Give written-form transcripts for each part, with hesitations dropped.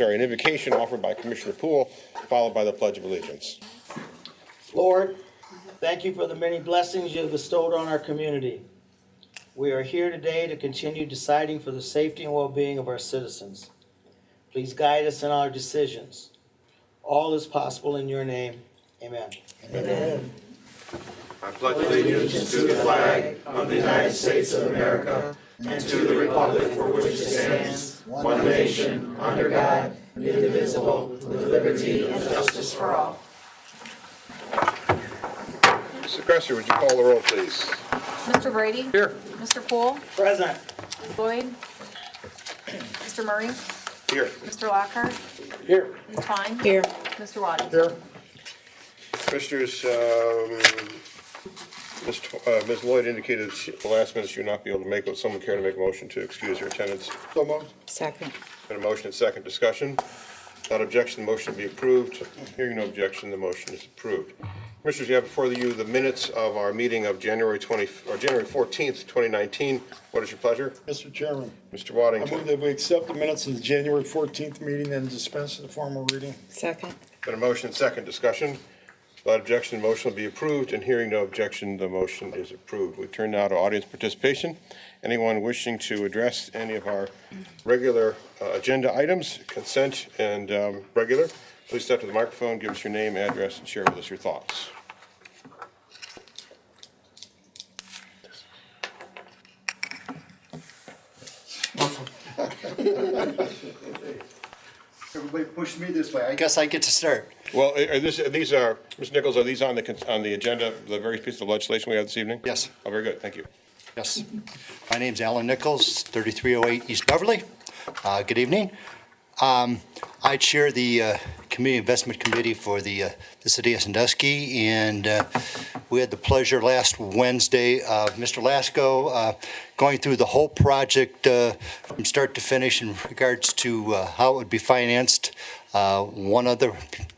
An invocation offered by Commissioner Poole, followed by the Pledge of Allegiance. Lord, thank you for the many blessings you have bestowed on our community. We are here today to continue deciding for the safety and well-being of our citizens. Please guide us in our decisions. All is possible in your name. Amen. Amen. I pledge allegiance to the flag of the United States of America and to the republic for which it stands, one nation, under God, indivisible, with liberty and justice for all. Mr. Cresser, would you call the roll, please? Mr. Brady? Here. Mr. Poole? Present. Ms. Boyd? Mr. Murray? Here. Mr. Lockhart? Here. Ms. Klein? Here. Mr. Waddington? Here. Commissioners, Ms. Lloyd indicated at the last minute she would not be able to make it. Would someone care to make a motion to excuse her attendance? So moved. Second. Been a motion and second discussion. Without objection, the motion will be approved. Hearing no objection, the motion is approved. Commissioners, you have before you the minutes of our meeting of January 14th, 2019. What is your pleasure? Mr. Chairman, Mr. I Waddington. move that we accept the minutes of the January 14th meeting and dispense with the formal reading. Second. Been a motion and second discussion. Without objection, the motion will be approved, and hearing no objection, the motion is approved. We turn now to audience participation. Anyone wishing to address any of our regular agenda items, consent and regular, please step to the microphone, give us your name, address, and share with us your thoughts. Everybody pushed me this way. I guess I get to start. Well, these are, Mr. Nichols, are these on the agenda, the various pieces of legislation we have this evening? Yes. Oh, very good, thank you. Yes. My name's Alan Nichols, 3308 East Beverly. Good evening. I chair the Community Investment Committee for the city of Sandusky, and we had the pleasure last Wednesday of Mr. Lasko going through the whole project from start to finish in regards to how it would be financed. One other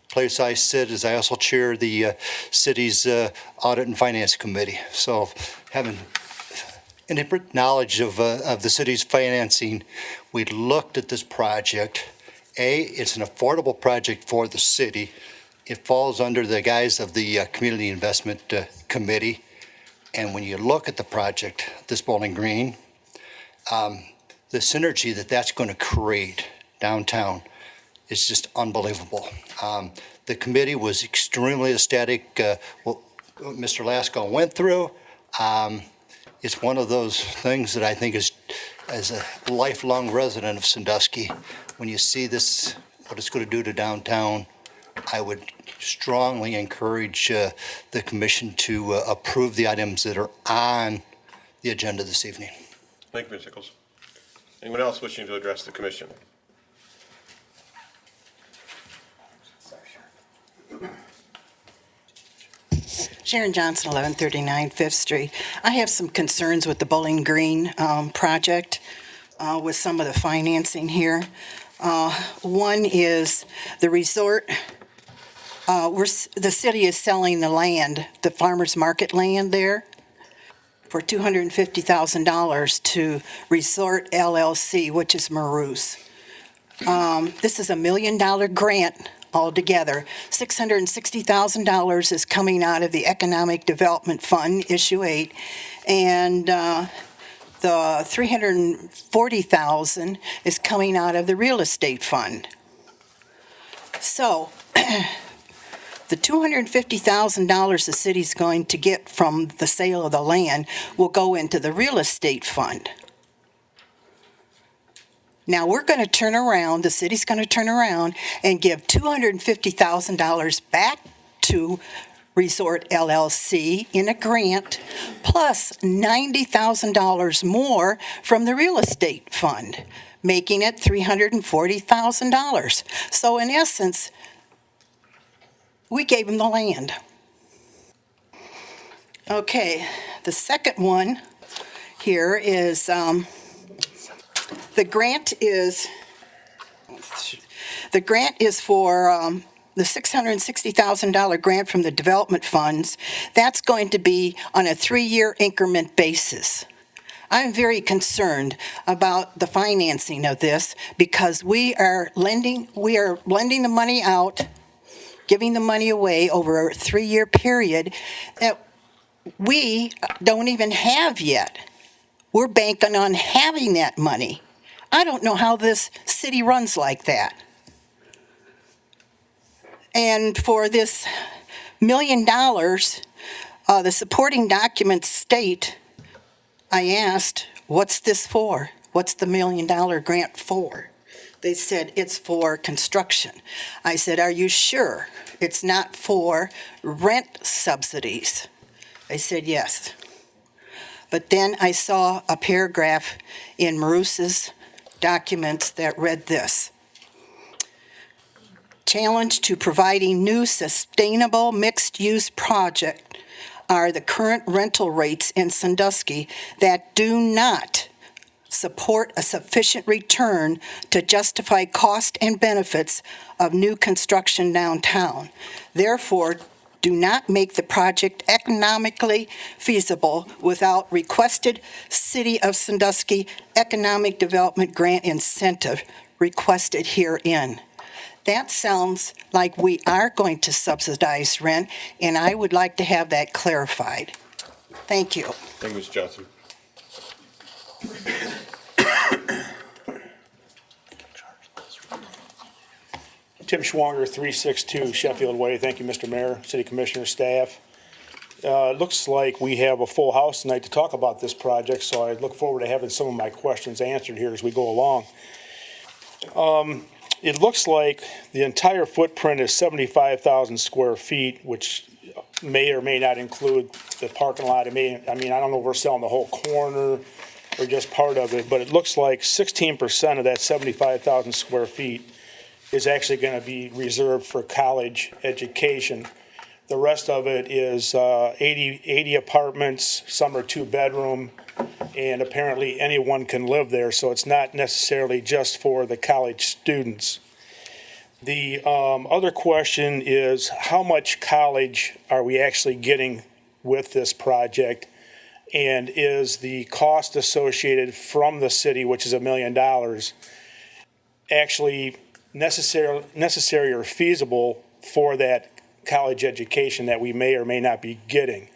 place I sit is I also chair the city's Audit and Finance Committee. So having intimate knowledge of the city's financing, we looked at this project. It's an affordable project for the city. It falls under the guise of the Community Investment Committee. And when you look at the project, this Bowling Green, the synergy that's going to create downtown is just unbelievable. The committee was extremely ecstatic what Mr. Lasko went through. It's one of those things that I think is, as a lifelong resident of Sandusky, when you see this, what it's going to do to downtown, I would strongly encourage the commission to approve the items that are on the agenda this evening. Thank you, Mr. Nichols. Anyone else wishing to address the commission? Sharon Johnson, 1139 Fifth Street. I have some concerns with the Bowling Green project with some of the financing here. One is the resort. The city is selling the land, the farmer's market land there, for $250,000 to Resort LLC, which is Marouse. This is $1 million grant altogether. $660,000 is coming out of the Economic Development Fund, Issue 8, and the $340,000 is coming out of the Real Estate Fund. So, the $250,000 the city's going to get from the sale of the land will go into the Real Estate Fund. Now, we're going to turn around, the city's going to turn around and give $250,000 back to Resort LLC in a grant, plus $90,000 more from the Real Estate Fund, making it $340,000. So in essence, we gave them the land. Okay, the second one here is the grant is for the $660,000 grant from the development funds. That's going to be on a 3-year increment basis. I'm very concerned about the financing of this because we are lending the money out, giving the money away over a 3-year period that we don't even have yet. We're banking on having that money. I don't know how this city runs like that. And for this $1 million, the supporting documents state, I asked, what's this for? What's the $1 million grant for? They said, it's for construction. I said, are you sure it's not for rent subsidies? They said, yes. But then I saw a paragraph in Marusa's documents that read this. Challenge to providing new sustainable mixed-use project are the current rental rates in Sandusky that do not support a sufficient return to justify cost and benefits of new construction downtown. Therefore, do not make the project economically feasible without requested City of Sandusky Economic Development Grant incentive requested herein. That sounds like we are going to subsidize rent, and I would like to have that clarified. Thank you. Thank you, Ms. Johnson. Tim Schwanger, 362 Sheffield Way. Thank you, Mr. Mayor, City Commissioner, staff. It looks like we have a full house tonight to talk about this project, so I look forward to having some of my questions answered here as we go along. It looks like the entire footprint is 75,000 square feet, which may or may not include the parking lot. I mean, I don't know if we're selling the whole corner or just part of it, but it looks like 16% of that 75,000 square feet is actually going to be reserved for college education. The rest of it is 80 apartments, some are 2-bedroom, and apparently anyone can live there, so it's not necessarily just for the college students. The other question is, how much college are we actually getting with this project? And is the cost associated from the city, which is $1 million, actually necessary or feasible for that college education that we may or may not be getting?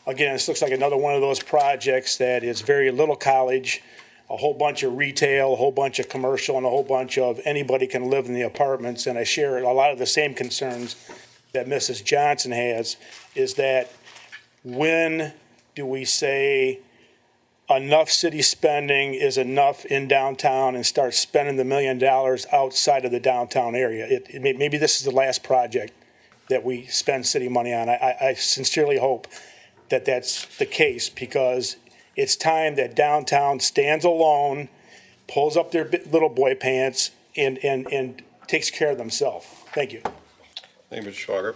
Again, this looks like another one of those projects that is very little college, a whole bunch of retail, a whole bunch of commercial, and a whole bunch of anybody can live in the apartments. And I share a lot of the same concerns that Mrs. Johnson has, is that when do we say enough city spending is enough in downtown and start spending the $1 million outside of the downtown area? Maybe this is the last project that we spend city money on. I sincerely hope that that's the case, because it's time that downtown stands alone, pulls up their little boy pants, and takes care of themselves. Thank you. Thank you, Mr. Schwager.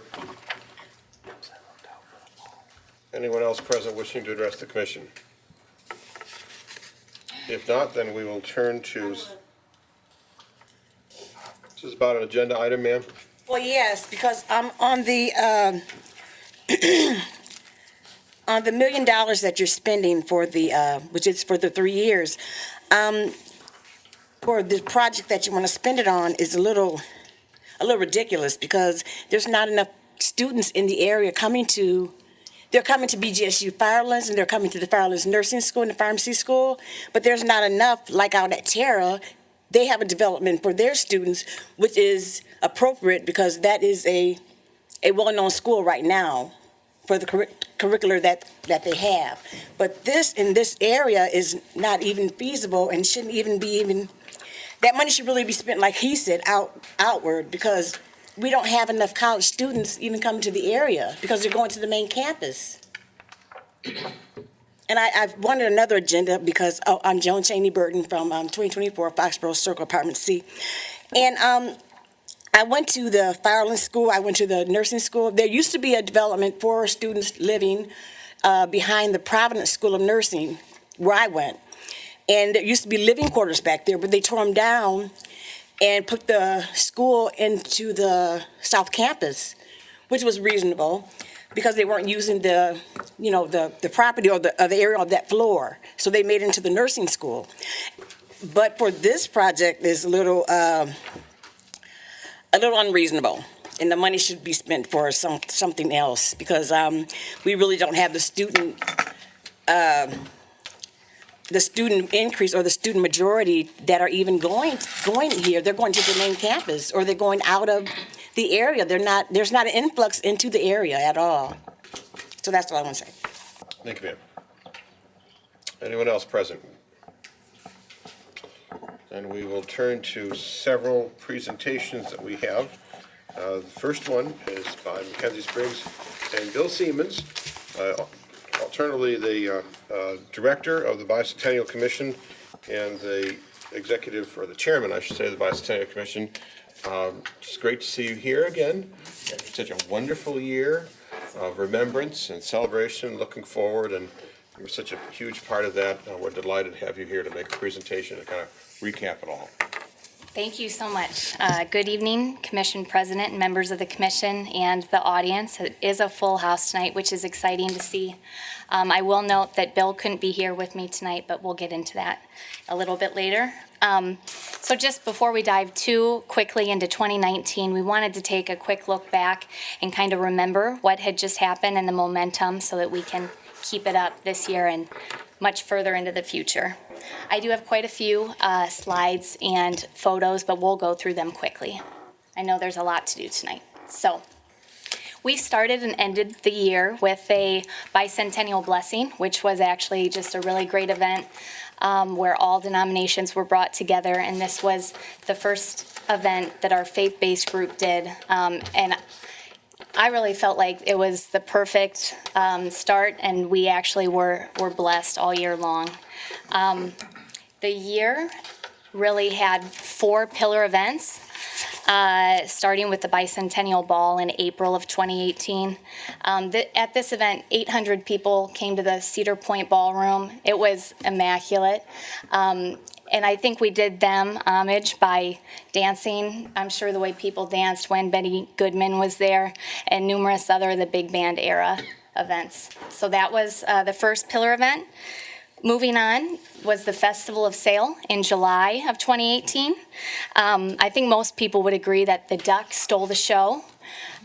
Anyone else present wishing to address the commission? If not, then we will turn to, this is about an agenda item, ma'am. Well, yes, because I'm on the on the $1 million that you're spending for the, which is for the 3 years, for the project that you want to spend it on is a little ridiculous, because there's not enough students in the area coming to. They're coming to BGSU Firelands, and they're coming to the Firelands Nursing School and the Pharmacy School, but there's not enough, like out at Terra. They have a development for their students, which is appropriate because that is a well-known school right now for the curricular that they have. But this, in this area, is not even feasible and shouldn't even be that money should really be spent, like he said, outward, because we don't have enough college students even coming to the area because they're going to the main campus. And I've wanted another agenda because I'm Joan Cheney Burton from 2024 Foxborough Circle Apartment C. And I went to the Fireland School, I went to the nursing school. There used to be a development for students living behind the Providence School of Nursing where I went. And there used to be living quarters back there, but they tore them down and put the school into the South Campus, which was reasonable because they weren't using the the property or the area of that floor. So they made it into the nursing school. But for this project is a little unreasonable. And the money should be spent for something else because we really don't have the student increase or the student majority that are even going here. They're going to the main campus or they're going out of the area. There's not an influx into the area at all. So that's what I want to say. Thank you, ma'am. Anyone else present? And we will turn to several presentations that we have. The first one is by Mackenzie Spriggs and Bill Siemens, alternatively the Director of the Bicentennial Commission and the Executive, or the Chairman, I should say, of the Bicentennial Commission. It's great to see you here again. Such a wonderful year of remembrance and celebration, looking forward, and you're such a huge part of that. We're delighted to have you here to make a presentation and kind of recap it all. Thank you so much. Good evening, Commission President and members of the Commission and the audience. It is a full house tonight, which is exciting to see. I will note that Bill couldn't be here with me tonight, but we'll get into that a little bit later. So just before we dive too quickly into 2019, we wanted to take a quick look back and kind of remember what had just happened and the momentum so that we can keep it up this year and much further into the future. I do have quite a few slides and photos, but we'll go through them quickly. I know there's a lot to do tonight. So we started and ended the year with a bicentennial blessing, which was actually just a really great event where all denominations were brought together. And this was the first event that our faith-based group did. And I really felt like it was the perfect start, and we actually were blessed all year long. The year really had 4 pillar events, starting with the Bicentennial Ball in April of 2018. At this event, 800 people came to the Cedar Point Ballroom. It was immaculate. And I think we did them homage by dancing. I'm sure the way people danced when Betty Goodman was there, and numerous other the big band era events. So that was the first pillar event. Moving on was the Festival of Sail in July of 2018. I think most people would agree that the duck stole the show,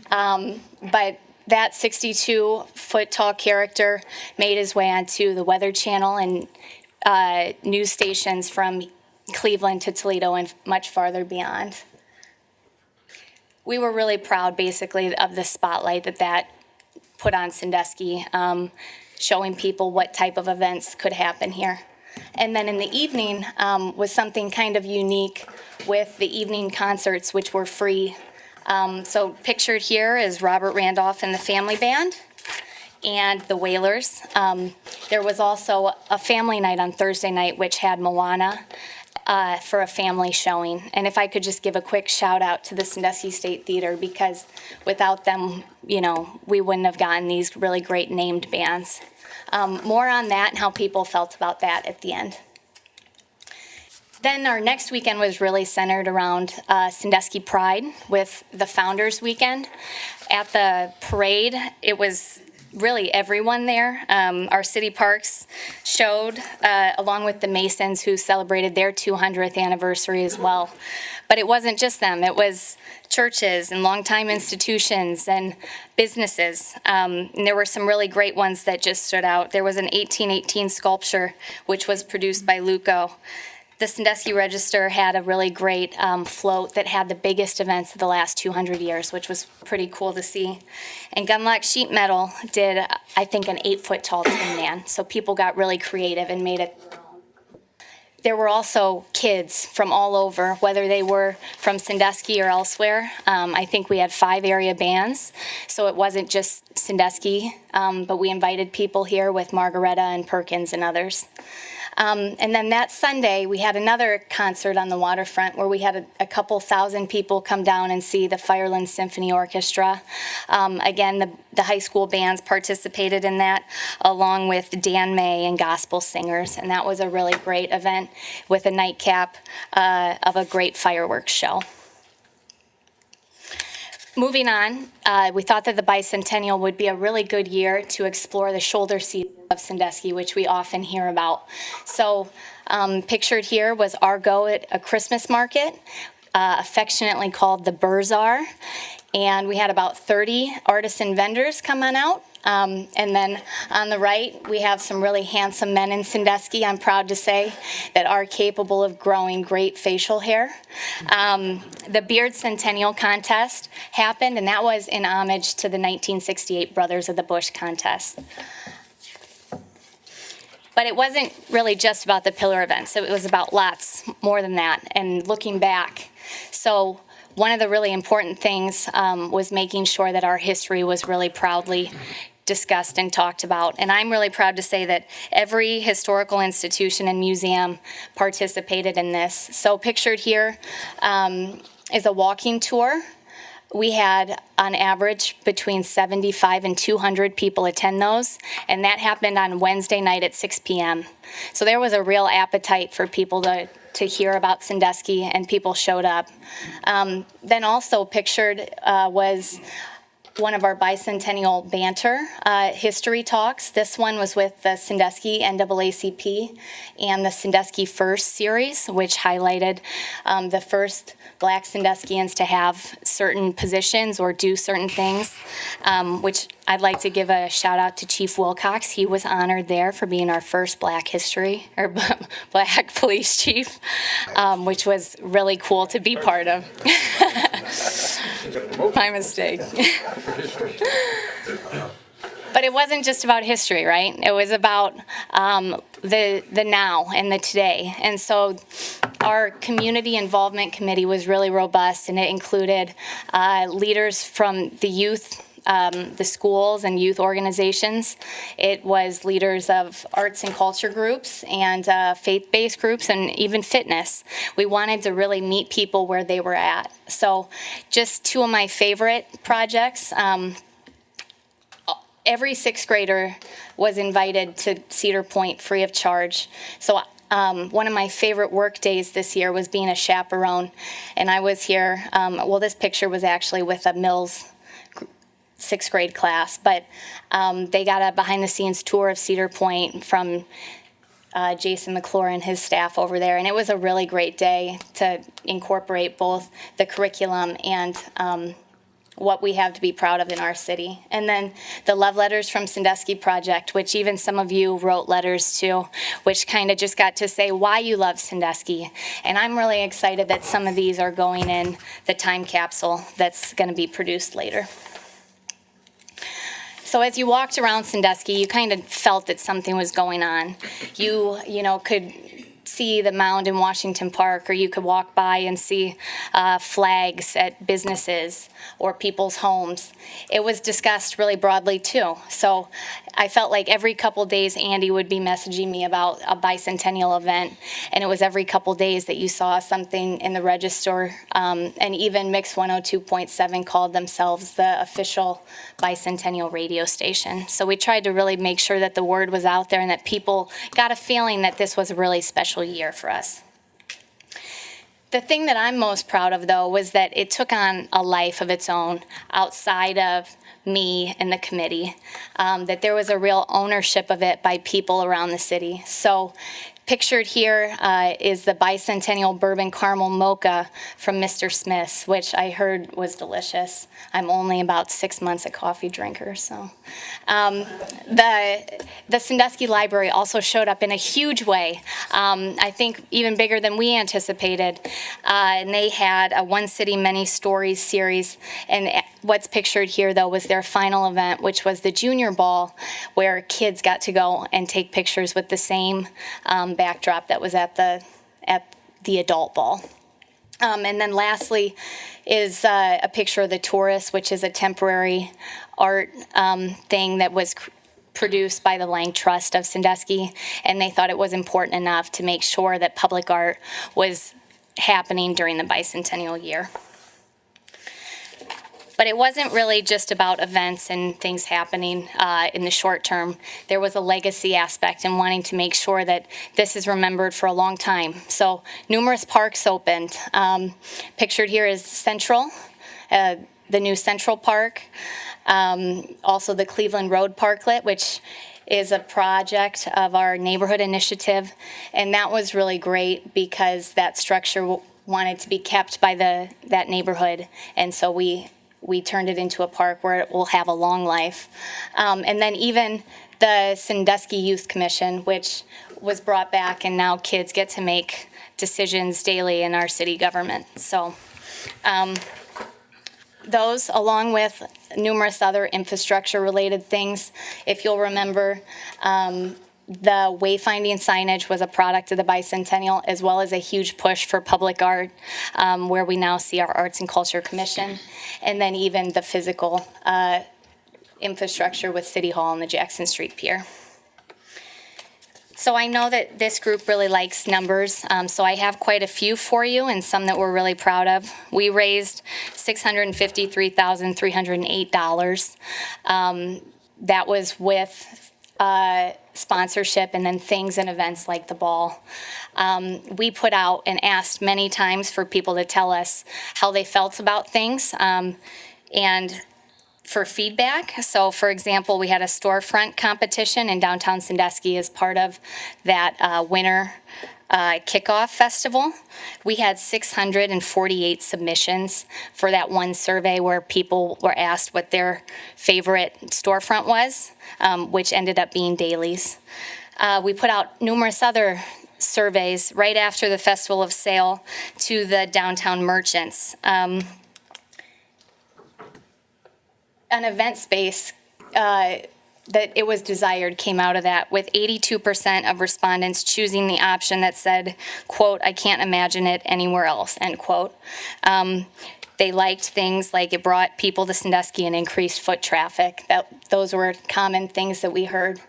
but that 62-foot tall character made his way onto the Weather Channel and news stations from Cleveland to Toledo and much farther beyond. We were really proud, basically, of the spotlight that put on Sandusky, showing people what type of events could happen here. And then in the evening was something kind of unique with the evening concerts, which were free. So pictured here is Robert Randolph and the Family Band and the Wailers. There was also a family night on Thursday night, which had Moana for a family showing. And if I could just give a quick shout out to the Sandusky State Theater, because without them, we wouldn't have gotten these really great named bands. More on that and how people felt about that at the end. Then our next weekend was really centered around Sandusky Pride with the Founders Weekend. At the parade, it was really everyone there. Our city parks showed, along with the Masons, who celebrated their 200th anniversary as well. But it wasn't just them. It was churches and longtime institutions and businesses. And there were some really great ones that just stood out. There was an 1818 sculpture, which was produced by Luco. The Sandusky Register had a really great float that had the biggest events of the last 200 years, which was pretty cool to see. And Gunlock Sheet Metal did, I think, an 8-foot tall Tin Man. So people got really creative and made it. There were also kids from all over, whether they were from Sandusky or elsewhere. I think we had 5 area bands, so it wasn't just Sandusky, but we invited people here with Margaretta and Perkins and others. And then that Sunday, we had another concert on the waterfront where we had a couple thousand people come down and see the Fireland Symphony Orchestra. Again, the high school bands participated in that, along with Dan May and gospel singers. And that was a really great event with a nightcap of a great fireworks show. Moving on, we thought that the bicentennial would be a really good year to explore the shoulder season of Sandusky, which we often hear about. So pictured here was our go at a Christmas market, affectionately called the Burzar. And we had about 30 artisan vendors come on out. And then on the right, we have some really handsome men in Sandusky, I'm proud to say, that are capable of growing great facial hair. The Beard Centennial Contest happened, and that was in homage to the 1968 Brothers of the Bush contest. But it wasn't really just about the pillar events. It was about lots more than that, and looking back. So one of the really important things was making sure that our history was really proudly discussed and talked about. And I'm really proud to say that every historical institution and museum participated in this. So pictured here is a walking tour. We had, on average, between 75 and 200 people attend those, and that happened on Wednesday night at 6 p.m. So there was a real appetite for people to hear about Sandusky, and people showed up. Then also pictured was one of our bicentennial banter history talks. This one was with the Sandusky NAACP and the Sandusky First series, which highlighted the first Black Sanduskians to have certain positions or do certain things, which I'd like to give a shout out to Chief Wilcox. He was honored there for being our first Black Black police chief, which was really cool to be part of. My mistake. But it wasn't just about history, right? It was about the now and the today. And so our community involvement committee was really robust, and it included leaders from the youth, the schools and youth organizations. It was leaders of arts and culture groups and faith-based groups and even fitness. We wanted to really meet people where they were at. So just two of my favorite projects. Every sixth grader was invited to Cedar Point free of charge. So one of my favorite work days this year was being a chaperone. And I was here, well, this picture was actually with a Mills sixth grade class, but they got a behind the scenes tour of Cedar Point from Jason McClure and his staff over there. And it was a really great day to incorporate both the curriculum and what we have to be proud of in our city. And then the Love Letters from Sandusky project, which even some of you wrote letters to, which kind of just got to say why you love Sandusky. And I'm really excited that some of these are going in the time capsule that's going to be produced later. So as you walked around Sandusky, you kind of felt that something was going on. You could see the mound in Washington Park, or you could walk by and see flags at businesses or people's homes. It was discussed really broadly too. So I felt like every couple days Andy would be messaging me about a bicentennial event, and it was every couple days that you saw something in the register, and even Mix 102.7 called themselves the official bicentennial radio station. So we tried to really make sure that the word was out there and that people got a feeling that this was a really special year for us. The thing that I'm most proud of, though, was that it took on a life of its own outside of me and the committee, that there was a real ownership of it by people around the city. So pictured here is the bicentennial bourbon caramel mocha from Mr. Smith's, which I heard was delicious. I'm only about 6 months a coffee drinker, so. The Sandusky Library also showed up in a huge way, I think even bigger than we anticipated. And they had a One City, Many Stories series, and what's pictured here, though, was their final event, which was the Junior Ball, where kids got to go and take pictures with the same backdrop that was at the adult ball. And then lastly is a picture of the Tourist, which is a temporary art thing that was produced by the Lang Trust of Sandusky, and they thought it was important enough to make sure that public art was happening during the bicentennial year. But it wasn't really just about events and things happening in the short term. There was a legacy aspect in wanting to make sure that this is remembered for a long time. So numerous parks opened. Pictured here is Central, the new Central Park, also the Cleveland Road Parklet, which is a project of our neighborhood initiative. And that was really great because that structure wanted to be kept by that neighborhood. And so we turned it into a park where it will have a long life. And then even the Sandusky Youth Commission, which was brought back, and now kids get to make decisions daily in our city government. So those, along with numerous other infrastructure-related things. If you'll remember, the wayfinding signage was a product of the bicentennial, as well as a huge push for public art, where we now see our Arts and Culture Commission, and then even the physical infrastructure with City Hall and the Jackson Street Pier. So I know that this group really likes numbers, so I have quite a few for you and some that we're really proud of. We raised $653,308. That was with sponsorship and then things and events like the ball. We put out and asked many times for people to tell us how they felt about things, and for feedback. So for example, we had a storefront competition in downtown Sandusky as part of that winter kickoff festival. We had 648 submissions for that one survey where people were asked what their favorite storefront was, which ended up being Daly's. We put out numerous other surveys right after the Festival of Sale to the downtown merchants. An event space that it was desired came out of that, with 82% of respondents choosing the option that said, quote, "I can't imagine it anywhere else," end quote. They liked things like it brought people to Sandusky and increased foot traffic. Those were common things that we heard.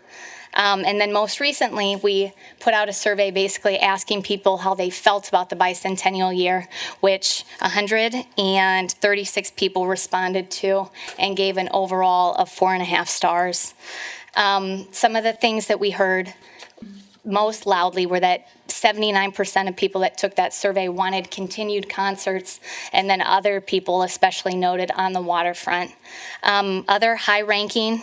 And then most recently, we put out a survey basically asking people how they felt about the bicentennial year, which 136 people responded to and gave an overall of 4.5 stars. Some of the things that we heard most loudly were that 79% of people that took that survey wanted continued concerts, and then other people especially noted on the waterfront. Other high-ranking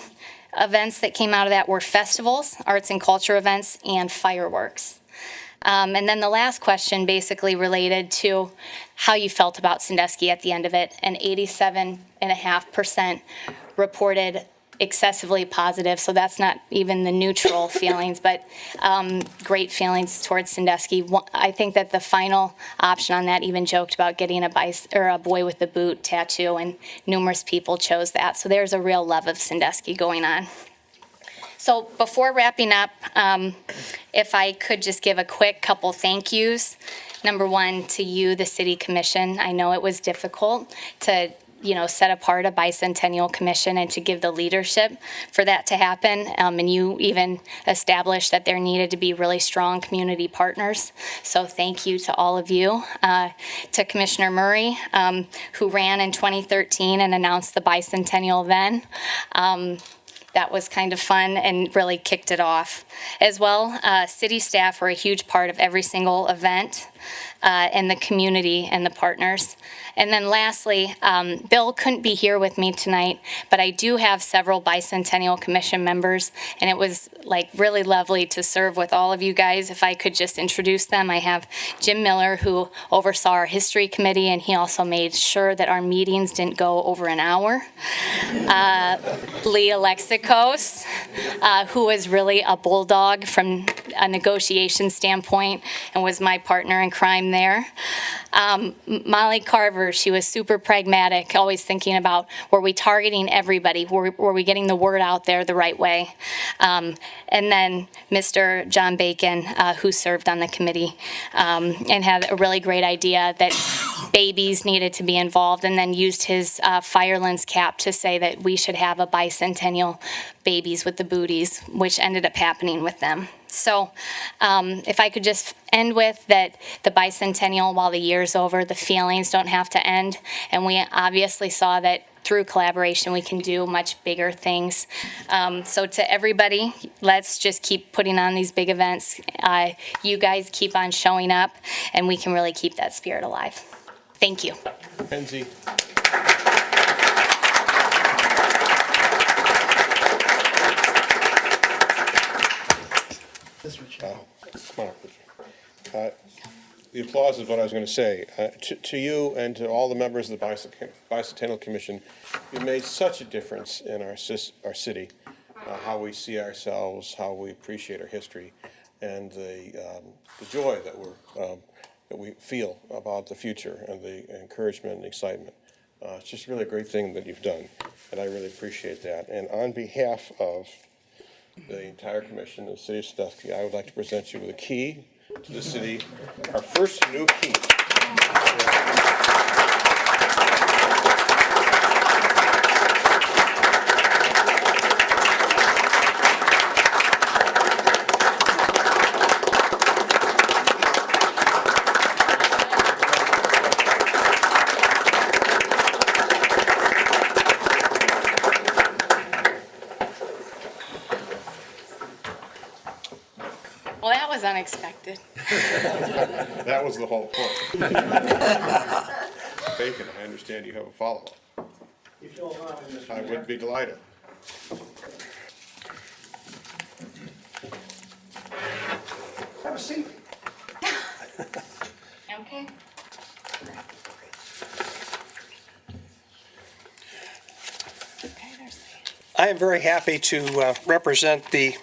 events that came out of that were festivals, arts and culture events, and fireworks. And then the last question basically related to how you felt about Sandusky at the end of it, and 87.5% reported excessively positive, so that's not even the neutral feelings, but great feelings towards Sandusky. I think that the final option on that even joked about getting a boy with the boot tattoo, and numerous people chose that. So there's a real love of Sandusky going on. So before wrapping up, if I could just give a quick couple thank yous. Number one, to you, the City Commission. I know it was difficult to set apart a bicentennial commission and to give the leadership for that to happen. And you even established that there needed to be really strong community partners. So thank you to all of you. To Commissioner Murray, who ran in 2013 and announced the bicentennial then. That was kind of fun and really kicked it off. As well, city staff were a huge part of every single event, and the community and the partners. And then lastly, Bill couldn't be here with me tonight, but I do have several Bicentennial Commission members, and it was really lovely to serve with all of you guys. If I could just introduce them, I have Jim Miller, who oversaw our History Committee, and he also made sure that our meetings didn't go over an hour. Lee Alexikos, who was really a bulldog from a negotiation standpoint and was my partner in crime there. Molly Carver, she was super pragmatic, always thinking about, were we targeting everybody? Were we getting the word out there the right way? And then Mr. John Bacon, who served on the committee, and had a really great idea that babies needed to be involved, and then used his Firelands cap to say that we should have a bicentennial babies with the booties, which ended up happening with them. So if I could just end with that the bicentennial, while the year's over, the feelings don't have to end. And we obviously saw that through collaboration, we can do much bigger things. So to everybody, let's just keep putting on these big events. You guys keep on showing up, and we can really keep that spirit alive. Thank you. Kenzie. Come on up, please. The applause is what I was going to say. To you and to all the members of the Bicentennial Commission, you made such a difference in our city, how we see ourselves, how we appreciate our history, and the joy that we feel about the future and the encouragement and excitement. It's just really a great thing that you've done, and I really appreciate that. And on behalf of the entire commission of the city of Sandusky, I would like to present you with a key to the city, our first new key. Well, that was unexpected. That was the whole point. Bacon, I understand you have a follow-up. If you'll allow me, Mr. I Mayor. would be delighted. Have a seat. Okay. I am very happy to represent the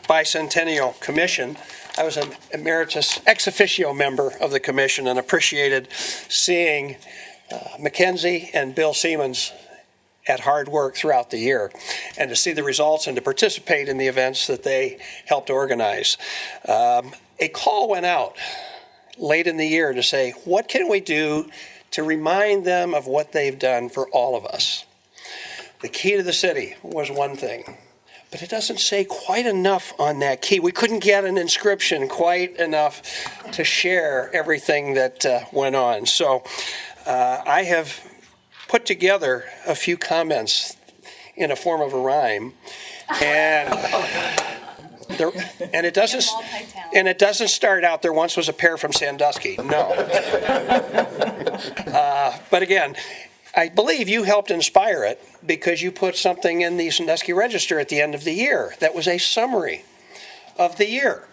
Bicentennial Commission. I was an emeritus ex officio member of the commission and appreciated seeing Mackenzie and Bill Siemens at hard work throughout the year, and to see the results and to participate in the events that they helped organize. A call went out late in the year to say, what can we do to remind them of what they've done for all of us? The key to the city was one thing, but it doesn't say quite enough on that key. We couldn't get an inscription quite enough to share everything that went on. So I have put together a few comments in a form of a rhyme, and it doesn't start out, there once was a pair from Sandusky. No. But again, I believe you helped inspire it because you put something in the Sandusky Register at the end of the year that was a summary of the year.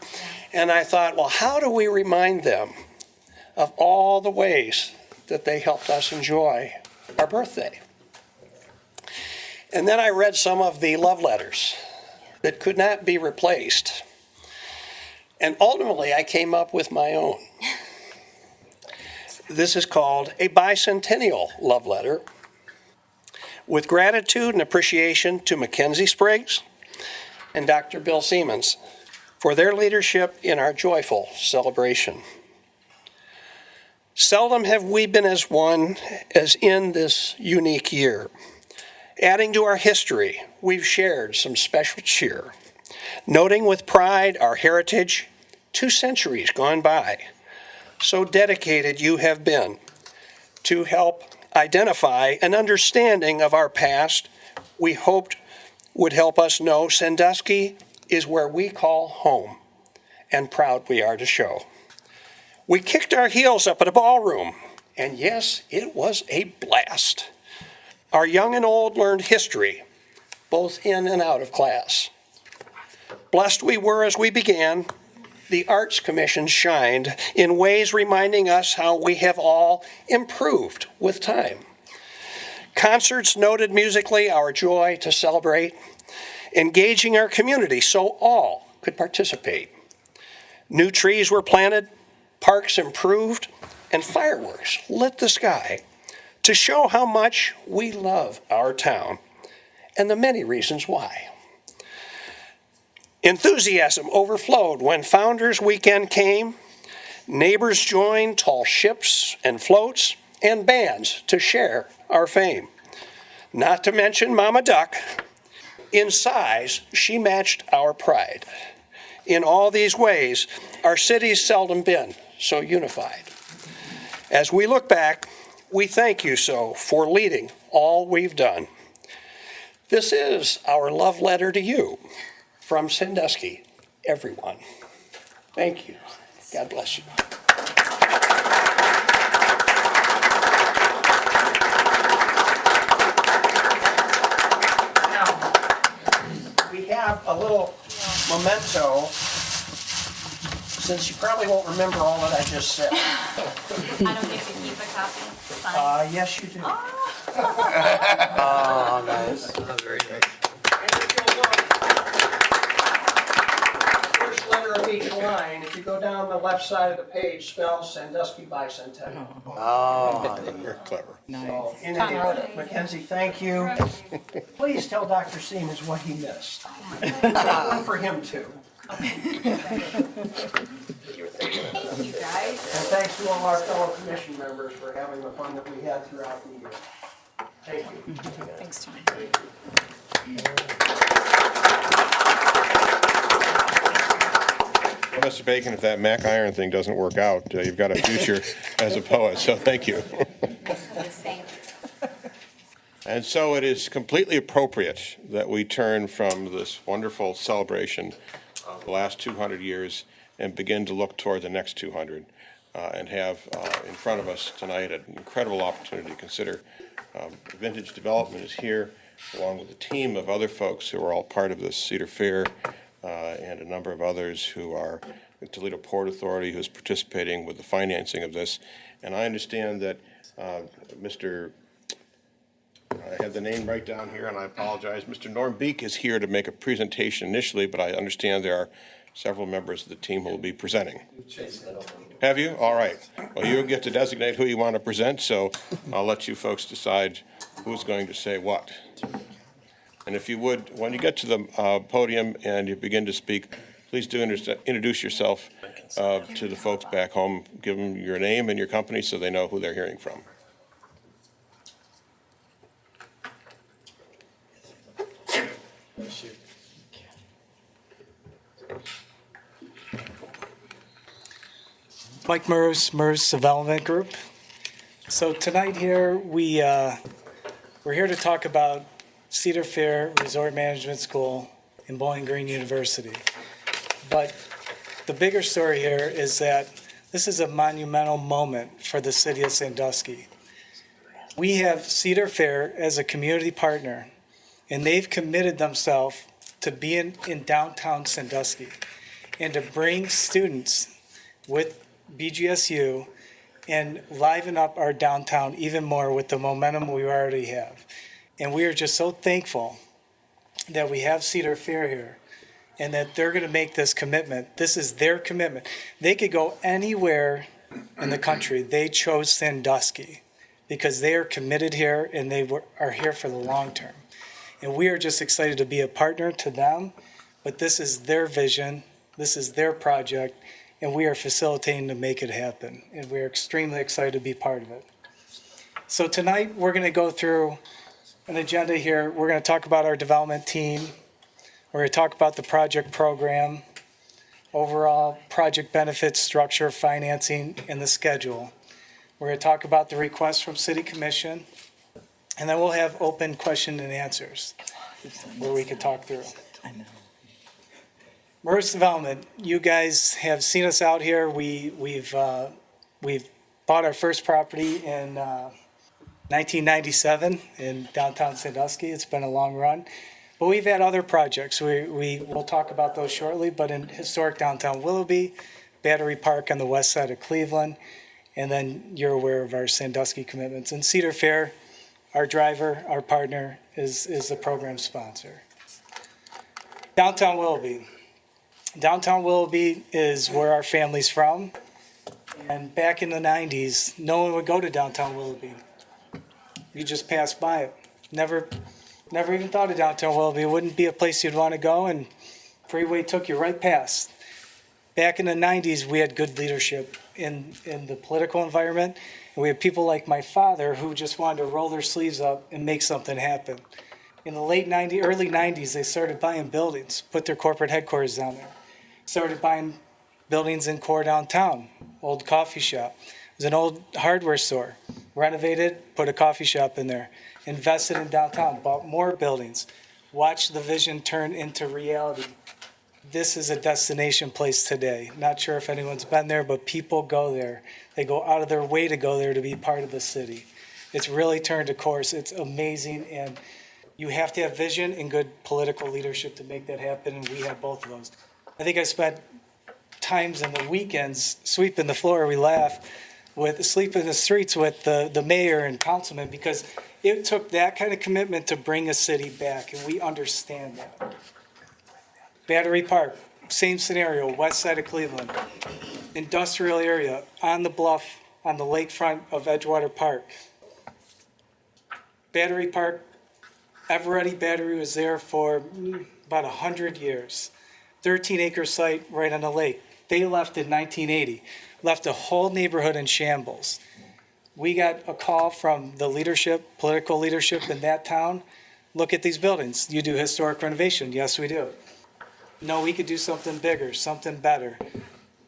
And I thought, well, how do we remind them of all the ways that they helped us enjoy our birthday? And then I read some of the love letters that could not be replaced. And ultimately, I came up with my own. This is called a bicentennial love letter. With gratitude and appreciation to Mackenzie Spriggs and Dr. Bill Siemens for their leadership in our joyful celebration. Seldom have we been as one as in this unique year. Adding to our history, we've shared some special cheer, noting with pride our heritage, 2 centuries gone by. So dedicated you have been to help identify an understanding of our past we hoped would help us know Sandusky is where we call home, and proud we are to show. We kicked our heels up at a ballroom, and yes, it was a blast. Our young and old learned history, both in and out of class. Blessed we were as we began. The Arts Commission shined in ways reminding us how we have all improved with time. Concerts noted musically our joy to celebrate, engaging our community so all could participate. New trees were planted, parks improved, and fireworks lit the sky to show how much we love our town and the many reasons why. Enthusiasm overflowed when Founders Weekend came. Neighbors joined tall ships and floats and bands to share our fame. Not to mention Mama Duck. In size, she matched our pride. In all these ways, our city's seldom been so unified. As we look back, we thank you so for leading all we've done. This is our love letter to you. From Sandusky, everyone. Thank you. God bless you. Now, we have a little memento since you probably won't remember all that I just said. I don't get to keep a copy. Yes, you do. Oh, nice. Very nice. And if you'll look, first letter of each line, if you go down the left side of the page, spells Sandusky Bicentennial. Oh, You're clever. So, in and out, Mackenzie, thank you. Please tell Dr. Seamus what he missed. One for him too. Thank you, guys. And thanks to all our fellow commission members for having the fun that we had throughout the year. Thank you. Thanks, John. Well, Mr. Bacon, if that Mac iron thing doesn't work out, you've got a future as a poet, so thank you. The same. And so it is completely appropriate that we turn from this wonderful celebration of the last 200 years and begin to look toward the next 200 and have in front of us tonight an incredible opportunity to consider vintage development is here, along with a team of other folks who are all part of this Cedar Fair and a number of others who are the Toledo Port Authority who's participating with the financing of this. And I understand that I had the name right down here, and I apologize. Mr. Norm Beek is here to make a presentation initially, but I understand there are several members of the team who will be presenting. Have you? All right. Well, you get to designate who you want to present, so I'll let you folks decide who's going to say what. And if you would, when you get to the podium and you begin to speak, please do introduce yourself to the folks back home. Give them your name and your company so they know who they're hearing from. Mike MERS Development Group. So tonight here, we're here to talk about Cedar Fair Resort Management School and Bowling Green University. But the bigger story here is that this is a monumental moment for the city of Sandusky. We have Cedar Fair as a community partner, and they've committed themselves to being in downtown Sandusky and to bring students with BGSU and liven up our downtown even more with the momentum we already have. And we are just so thankful that we have Cedar Fair here and that they're going to make this commitment. This is their commitment. They could go anywhere in the country. They chose Sandusky because they are committed here and are here for the long term. And we are just excited to be a partner to them, but this is their vision, this is their project, and we are facilitating to make it happen. And we're extremely excited to be part of it. So tonight, we're going to go through an agenda here. We're going to talk about our development team. We're going to talk about the project program, overall project benefits, structure, financing, and the schedule. We're going to talk about the request from City Commission, and then we'll have open question and answers where we can talk through. MERS Development, you guys have seen us out here. We've bought our first property in 1997 in downtown Sandusky. It's been a long run. But we've had other projects. We'll talk about those shortly, but in historic downtown Willoughby, Battery Park on the west side of Cleveland, and then you're aware of our Sandusky commitments. And Cedar Fair, our driver, our partner, is the program sponsor. Downtown Willoughby. Downtown Willoughby is where our family's from. And back in the 90s, no one would go to downtown Willoughby. You just passed by it. Never even thought of downtown Willoughby. It wouldn't be a place you'd want to go, and freeway took you right past. Back in the 90s, we had good leadership in the political environment, and we had people like my father who just wanted to roll their sleeves up and make something happen. In the early 90s, they started buying buildings, put their corporate headquarters down there. Started buying buildings in core downtown, old coffee shop. It was an old hardware store. Renovated, put a coffee shop in there. Invested in downtown, bought more buildings. Watched the vision turn into reality. This is a destination place today. Not sure if anyone's been there, but people go there. They go out of their way to go there to be part of the city. It's really turned a course. It's amazing, and you have to have vision and good political leadership to make that happen, and we have both of those. I think I spent times in the weekends sweeping the floor. We laugh with sleeping in the streets with the mayor and councilman because it took that kind of commitment to bring a city back, and we understand that. Battery Park, same scenario, west side of Cleveland. Industrial area, on the bluff, on the lakefront of Edgewater Park. Battery Park, Eveready Battery was there for about 100 years. 13-acre site right on the lake. They left in 1980, left a whole neighborhood in shambles. We got a call from the leadership, political leadership in that town. Look at these buildings. You do historic renovation. Yes, we do. No, we could do something bigger, something better.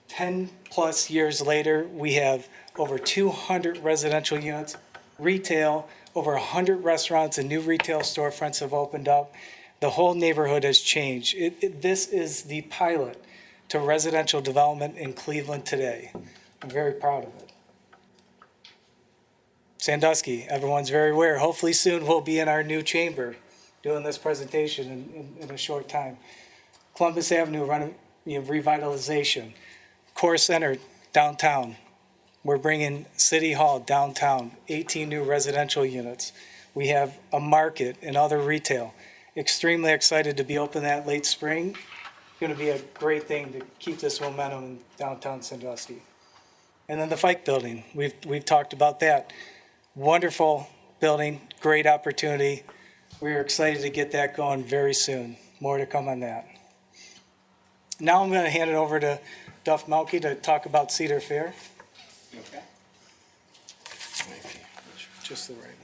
10 plus years later, we have over 200 residential units, retail, over 100 restaurants and new retail storefronts have opened up. The whole neighborhood has changed. This is the pilot to residential development in Cleveland today. I'm very proud of it. Sandusky, everyone's very aware. Hopefully soon we'll be in our new chamber doing this presentation in a short time. Columbus Avenue revitalization. Core Center downtown. We're bringing City Hall downtown, 18 new residential units. We have a market and other retail. Extremely excited to be open that late spring. Going to be a great thing to keep this momentum in downtown Sandusky. And then the Fike Building, we've talked about that. Wonderful building, great opportunity. We're excited to get that going very soon. More to come on that. Now I'm going to hand it over to Duff Melke to talk about Cedar Fair. Okay. Just the right one.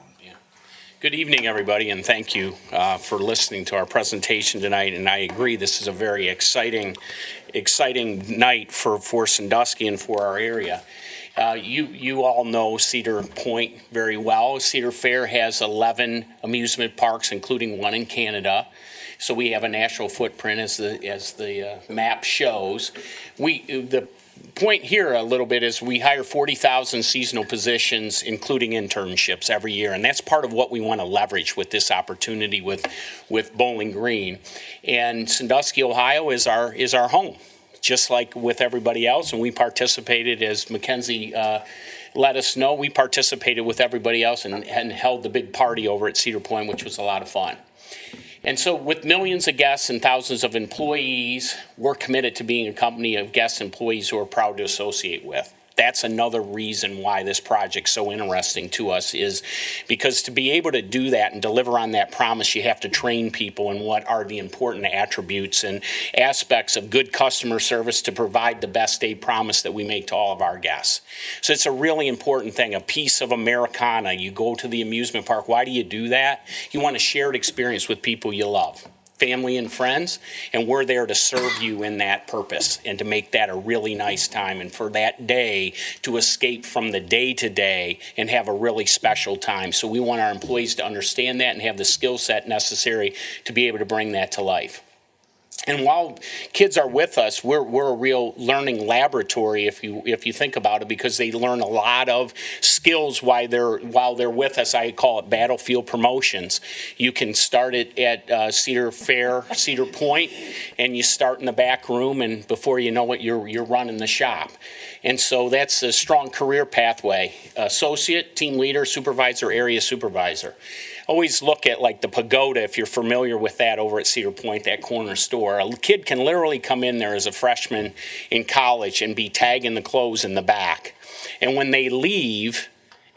Good evening, everybody, and thank you for listening to our presentation tonight. And I agree, this is a very exciting night for Sandusky and for our area. You all know Cedar Point very well. Cedar Fair has 11 amusement parks, including one in Canada. So we have a national footprint, as the map shows. The point here a little bit is we hire 40,000 seasonal positions, including internships every year, and that's part of what we want to leverage with this opportunity with Bowling Green. And Sandusky, Ohio is our home, just like with everybody else, and we participated, as Mackenzie let us know, we participated with everybody else and held the big party over at Cedar Point, which was a lot of fun. And so with millions of guests and thousands of employees, we're committed to being a company of guests and employees who are proud to associate with. That's another reason why this project's so interesting to us, is because to be able to do that and deliver on that promise, you have to train people in what are the important attributes and aspects of good customer service to provide the best day promise that we make to all of our guests. So it's a really important thing, a piece of Americana. You go to the amusement park. Why do you do that? You want a shared experience with people you love, family and friends, and we're there to serve you in that purpose and to make that a really nice time, and for that day to escape from the day-to-day and have a really special time. So we want our employees to understand that and have the skill set necessary to be able to bring that to life. And while kids are with us, we're a real learning laboratory, if you think about it, because they learn a lot of skills while they're with us. I call it battlefield promotions. You can start it at Cedar Fair, Cedar Point, and you start in the back room, and before you know it, you're running the shop. And so that's a strong career pathway: associate, team leader, supervisor, area supervisor. Always look at like the Pagoda, if you're familiar with that, over at Cedar Point, that corner store. A kid can literally come in there as a freshman in college and be tagging the clothes in the back. And when they leave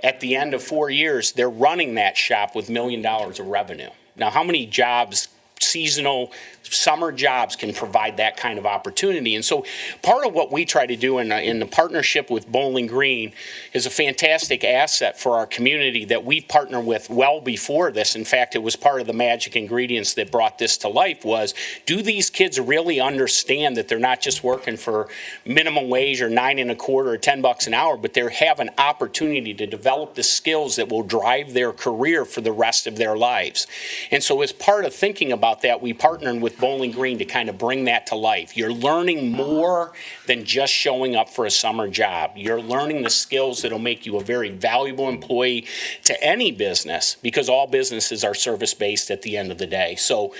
at the end of 4 years, they're running that shop with $1 million of revenue. Now, how many jobs, seasonal summer jobs, can provide that kind of opportunity? And so part of what we try to do in the partnership with Bowling Green is a fantastic asset for our community that we've partnered with well before this. In fact, it was part of the magic ingredients that brought this to life. Was, do these kids really understand that they're not just working for minimum wage or $9.25 or $10 an hour, but they have an opportunity to develop the skills that will drive their career for the rest of their lives? And so as part of thinking about that, we partnered with Bowling Green to kind of bring that to life. You're learning more than just showing up for a summer job. You're learning the skills that'll make you a very valuable employee to any business, because all businesses are service-based at the end of the day. So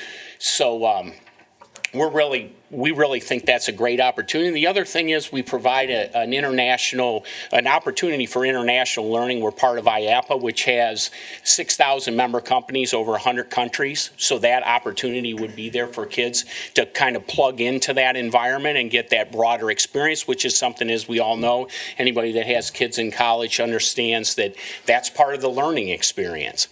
we really think that's a great opportunity. The other thing is we provide an opportunity for international learning. We're part of IAPA, which has 6,000 member companies over 100 countries. So that opportunity would be there for kids to kind of plug into that environment and get that broader experience, which is something, as we all know, anybody that has kids in college understands that that's part of the learning experience.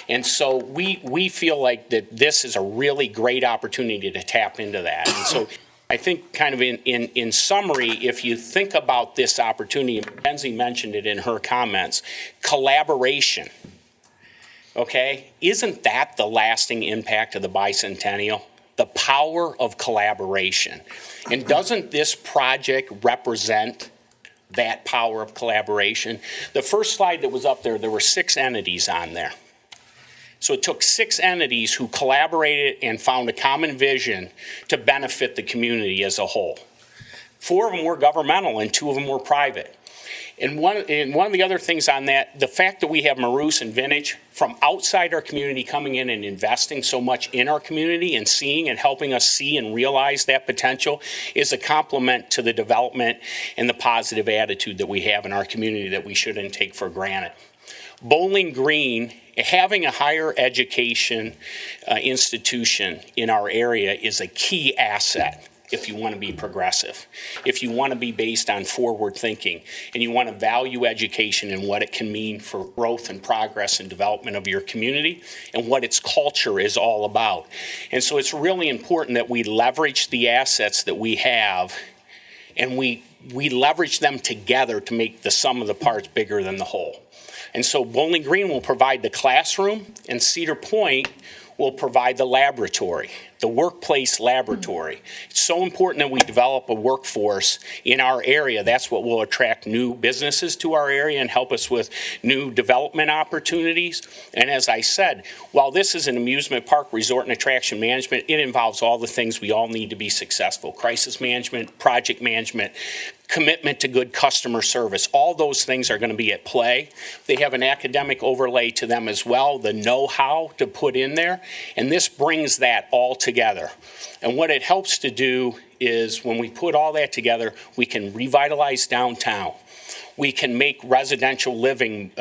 And so we feel like that this is a really great opportunity to tap into that. And so I think kind of in summary, if you think about this opportunity, Mackenzie mentioned it in her comments, collaboration, okay? Isn't that the lasting impact of the bicentennial? The power of collaboration. And doesn't this project represent that power of collaboration? The first slide that was up there were 6 entities on there. So it took 6 entities who collaborated and found a common vision to benefit the community as a whole. 4 of them were governmental and 2 of them were private. And one of the other things on that, the fact that we have Maroos and Vintage from outside our community coming in and investing so much in our community and seeing and helping us see and realize that potential is a compliment to the development and the positive attitude that we have in our community that we shouldn't take for granted. Bowling Green, having a higher education institution in our area is a key asset if you want to be progressive, if you want to be based on forward thinking, and you want to value education and what it can mean for growth and progress and development of your community and what its culture is all about. And so it's really important that we leverage the assets that we have and we leverage them together to make the sum of the parts bigger than the whole. And so Bowling Green will provide the classroom, and Cedar Point will provide the laboratory, the workplace laboratory. It's so important that we develop a workforce in our area. That's what will attract new businesses to our area and help us with new development opportunities. And as I said, while this is an amusement park, resort and attraction management, it involves all the things we all need to be successful: crisis management, project management, commitment to good customer service. All those things are going to be at play. They have an academic overlay to them as well, the know-how to put in there, and this brings that all together. And what it helps to do is when we put all that together, we can revitalize downtown. We can make residential living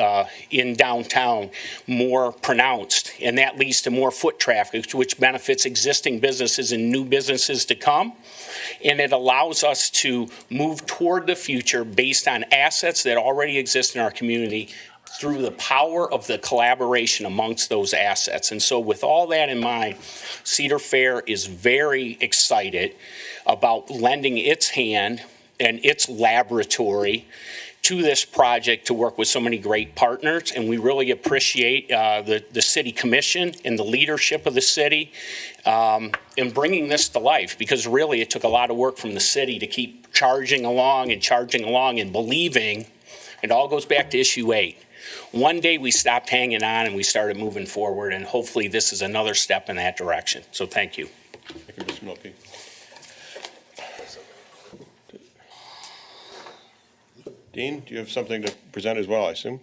in downtown more pronounced, and that leads to more foot traffic, which benefits existing businesses and new businesses to come. And it allows us to move toward the future based on assets that already exist in our community through the power of the collaboration amongst those assets. And so with all that in mind, Cedar Fair is very excited about lending its hand and its laboratory to this project to work with so many great partners, and we really appreciate the city commission and the leadership of the city in bringing this to life, because really it took a lot of work from the city to keep charging along and believing. It all goes back to issue 8. One day we stopped hanging on and we started moving forward, and hopefully this is another step in that direction. So thank you. Thank you, Mr. Milkey. Dean, do you have something to present as well, I assume?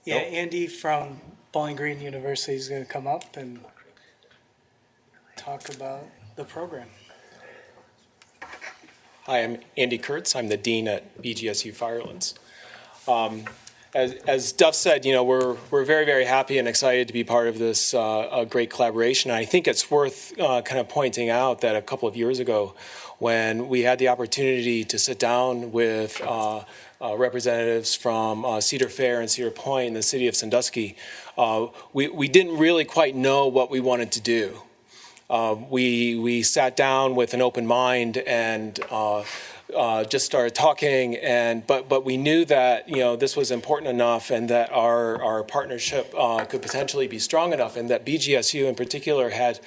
Yeah, Nope. Andy from Bowling Green University is going to come up and talk about the program. Hi, I'm Andy Kurtz. I'm the dean at BGSU Firelands. As Duff said, we're very, very happy and excited to be part of this great collaboration. And I think it's worth kind of pointing out that a couple of years ago, when we had the opportunity to sit down with representatives from Cedar Fair and Cedar Point in the city of Sandusky, we didn't really quite know what we wanted to do. We sat down with an open mind and just started talking, but we knew that this was important enough, and that our partnership could potentially be strong enough, and that BGSU in particular had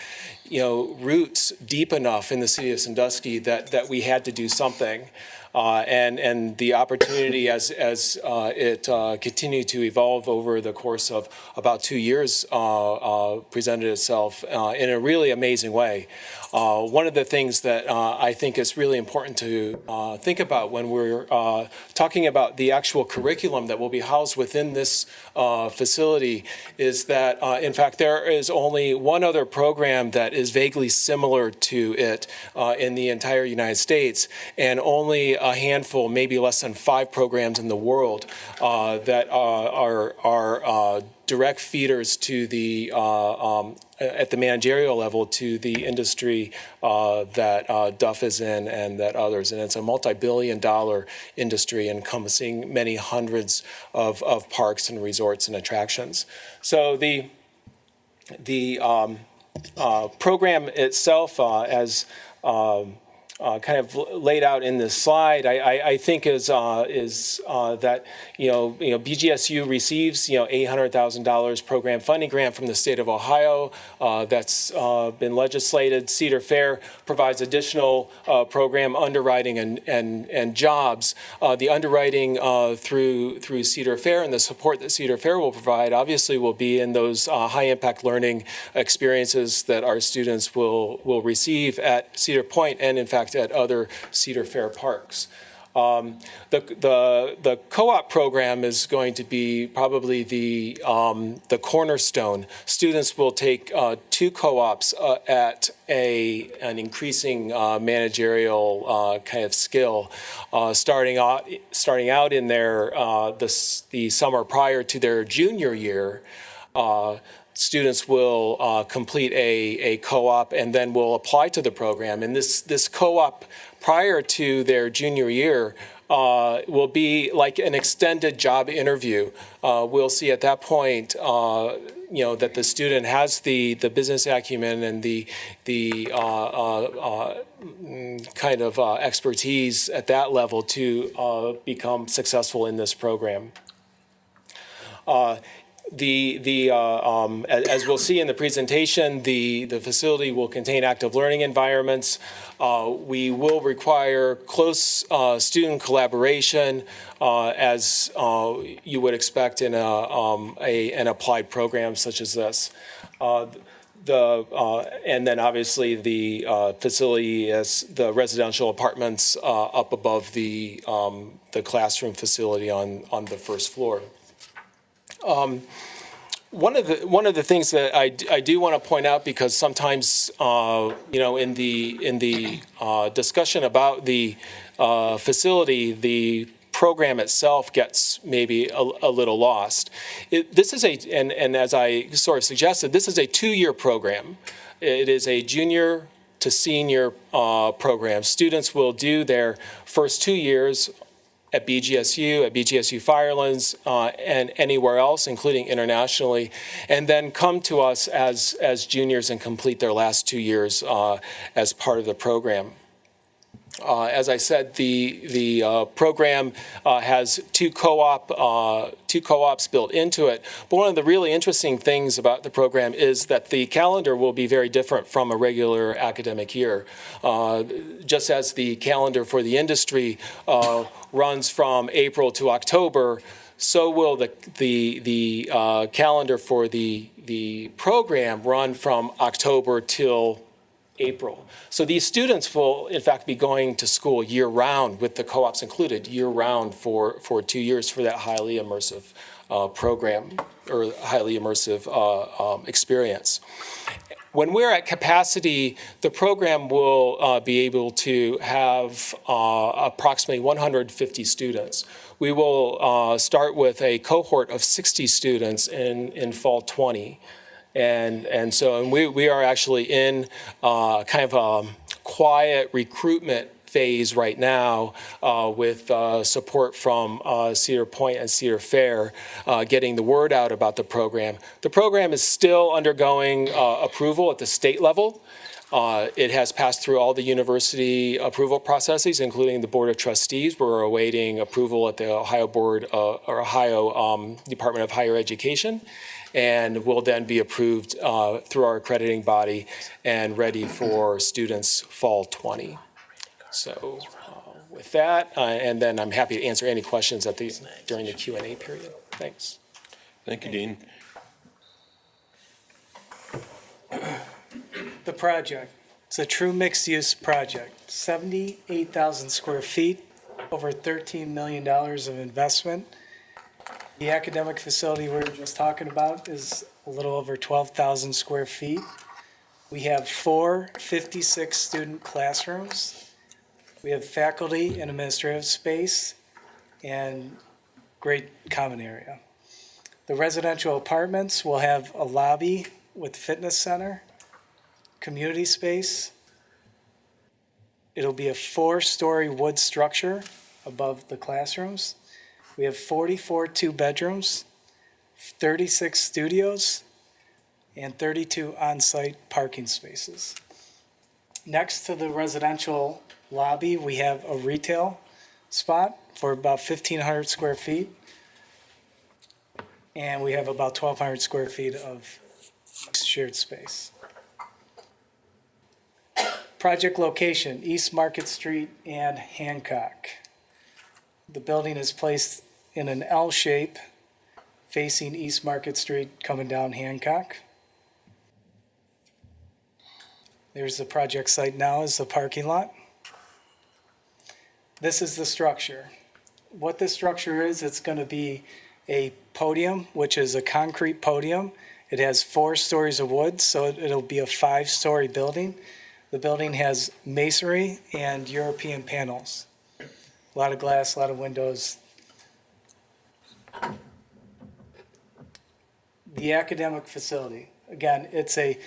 roots deep enough in the city of Sandusky that we had to do something. and the opportunity as it continued to evolve over the course of about 2 years presented itself in a really amazing way. One of the things that I think is really important to think about when we're talking about the actual curriculum that will be housed within this facility is that, in fact, there is only one other program that is vaguely similar to it in the entire United States, and only a handful, maybe less than 5 programs in the world that are direct feeders to the at the managerial level to the industry that Duff is in and that others. And it's a multi-billion-dollar industry encompassing many hundreds of parks and resorts and attractions. So the program itself, as kind of laid out in this slide, I think is that BGSU receives $800,000 program funding grant from the state of Ohio that's been legislated. Cedar Fair provides additional program underwriting and jobs. The underwriting through Cedar Fair and the support that Cedar Fair will provide obviously will be in those high impact learning experiences that our students will receive at Cedar Point and in fact at other Cedar Fair parks. The co-op program is going to be probably the cornerstone. Students will take 2 co-ops at an increasing managerial kind of skill, starting out in their the summer prior to their junior year. Students will complete a co-op and then will apply to the program. And this co-op prior to their junior year will be like an extended job interview. We'll see at that point that the student has the business acumen and the kind of expertise at that level to become successful in this program. As we'll see in the presentation, the facility will contain active learning environments. We will require close student collaboration, as you would expect in an applied program such as this. And then obviously the facility is the residential apartments up above the classroom facility on the first floor. One of the things that I do want to point out, because sometimes in the discussion about the facility, the program itself gets maybe a little lost. This is and as I sort of suggested, this is a 2-year program. It is a junior to senior program. Students will do their first 2 years at BGSU Firelands, and anywhere else, including internationally, and then come to us as juniors and complete their last 2 years as part of the program. As I said, the program has two co-ops built into it. But one of the really interesting things about the program is that the calendar will be very different from a regular academic year. Just as the calendar for the industry runs from April to October, so will the calendar for the program run from October till April. So these students will, in fact, be going to school year-round, with the co-ops included, year-round for 2 years for that highly immersive program, or highly immersive experience. When we're at capacity, the program will be able to have approximately 150 students. We will start with a cohort of 60 students in fall 20. And so we are actually in kind of a quiet recruitment phase right now with support from Cedar Point and Cedar Fair, getting the word out about the program. The program is still undergoing approval at the state level. It has passed through all the university approval processes, including the Board of Trustees. We're awaiting approval at the Ohio Department of Higher Education, and will then be approved through our accrediting body and ready for students fall 20. So with that, and then I'm happy to answer any questions during the Q&A period. Thanks. Thank you, Dean. The project, it's a true mixed-use project, 78,000 square feet, over $13 million of investment. The academic facility we were just talking about is a little over 12,000 square feet. We have 4 56-student classrooms. We have faculty and administrative space and great common area. The residential apartments will have a lobby with fitness center, community space. It'll be a 4-story wood structure above the classrooms. We have 44 two-bedrooms, 36 studios, and 32 on-site parking spaces. Next to the residential lobby, we have a retail spot for about 1,500 square feet. And we have about 1,200 square feet of shared space. Project location, East Market Street and Hancock. The building is placed in an L shape facing East Market Street coming down Hancock. There's the project site now, is the parking lot. This is the structure. What this structure is, it's going to be a podium, which is a concrete podium. It has 4 stories of wood, so it'll be a 5-story building. The building has masonry and European panels. A lot of glass, a lot of windows. The academic facility, again, it's a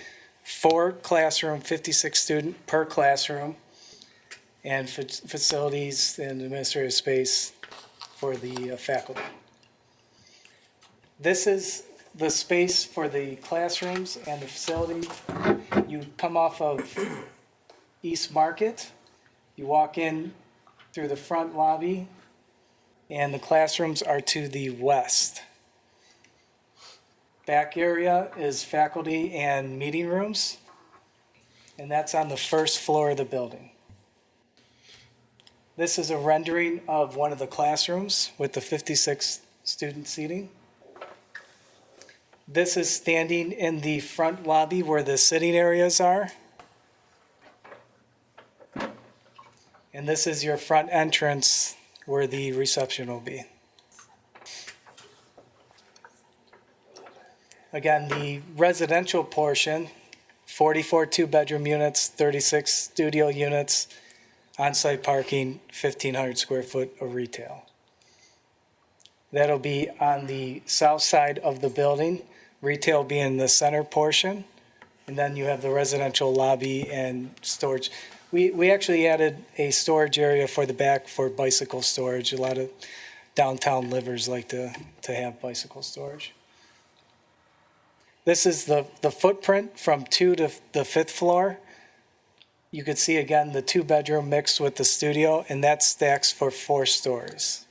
4-classroom, 56 student per classroom, and facilities and administrative space for the faculty. This is the space for the classrooms and the facility. You come off of East Market, you walk in through the front lobby, and the classrooms are to the west. Back area is faculty and meeting rooms, and that's on the 1st floor of the building. This is a rendering of one of the classrooms with the 56 student seating. This is standing in the front lobby where the sitting areas are. And this is your front entrance where the reception will be. Again, the residential portion, 44 2-bedroom units, 36 studio units, on-site parking, 1,500 square foot of retail. That'll be on the south side of the building, retail being the center portion, and then you have the residential lobby and storage. We actually added a storage area for the back for bicycle storage. A lot of downtown livers like to have bicycle storage. This is the footprint from 2 to the 5th floor. You could see again the 2-bedroom mixed with the studio, and that stacks for 4 stories.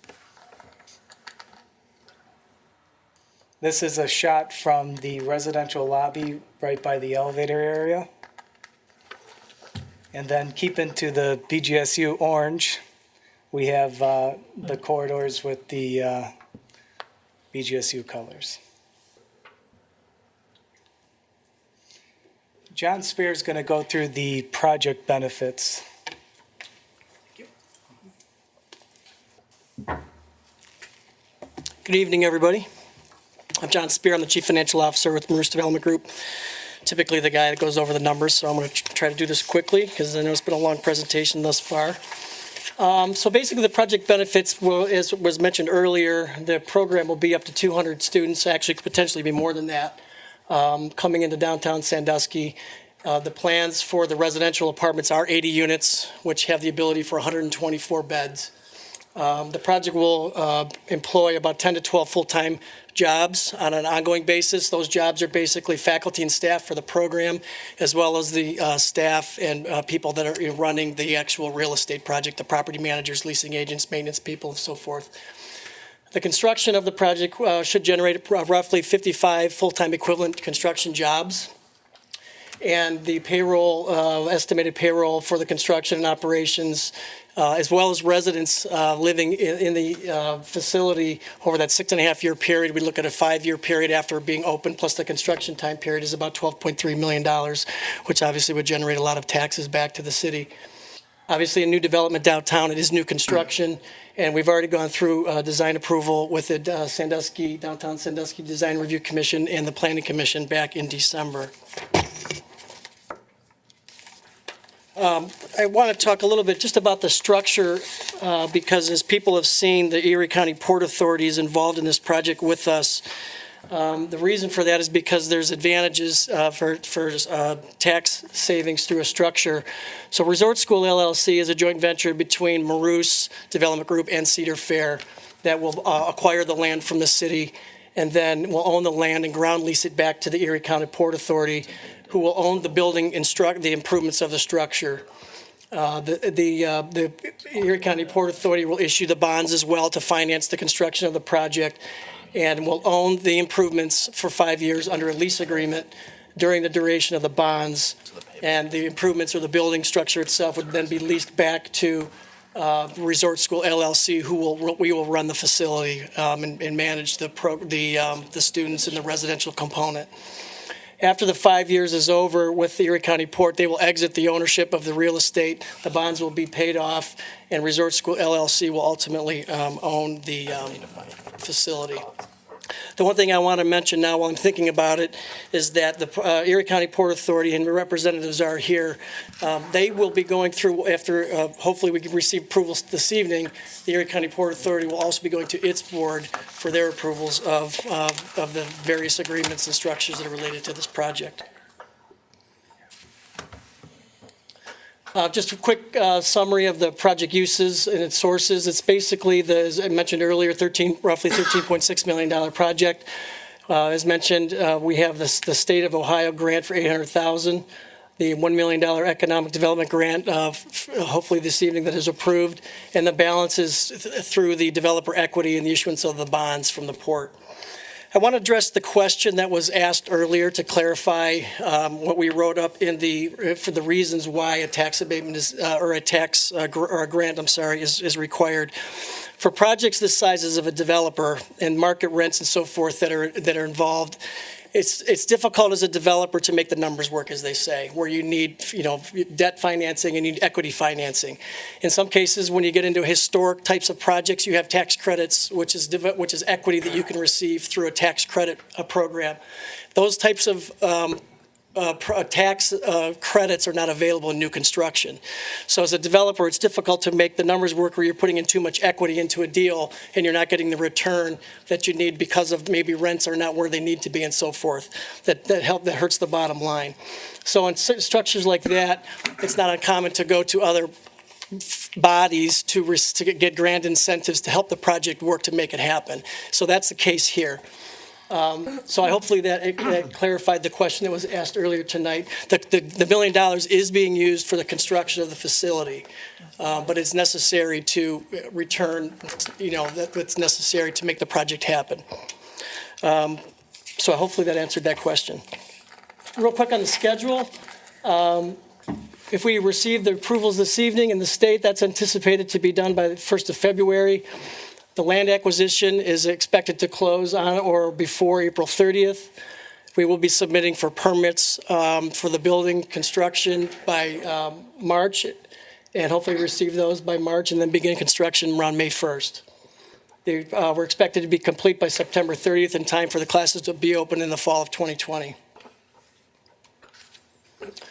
This is a shot from the residential lobby right by the elevator area. And then keeping to the BGSU orange, we have the corridors with the BGSU colors. John Spear is going to go through the project benefits. Good evening, everybody. I'm John Spear. I'm the Chief Financial Officer with Marist Development Group. Typically the guy that goes over the numbers, so I'm going to try to do this quickly because I know it's been a long presentation thus far. So basically the project benefits will, as was mentioned earlier, the program will be up to 200 students, actually could potentially be more than that, coming into downtown Sandusky. The plans for the residential apartments are 80 units, which have the ability for 124 beds. The project will employ about 10 to 12 full-time jobs on an ongoing basis. Those jobs are basically faculty and staff for the program, as well as the staff and people that are running the actual real estate project, the property managers, leasing agents, maintenance people, and so forth. The construction of the project should generate roughly 55 full-time equivalent construction jobs. And the payroll, estimated payroll for the construction and operations as well as residents living in the facility over that 6.5-year period. We look at a 5-year period after being open, plus the construction time period is about $12.3 million, which obviously would generate a lot of taxes back to the city. Obviously, a new development downtown, it is new construction, and we've already gone through design approval with the Downtown Sandusky Design Review Commission and the Planning Commission back in December. I want to talk a little bit just about the structure, because as people have seen, the Erie County Port Authority is involved in this project with us. The reason for that is because there's advantages for tax savings through a structure. So Resort School LLC is a joint venture between Maroos Development Group and Cedar Fair that will acquire the land from the city, and then will own the land and ground lease it back to the Erie County Port Authority, who will own the building and the improvements of the structure. The Erie County Port Authority will issue the bonds as well to finance the construction of the project, and will own the improvements for 5 years under a lease agreement during the duration of the bonds. And the improvements or the building structure itself would then be leased back to Resort School LLC, we will run the facility and manage the students in the residential component. After the 5 years is over with the Erie County Port, they will exit the ownership of the real estate. The bonds will be paid off, and Resort School LLC will ultimately own the facility. The one thing I want to mention now while I'm thinking about it is that the Erie County Port Authority and the representatives are here. They will be going through, after hopefully we can receive approvals this evening, the Erie County Port Authority will also be going to its board for their approvals of the various agreements and structures that are related to this project. Just a quick summary of the project uses and its sources. It's basically, as I mentioned earlier, roughly $13.6 million project. As mentioned, we have the State of Ohio grant for $800,000, the $1 million economic development grant, hopefully this evening, that is approved, and the balance is through the developer equity and the issuance of the bonds from the port. I want to address the question that was asked earlier to clarify what we wrote up for the reasons why a tax abatement or a grant, is required. For projects this size of a developer and market rents and so forth that are involved, it's difficult as a developer to make the numbers work, as they say, where you need debt financing and you need equity financing. In some cases, when you get into historic types of projects, you have tax credits, which is equity that you can receive through a tax credit program. Those types of tax credits are not available in new construction. So as a developer, it's difficult to make the numbers work where you're putting in too much equity into a deal and you're not getting the return that you need because of maybe rents are not where they need to be and so forth. That hurts the bottom line. So in structures like that, it's not uncommon to go to other bodies to get grant incentives to help the project work to make it happen. So that's the case here. So hopefully that clarified the question that was asked earlier tonight. The $1 million is being used for the construction of the facility, but it's necessary to return, that's necessary to make the project happen. So hopefully that answered that question. Real quick on the schedule. If we receive the approvals this evening in the state, that's anticipated to be done by the 1st of February. The land acquisition is expected to close on or before April 30th. We will be submitting for permits for the building construction by March, and hopefully receive those by March, and then begin construction around May 1st. We're expected to be complete by September 30th in time for the classes to be open in the fall of 2020.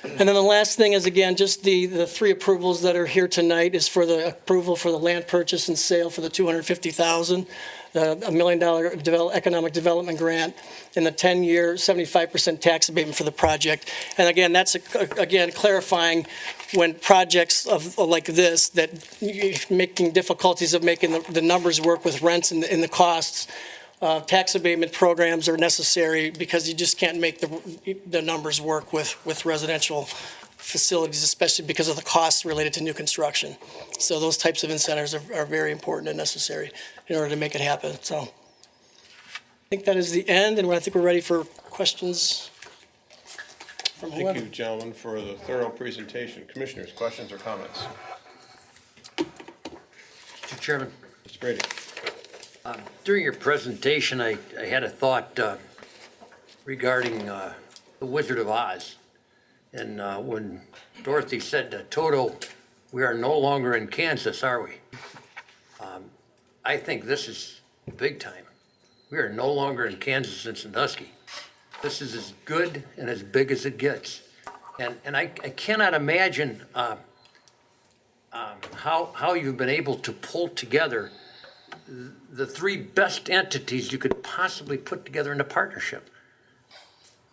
And then the last thing is, again, just the 3 approvals that are here tonight is for the approval for the land purchase and sale for the $250,000, the $1 million economic development grant, and the 10-year 75% tax abatement for the project. And again, that's again clarifying when projects like this that making difficulties of making the numbers work with rents and the costs. Tax abatement programs are necessary because you just can't make the numbers work with residential facilities, especially because of the costs related to new construction. So those types of incentives are very important and necessary in order to make it happen. So I think that is the end, and I think we're ready for questions from whoever. Thank you, gentlemen, for the thorough presentation. Commissioners, questions or comments? Chairman, Mr. Brady. during your presentation, I had a thought regarding The Wizard of Oz. And when Dorothy said to Toto, "We are no longer in Kansas, are we?" I think this is big time. We are no longer in Kansas and Sandusky. This is as good and as big as it gets. And I cannot imagine how you've been able to pull together the three best entities you could possibly put together in a partnership.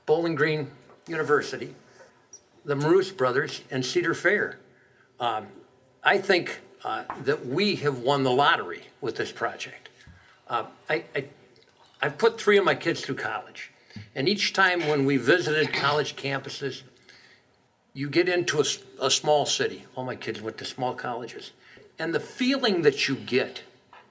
Bowling Green University, the Marous Brothers, and Cedar Fair. I think that we have won the lottery with this project. I've put three of my kids through college, and each time when we visited college campuses, you get into a small city. All my kids went to small colleges. And the feeling that you get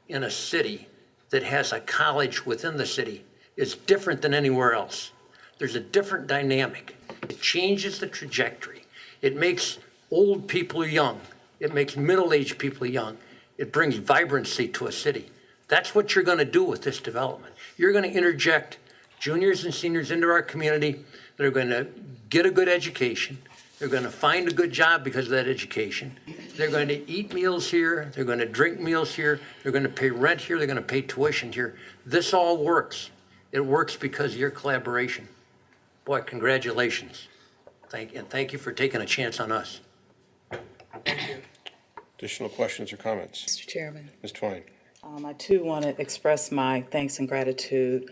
in a city that has a college within the city is different than anywhere else. There's a different dynamic. It changes the trajectory. It makes old people young. It makes middle-aged people young. It brings vibrancy to a city. That's what you're going to do with this development. You're going to interject juniors and seniors into our community that are going to get a good education. They're going to find a good job because of that education. They're going to eat meals here. They're going to drink meals here. They're going to pay rent here. They're going to pay tuition here. This all works. It works because of your collaboration. Boy, congratulations. Thank you for taking a chance on us. Additional questions or comments? Mr. Chairman, Ms. Twine. I too want to express my thanks and gratitude,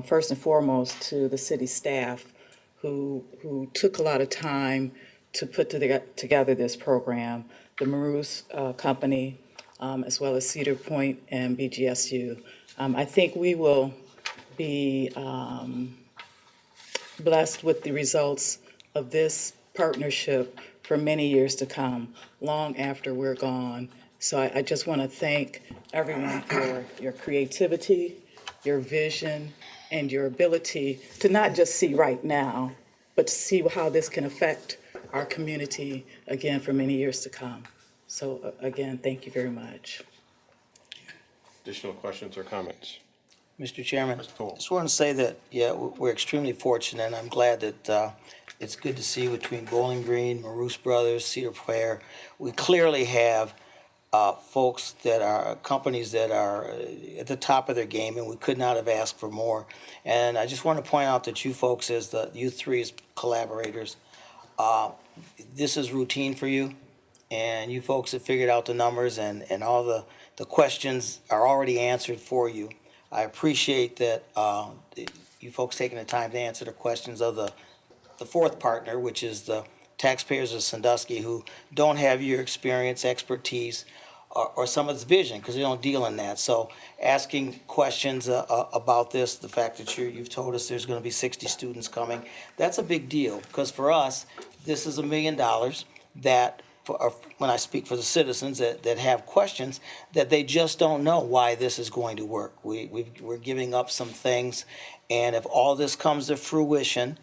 first and foremost, to the city staff who took a lot of time to put together this program, the Marous Company, as well as Cedar Point and BGSU. I think we will be blessed with the results of this partnership for many years to come, long after we're gone. So I just want to thank everyone for your creativity, your vision, and your ability to not just see right now, but to see how this can affect our community again for many years to come. So again, thank you very much. Additional questions or comments? Mr. Chairman, Mr. Cole. I just want to say that, yeah, we're extremely fortunate, and I'm glad that it's good to see between Bowling Green, Marous Brothers, Cedar Fair, we clearly have folks that are, companies that are at the top of their game, and we could not have asked for more. And I just want to point out that you folks, as you three as collaborators, this is routine for you, and you folks have figured out the numbers, and all the questions are already answered for you. I appreciate that you folks taking the time to answer the questions of the fourth partner, which is the taxpayers of Sandusky, who don't have your experience, expertise, or someone's vision, because they don't deal in that. So asking questions about this, the fact that you've told us there's going to be 60 students coming, that's a big deal, because for us, this is $1 million that, when I speak for the citizens that have questions, that they just don't know why this is going to work. We're giving up some things, and if all this comes to fruition,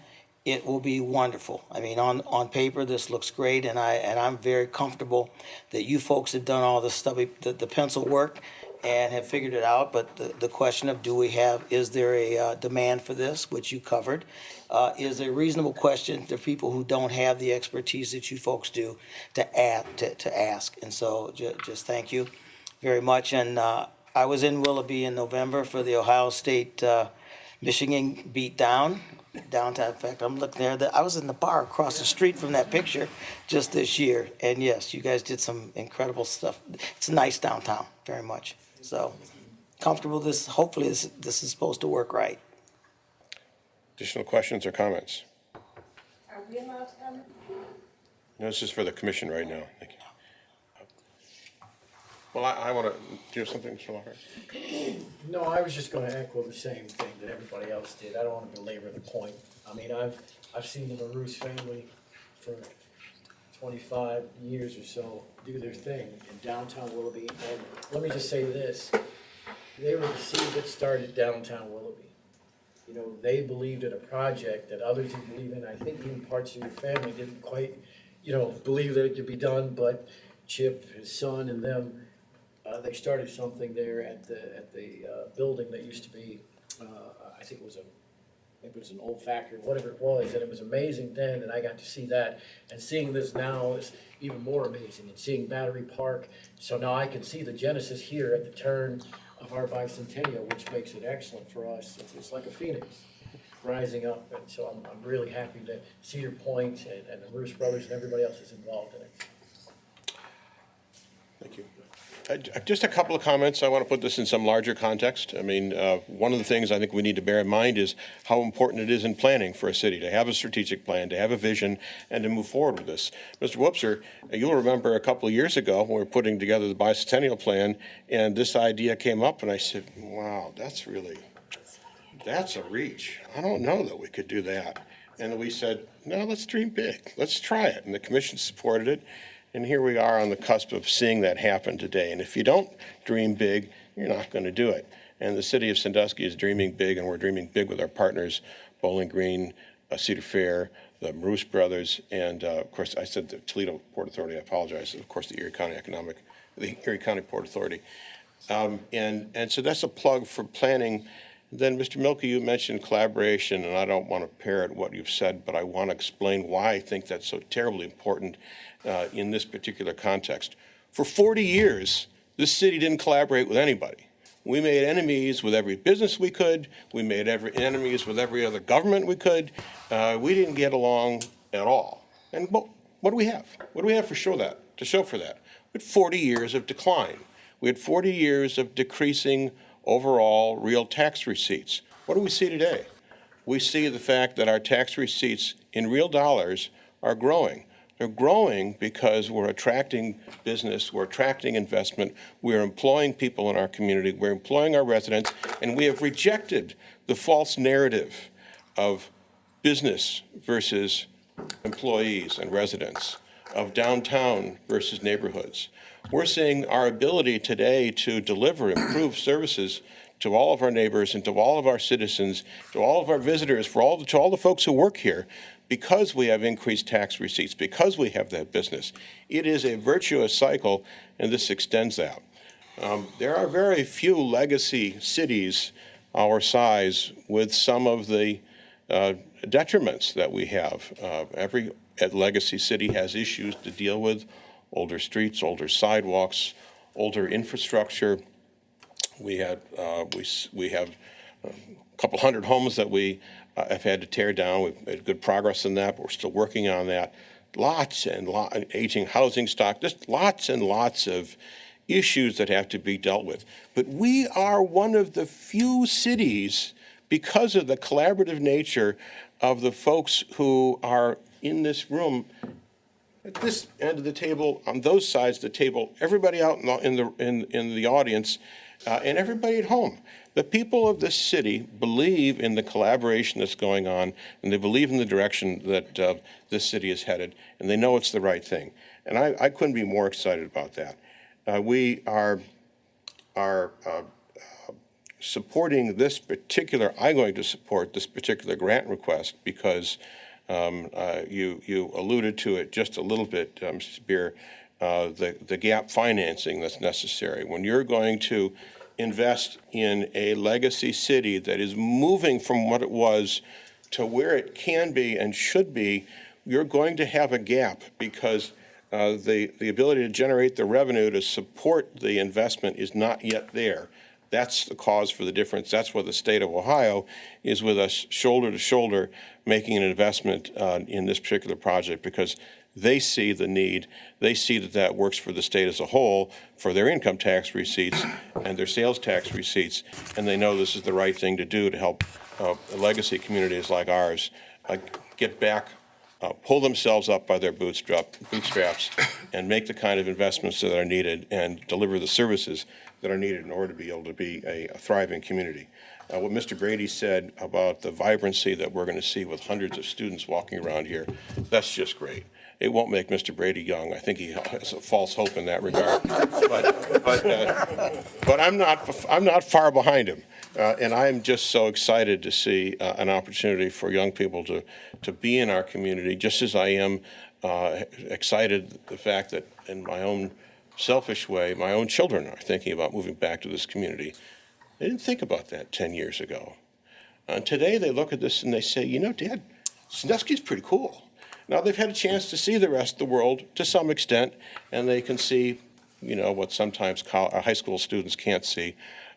it will be wonderful. I mean, on paper, this looks great, and I'm very comfortable that you folks have done all the stuff, the pencil work, and have figured it out. But the question of is there a demand for this, which you covered, is a reasonable question to people who don't have the expertise that you folks do to ask. And so just thank you very much. And I was in Willoughby in November for the Ohio State Michigan beat downtown. In fact, I'm looking there. I was in the bar across the street from that picture just this year. And yes, you guys did some incredible stuff. It's nice downtown, very much. So comfortable. Hopefully this is supposed to work right. Additional questions or comments? Are we allowed to comment? No, this is for the commission right now. Thank you. Well, I want to, do you have something, Mr. Lockhart? No, I was just gonna echo the same thing that everybody else did. I don't wanna belabor the point. I mean, I've seen the Marous family for 25 years or so do their thing in downtown Willoughby. And let me just say this, they were the seed that started downtown Willoughby. You know, they believed in a project that others didn't believe in. I think even parts of your family didn't quite, believe that it could be done, but Chip, his son, and them they started something there at the building that used to be, I think it was an old factory, whatever it was, and it was amazing then, and I got to see that. And seeing this now is even more amazing, and seeing Battery Park. So now I can see the genesis here at the turn of our bicentennial, which makes it excellent for us. It's like a phoenix rising up, and so I'm really happy that Cedar Point and the Bruce Brothers and everybody else is involved in it. Thank you. Just a couple of comments. I want to put this in some larger context. I mean, one of the things I think we need to bear in mind is how important it is in planning for a city to have a strategic plan, to have a vision, and to move forward with this. Mr. Whoopser, you'll remember a couple of years ago when we were putting together the bicentennial plan, and this idea came up, and I said, wow, that's a reach. I don't know that we could do that. And we said, no, let's dream big. Let's try it. And the commission supported it. And here we are on the cusp of seeing that happen today. And if you don't dream big, you're not going to do it. And the city of Sandusky is dreaming big, and we're dreaming big with our partners, Bowling Green, Cedar Fair, the Bruce Brothers, and of course, I said the Toledo Port Authority. I apologize. Of course, the Erie County Port Authority. And so that's a plug for planning. Then, Mr. Milke, you mentioned collaboration, and I don't want to parrot what you've said, but I want to explain why I think that's so terribly important in this particular context. For 40 years, this city didn't collaborate with anybody. We made enemies with every business we could. We made enemies with every other government we could. We didn't get along at all. And what do we have? What do we have to show for that? We had 40 years of decline. We had 40 years of decreasing overall real tax receipts. What do we see today? We see the fact that our tax receipts in real dollars are growing. They're growing because we're attracting business, we're attracting investment, we're employing people in our community, we're employing our residents, and we have rejected the false narrative of business versus employees and residents, of downtown versus neighborhoods. We're seeing our ability today to deliver improved services to all of our neighbors and to all of our citizens, to all of our visitors, to all the folks who work here, because we have increased tax receipts, because we have that business. It is a virtuous cycle, and this extends that. There are very few legacy cities our size with some of the detriments that we have. Every legacy city has issues to deal with: older streets, older sidewalks, older infrastructure. We have a couple hundred homes that we have had to tear down. We've made good progress in that, but we're still working on that. Lots and aging housing stock, just lots and lots of issues that have to be dealt with. But we are one of the few cities, because of the collaborative nature of the folks who are in this room, at this end of the table, on those sides of the table, everybody out in the audience, and everybody at home. The people of this city believe in the collaboration that's going on, and they believe in the direction that this city is headed, and they know it's the right thing. And I couldn't be more excited about that. We are supporting this particular, I'm going to support this particular grant request because you alluded to it just a little bit, Mr. Spear, the gap financing that's necessary. When you're going to invest in a legacy city that is moving from what it was to where it can be and should be, you're going to have a gap because the ability to generate the revenue to support the investment is not yet there. That's the cause for the difference. That's why the state of Ohio is with us shoulder to shoulder making an investment in this particular project, because they see the need. They see that works for the state as a whole, for their income tax receipts and their sales tax receipts, and they know this is the right thing to do to help legacy communities like ours get back, pull themselves up by their bootstraps, and make the kind of investments that are needed and deliver the services that are needed in order to be able to be a thriving community. What Mr. Brady said about the vibrancy that we're going to see with hundreds of students walking around here, that's just great. It won't make Mr. Brady young. I think he has a false hope in that regard. But I'm not far behind him, and I'm just so excited to see an opportunity for young people to be in our community, just as I am excited the fact that in my own selfish way, my own children are thinking about moving back to this community. They didn't think about that 10 years ago. And today they look at this and they say, you know, Dad, Sandusky's pretty cool. Now they've had a chance to see the rest of the world to some extent, and they can see, you know, what sometimes high school students can't see,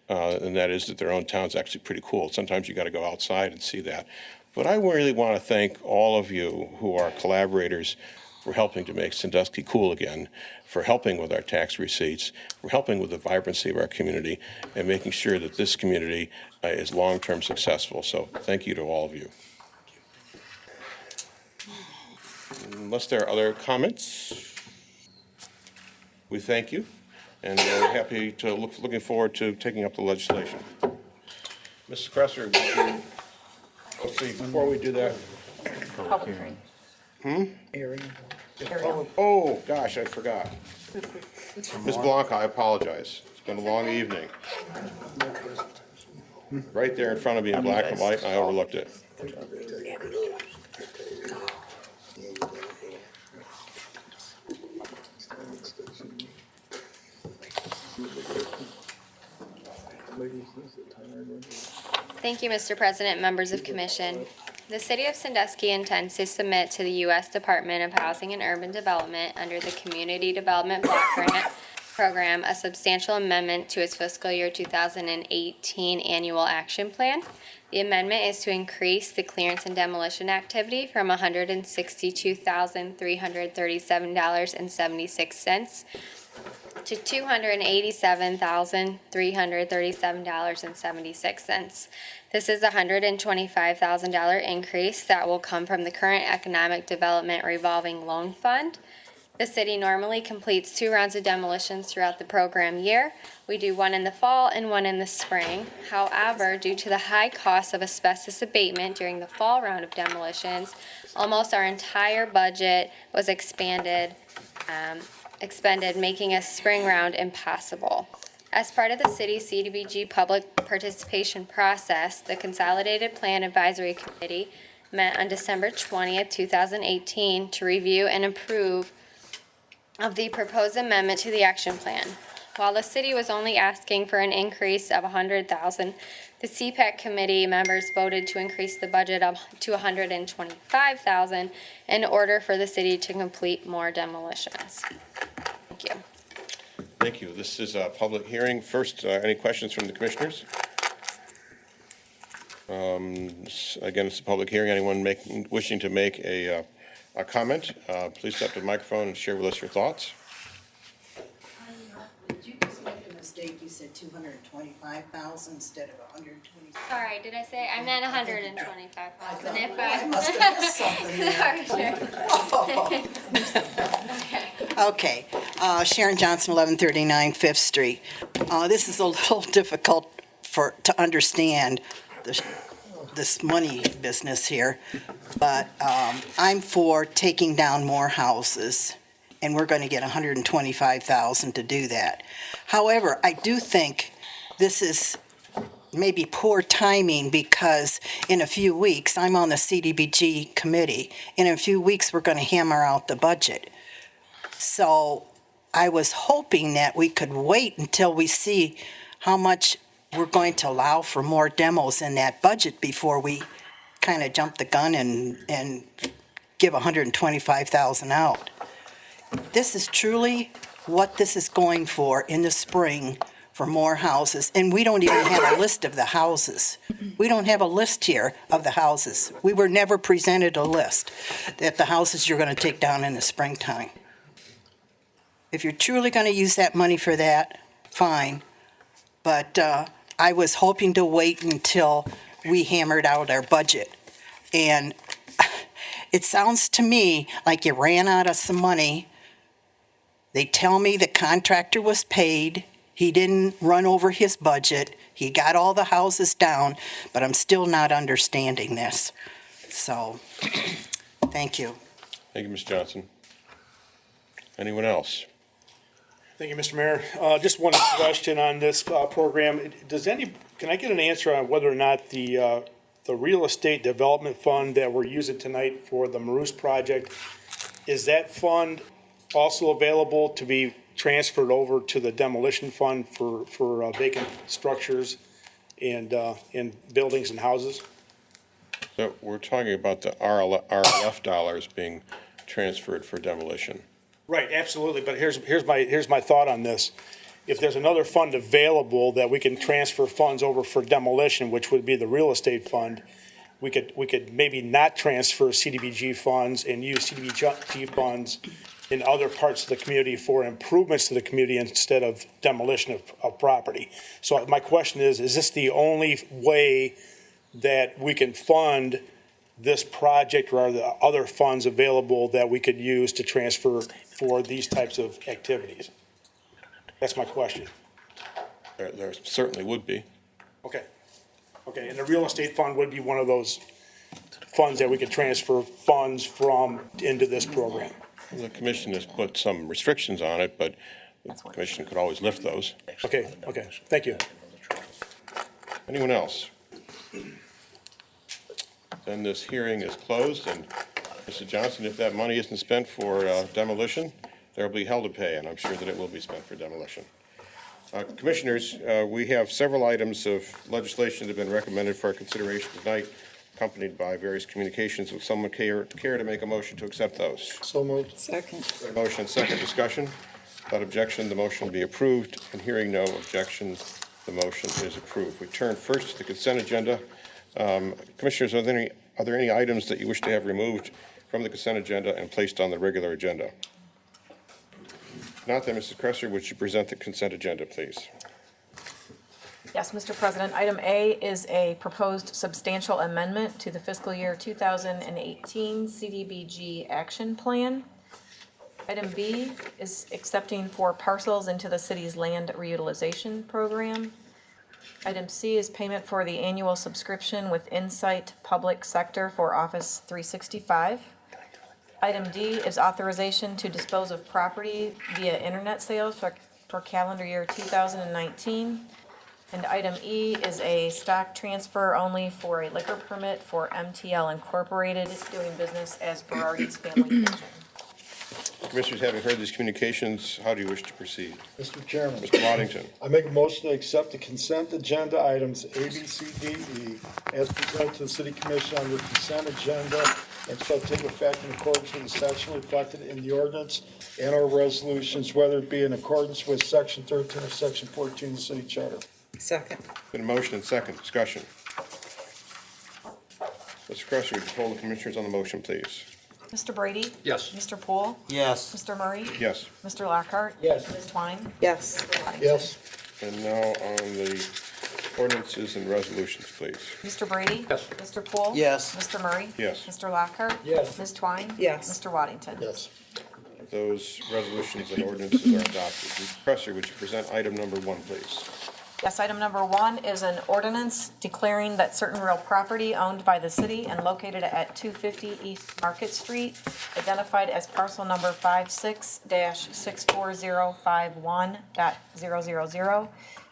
and that is that their own town's actually pretty cool. Sometimes you got to go outside and see that. But I really want to thank all of you who are collaborators for helping to make Sandusky cool again, for helping with our tax receipts, for helping with the vibrancy of our community, and making sure that this community is long-term successful. So thank you to all of you. Unless there are other comments, we thank you, and we're happy to looking forward to taking up the legislation. Mrs. Cresser, would you, let's see, before we do that. Public hearing. Area. Oh, gosh, I forgot. Ms. Blanca, I apologize. It's been a long evening. Right there in front of me in black and white, I overlooked it. Thank you, Mr. President, members of commission. The City of Sandusky intends to submit to the U.S. Department of Housing and Urban Development under the Community Development Block Grant Program a substantial amendment to its fiscal year 2018 annual action plan. The amendment is to increase the clearance and demolition activity from $162,337.76 to $287,337.76. This is a $125,000 increase that will come from the current Economic Development Revolving Loan Fund. The city normally completes 2 rounds of demolitions throughout the program year. We do one in the fall and one in the spring. However, due to the high cost of asbestos abatement during the fall round of demolitions, almost our entire budget was expended, making a spring round impossible. As part of the city's CDBG public participation process, the Consolidated Plan Advisory Committee met on December 20th, 2018 to review and approve of the proposed amendment to the action plan. While the city was only asking for an increase of $100,000, the CPAC committee members voted to increase the budget to $125,000 in order for the city to complete more demolitions. Thank you. Thank you. This is a public hearing. First, any questions from the commissioners? Again, it's a public hearing. Anyone wishing to make a comment, please step to the microphone and share with us your thoughts. Did you just make a mistake? You said 225,000 instead of 120. Sorry, did I say? I meant 125,000. If I must have missed something there. Okay, Sharon Johnson, 1139 5th Street. This is a little difficult to understand this money business here, but I'm for taking down more houses, and we're going to get $125,000 to do that. However, I do think this is maybe poor timing because in a few weeks, I'm on the CDBG committee, and in a few weeks, we're going to hammer out the budget. So I was hoping that we could wait until we see how much we're going to allow for more demos in that budget before we kind of jump the gun and give $125,000 out. This is truly what this is going for in the spring for more houses, and we don't even have a list of the houses. We don't have a list here of the houses. We were never presented a list that the houses you're going to take down in the springtime. If you're truly going to use that money for that, fine. But I was hoping to wait until we hammered out our budget. And it sounds to me like you ran out of some money. They tell me the contractor was paid. He didn't run over his budget. He got all the houses down, but I'm still not understanding this. So, thank you. Thank you, Ms. Johnson. Anyone else? Thank you, Mr. Mayor. Just one question on this program. Can I get an answer on whether or not the real estate development fund that we're using tonight for the Maroos project, is that fund also available to be transferred over to the demolition fund for vacant structures and in buildings and houses. So we're talking about the RLF dollars being transferred for demolition. Right, absolutely, but here's my thought on this. If there's another fund available that we can transfer funds over for demolition, which would be the real estate fund, we could maybe not transfer CDBG funds and use CDBG funds in other parts of the community for improvements to the community instead of demolition of property. So my question is this the only way that we can fund this project, or are there other funds available that we could use to transfer for these types of activities? That's my question. There certainly would be. Okay, and the real estate fund would be one of those funds that we could transfer funds from into this program. The commission has put some restrictions on it, but the commission could always lift those. Okay, thank you. Anyone else? Then this hearing is closed, and Mr. Johnson, if that money isn't spent for demolition, there will be hell to pay, and I'm sure that it will be spent for demolition. Commissioners, we have several items of legislation that have been recommended for our consideration tonight, accompanied by various communications. Would someone care to make a motion to accept those? So moved. Second. Motion, second discussion. Without objection, the motion will be approved, and hearing no objection, the motion is approved. We turn first to the consent agenda. Commissioners, are there any items that you wish to have removed from the consent agenda and placed on the regular agenda? If not, then, Mrs. Cresser, would you present the consent agenda, please? Yes, Mr. President. Item A is a proposed substantial amendment to the fiscal year 2018 CDBG action plan. Item B is accepting 4 parcels into the city's land reutilization program. Item C is payment for the annual subscription with Insight Public Sector for Office 365. Item D is authorization to dispose of property via internet sales for calendar year 2019. And item E is a stock transfer only for a liquor permit for MTL Incorporated doing business as Berardi's Family Kitchen. Commissioners, having heard these communications, how do you wish to proceed? Mr. Chairman. Mr. Waddington. I make a motion to accept the consent agenda items A, B, C, D, E as presented to the city commission on the consent agenda and shall take effect in accordance with the section reflected in the ordinance and our resolutions, whether it be in accordance with section 13 or section 14 of the city charter. Second. Been a motion and second discussion. Mr. Cresser, would you poll the commissioners on the motion, please? Mr. Brady? Yes. Mr. Poole? Yes. Mr. Murray? Yes. Mr. Lockhart? Yes. Ms. Twine? Yes. Mr. Waddington? Yes. And now on the ordinances and resolutions, please. Mr. Brady? Yes. Mr. Poole? Yes. Mr. Murray? Yes. Mr. Lockhart? Yes. Ms. Twine? Yes. Mr. Waddington? Yes. Those resolutions and ordinances are adopted. Mr. Cresser, would you present item number 1, please? Yes, item number 1 is an ordinance declaring that certain real property owned by the city and located at 250 East Market Street, identified as parcel number 56-64051.000,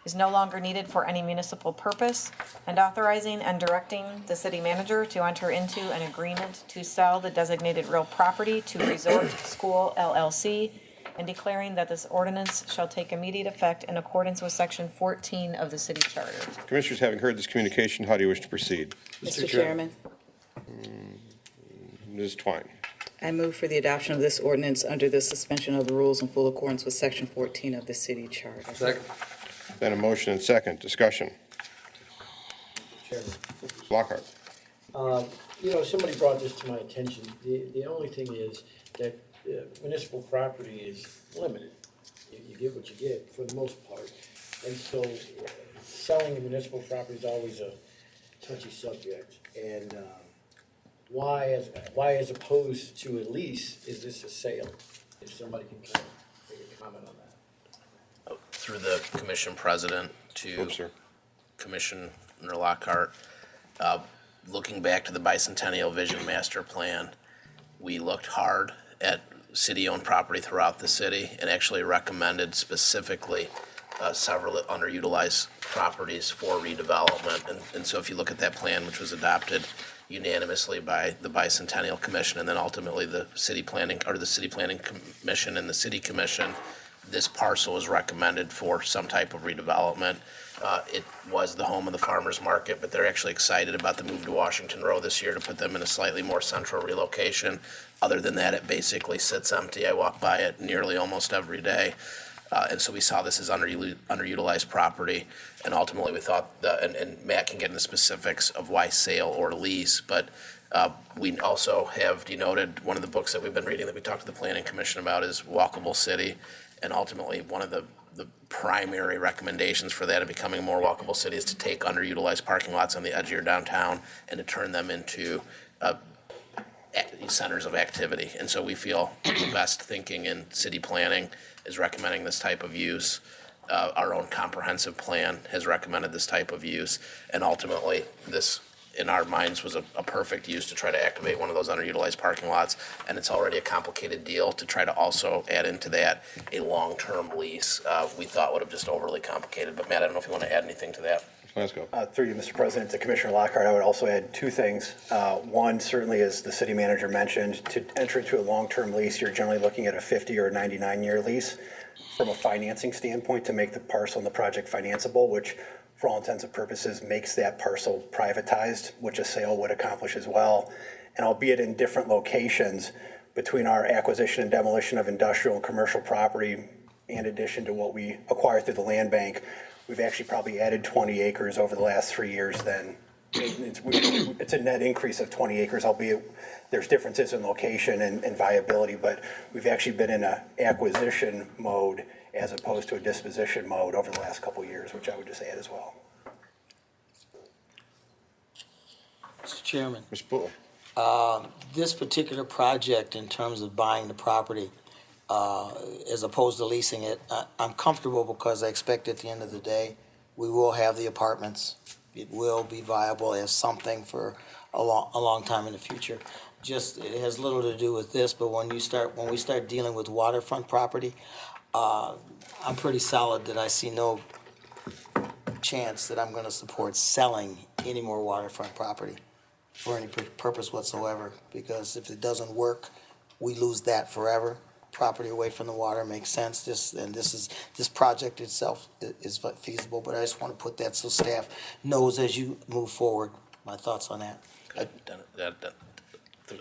is no longer needed for any municipal purpose, and authorizing and directing the city manager to enter into an agreement to sell the designated real property to Resort School LLC, and declaring that this ordinance shall take immediate effect in accordance with section 14 of the city charter. Commissioners, having heard this communication, how do you wish to proceed? Mr. Chairman, Ms. Twine. I move for the adoption of this ordinance under the suspension of the rules in full accordance with section 14 of the city charter. Second. Then a motion and second discussion. Chairman. Lockhart. Somebody brought this to my attention. The only thing is that municipal property is limited. You get what you get for the most part. And so selling a municipal property is always a touchy subject. And why as opposed to a lease, is this a sale? If somebody can kind of make a comment on that. Through the commission president to Commissioner Lockhart, looking back to the Bicentennial Vision Master Plan, we looked hard at city-owned property throughout the city and actually recommended specifically several underutilized properties for redevelopment. And so if you look at that plan, which was adopted unanimously by the Bicentennial Commission and then ultimately the City Planning Commission and the City Commission, this parcel was recommended for some type of redevelopment. It was the home of the farmer's market, but they're actually excited about the move to Washington Row this year to put them in a slightly more central relocation. Other than that, it basically sits empty. I walk by it nearly almost every day. And so we saw this as underutilized property, and ultimately we thought, and Matt can get into specifics of why sale or lease, but we also have denoted one of the books that we've been reading that we talked to the Planning Commission about is Walkable City, and ultimately one of the primary recommendations for that of becoming a more walkable city is to take underutilized parking lots on the edge of your downtown and to turn them into centers of activity. And so we feel the best thinking in city planning is recommending this type of use. Our own comprehensive plan has recommended this type of use. And ultimately, this, in our minds, was a perfect use to try to activate one of those underutilized parking lots. And it's already a complicated deal to try to also add into that a long-term lease. We thought would have just overly complicated. But Matt, I don't know if you want to add anything to that. Let's go. Through you, Mr. President, to Commissioner Lockhart, I would also add two things. One, certainly, as the city manager mentioned, to enter into a long-term lease, you're generally looking at a 50 or 99-year lease from a financing standpoint to make the parcel and the project financeable, which for all intents and purposes makes that parcel privatized, which a sale would accomplish as well. And albeit in different locations, between our acquisition and demolition of industrial and commercial property, in addition to what we acquired through the land bank, we've actually probably added 20 acres over the last 3 years. Then it's a net increase of 20 acres, albeit there's differences in location and viability, but we've actually been in an acquisition mode as opposed to a disposition mode over the last couple of years, which I would just add as well. Mr. Chairman. Mr. Poole. This particular project, in terms of buying the property, as opposed to leasing it, I'm comfortable because I expect at the end of the day, we will have the apartments. It will be viable as something for a long time in the future. Just, it has little to do with this, but when we start dealing with waterfront property, I'm pretty solid that I see no chance that I'm gonna support selling any more waterfront property for any purpose whatsoever, because if it doesn't work, we lose that forever. Property away from the water makes sense. This project itself is feasible, but I just want to put that so staff knows as you move forward. My thoughts on that. Through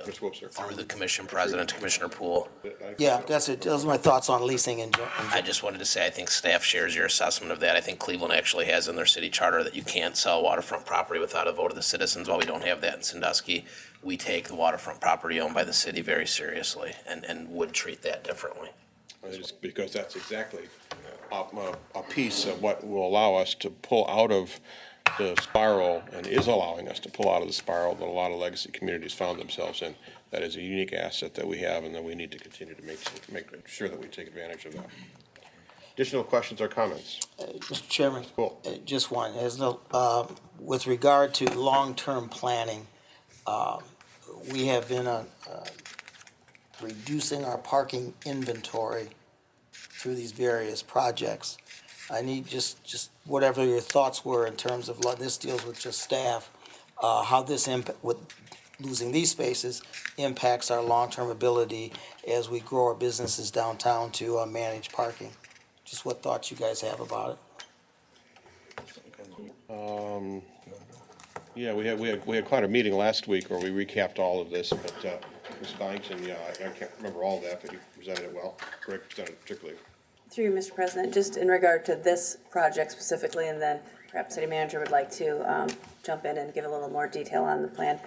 the commission president to Commissioner Poole. Yeah, that's it. Those are my thoughts on leasing and. I just wanted to say, I think staff shares your assessment of that. I think Cleveland actually has in their city charter that you can't sell waterfront property without a vote of the citizens. While we don't have that in Sandusky, we take the waterfront property owned by the city very seriously and would treat that differently. Just because that's exactly a piece of what will allow us to pull out of the spiral, and is allowing us to pull out of the spiral that a lot of legacy communities found themselves in. That is a unique asset that we have, and that we need to continue to make sure that we take advantage of that. Additional questions or comments? Mr. Chairman. Cool. Just one. With regard to long-term planning, we have been reducing our parking inventory through these various projects. I need just whatever your thoughts were in terms of, this deals with just staff, how this with losing these spaces impacts our long-term ability as we grow our businesses downtown to manage parking. Just what thoughts you guys have about it. Yeah, we had quite a meeting last week where we recapped all of this, but Ms. Byington, I can't remember all of that, but you presented it well. Greg presented it particularly. Through you, Mr. President, just in regard to this project specifically, and then perhaps City Manager would like to jump in and give a little more detail on the plan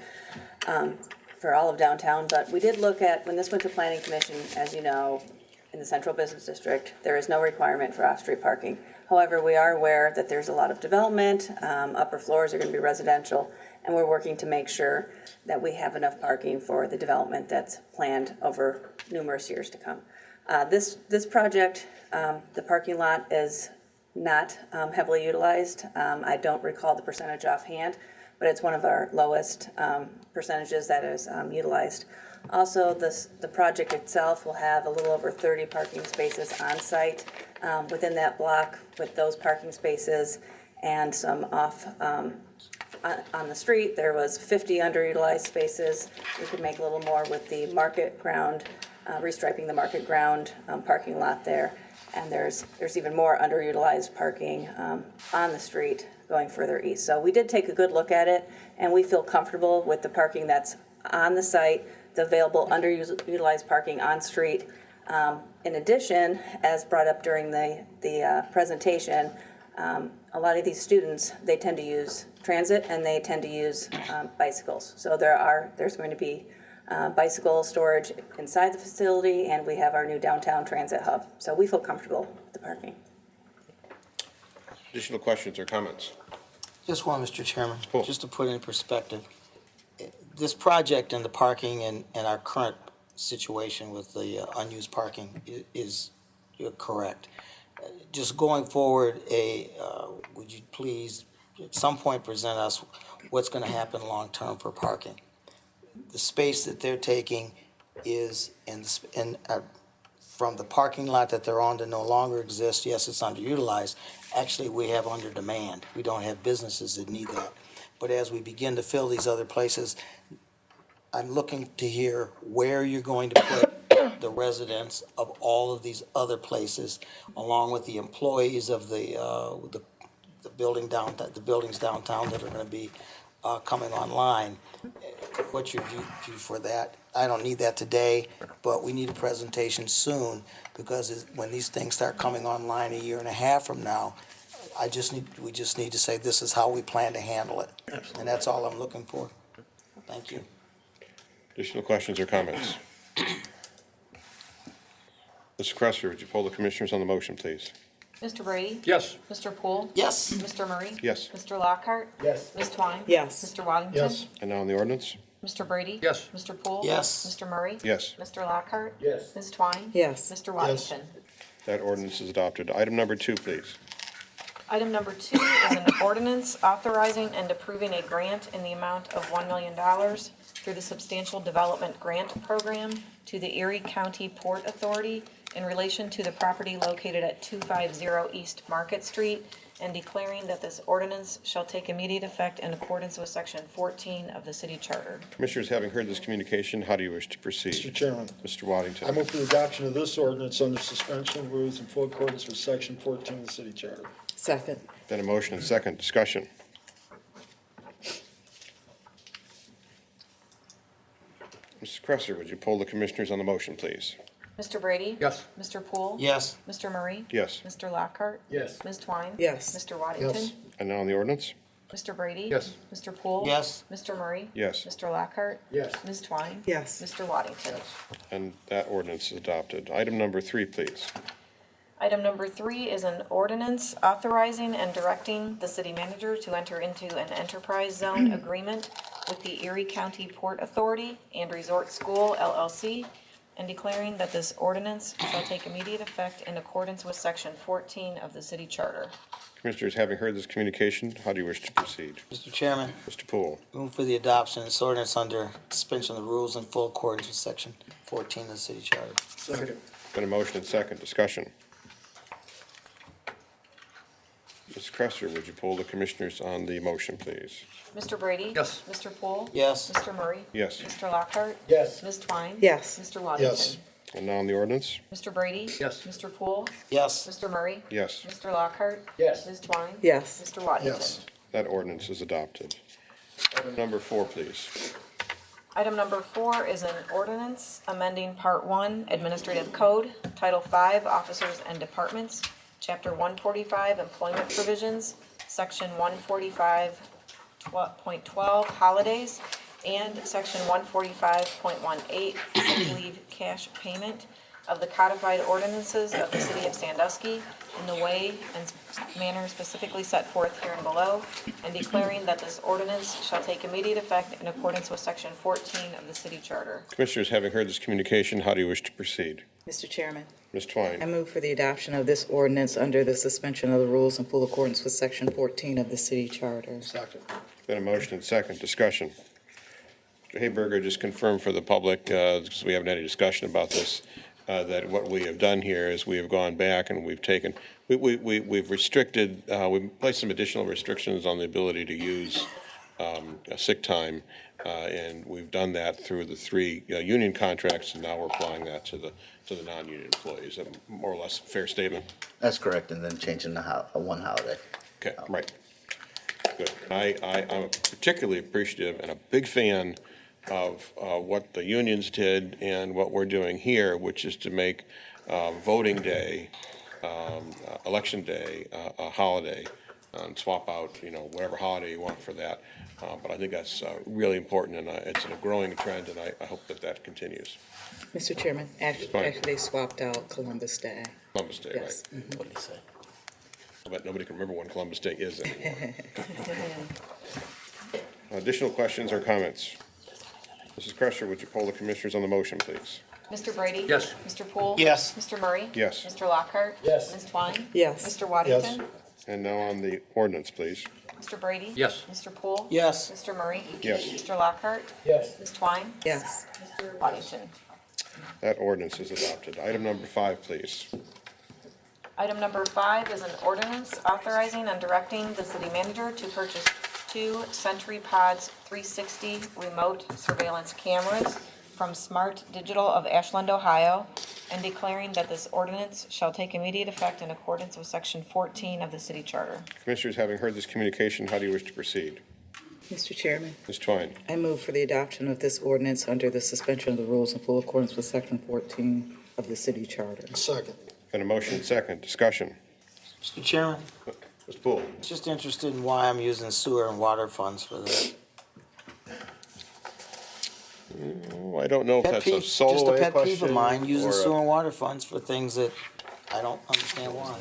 for all of downtown. But we did look at, when this went to Planning Commission, as you know, in the Central Business District, there is no requirement for off-street parking. However, we are aware that there's a lot of development, upper floors are going to be residential, and we're working to make sure that we have enough parking for the development that's planned over numerous years to come. This project, the parking lot is not heavily utilized. I don't recall the percentage offhand, but it's one of our lowest percentages that is utilized. Also, the project itself will have a little over 30 parking spaces on site within that block, with those parking spaces and some off on the street. There was 50 underutilized spaces. We could make a little more with the market ground restriping the market ground parking lot there. And there's even more underutilized parking on the street going further east. So we did take a good look at it, and we feel comfortable with the parking that's on the site, the available underutilized parking on street. In addition, as brought up during the presentation, a lot of these students, they tend to use transit and they tend to use bicycles. So there's going to be bicycle storage inside the facility, and we have our new downtown transit hub. So we feel comfortable with the parking. Additional questions or comments? Just one, Mr. Chairman, just to put it in perspective. This project and the parking and our current situation with the unused parking is you're correct. Just going forward, would you please at some point present us what's going to happen long-term for parking? The space that they're taking is from the parking lot that they're on to no longer exist. Yes, it's underutilized. Actually, we have under demand. We don't have businesses that need that. But as we begin to fill these other places, I'm looking to hear where you're going to put the residents of all of these other places, along with the employees of the buildings downtown that are going to be coming online. What's your view for that? I don't need that today, but we need a presentation soon, because when these things start coming online a year and a half from now, we just need to say this is how we plan to handle it. Absolutely. And that's all I'm looking for. Thank you. Additional questions or comments? Mr. Cresser, would you poll the commissioners on the motion, please? Mr. Brady? Yes. Mr. Poole? Yes. Mr. Murray? Yes. Mr. Lockhart? Yes. Ms. Twine? Yes. Mr. Waddington? Yes. And now on the ordinance? Mr. Brady? Yes. Mr. Poole? Yes. Mr. Murray? Yes. Mr. Lockhart? Yes. Ms. Twine? Yes. Mr. Waddington? That ordinance is adopted. Item number 2, please. Item number 2 is an ordinance authorizing and approving a grant in the amount of $1 million through the Substantial Development Grant Program to the Erie County Port Authority in relation to the property located at 250 East Market Street, and declaring that this ordinance shall take immediate effect in accordance with Section 14 of the City Charter. Commissioners, having heard this communication, how do you wish to proceed? Mr. Chairman, Mr. Waddington. I move for the adoption of this ordinance under suspension of rules in full accordance with Section 14 of the City Charter. Second. Then a motion and second. Discussion. Mr. Cresser, would you poll the commissioners on the motion, please? Mr. Brady? Yes. Mr. Poole? Yes. Mr. Murray? Yes. Mr. Lockhart? Yes. Ms. Twine? Yes. Mr. Waddington? Yes. And now on the ordinance? Mr. Brady? Yes. Mr. Poole? Yes. Mr. Murray? Yes. Mr. Lockhart? Yes. Ms. Twine? Yes. Mr. Waddington? And that ordinance is adopted. Item number 3, please. Item number 3 is an ordinance authorizing and directing the city manager to enter into an enterprise zone agreement with the Erie County Port Authority and Resort School LLC, and declaring that this ordinance shall take immediate effect in accordance with Section 14 of the City Charter. Commissioners, having heard this communication, how do you wish to proceed? Mr. Chairman, Mr. Poole. move for the adoption of this ordinance under suspension of the rules in full accordance with Section 14 of the City Charter. Second. Then a motion and second. Discussion. Ms. Cresser, would you poll the commissioners on the motion, please? Mr. Brady? Yes. Mr. Poole? Yes. Mr. Murray? Yes. Mr. Lockhart? Yes. Ms. Twine? Yes. Mr. Waddington? Yes. And now on the ordinance? Mr. Brady? Yes. Mr. Poole? Yes. Mr. Murray? Yes. Mr. Lockhart? Yes. Ms. Twine? Yes. Mr. Waddington? Yes. That ordinance is adopted. Item number 4, please. Item number 4 is an ordinance amending Part 1 Administrative Code, Title 5 Officers and Departments, Chapter 145 Employment Provisions, Section 145.12 Holidays, and Section 145.18 Sick Leave Cash Payment of the codified ordinances of the City of Sandusky in the way and manner specifically set forth here and below, and declaring that this ordinance shall take immediate effect in accordance with Section 14 of the City Charter. Commissioners, having heard this communication, how do you wish to proceed? Mr. Chairman, Ms. Twine. I move for the adoption of this ordinance under the suspension of the rules in full accordance with Section 14 of the City Charter. Second. Then a motion and second. Discussion. Mr. Hayberger, just confirm for the public, because we haven't had any discussion about this, that what we have done here is we have gone back and we've taken, we've restricted, we've placed some additional restrictions on the ability to use sick time And we've done that through the three union contracts, and now we're applying that to the non-union employees. A more or less fair statement. That's correct, and then changing the one holiday. Okay, right. Good. I'm particularly appreciative and a big fan of what the unions did and what we're doing here, which is to make voting day, election day, a holiday, and swap out, whatever holiday you want for that. But I think that's really important, and it's a growing trend, and I hope that continues. Mr. Chairman, Fine. actually they swapped out Columbus Day. Columbus Day, Yes. right? Mhm. What did he say? I bet nobody can remember when Columbus Day is anymore. Additional questions or comments? Mrs. Crusher, would you poll the commissioners on the motion, please? Mr. Brady? Yes. Mr. Poole? Yes. Mr. Murray? Yes. Mr. Lockhart? Yes. Ms. Twine? Yes. Mr. Waddington? And now on the ordinance, please. Mr. Brady? Yes. Mr. Poole? Yes. Mr. Murray? Yes. Mr. Lockhart? Yes. Ms. Twine? Yes. Mr. Waddington? That ordinance is adopted. Item number 5, please. Item number 5 is an ordinance authorizing and directing the city manager to purchase 2 Sentry Pods 360 remote surveillance cameras from Smart Digital of Ashland, Ohio, and declaring that this ordinance shall take immediate effect in accordance with Section 14 of the city charter. Commissioners, having heard this communication, how do you wish to proceed? Mr. Chairman, Ms. Twine? I move for the adoption of this ordinance under the suspension of the rules in full accordance with Section 14 of the city charter. Second. Been a motion and second. Discussion. Mr. Chairman, Mr. Poole? just interested in why I'm using sewer and water funds for this. I don't know if that's a solo Just a pet peeve question of mine, using or a- sewer and water funds for things that I don't understand why.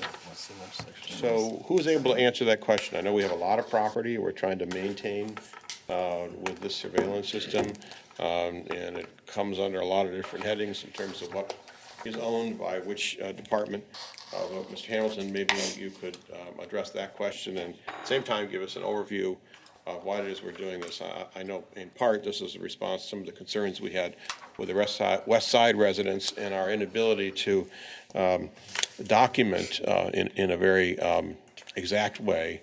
So who's able to answer that question? I know we have a lot of property we're trying to maintain with this surveillance system, and it comes under a lot of different headings in terms of what is owned by which department. Mr. Hamilton, maybe you could address that question, and at the same time, give us an overview of why it is we're doing this. I know in part this is a response to some of the concerns we had with the West Side residents and our inability to document in a very exact way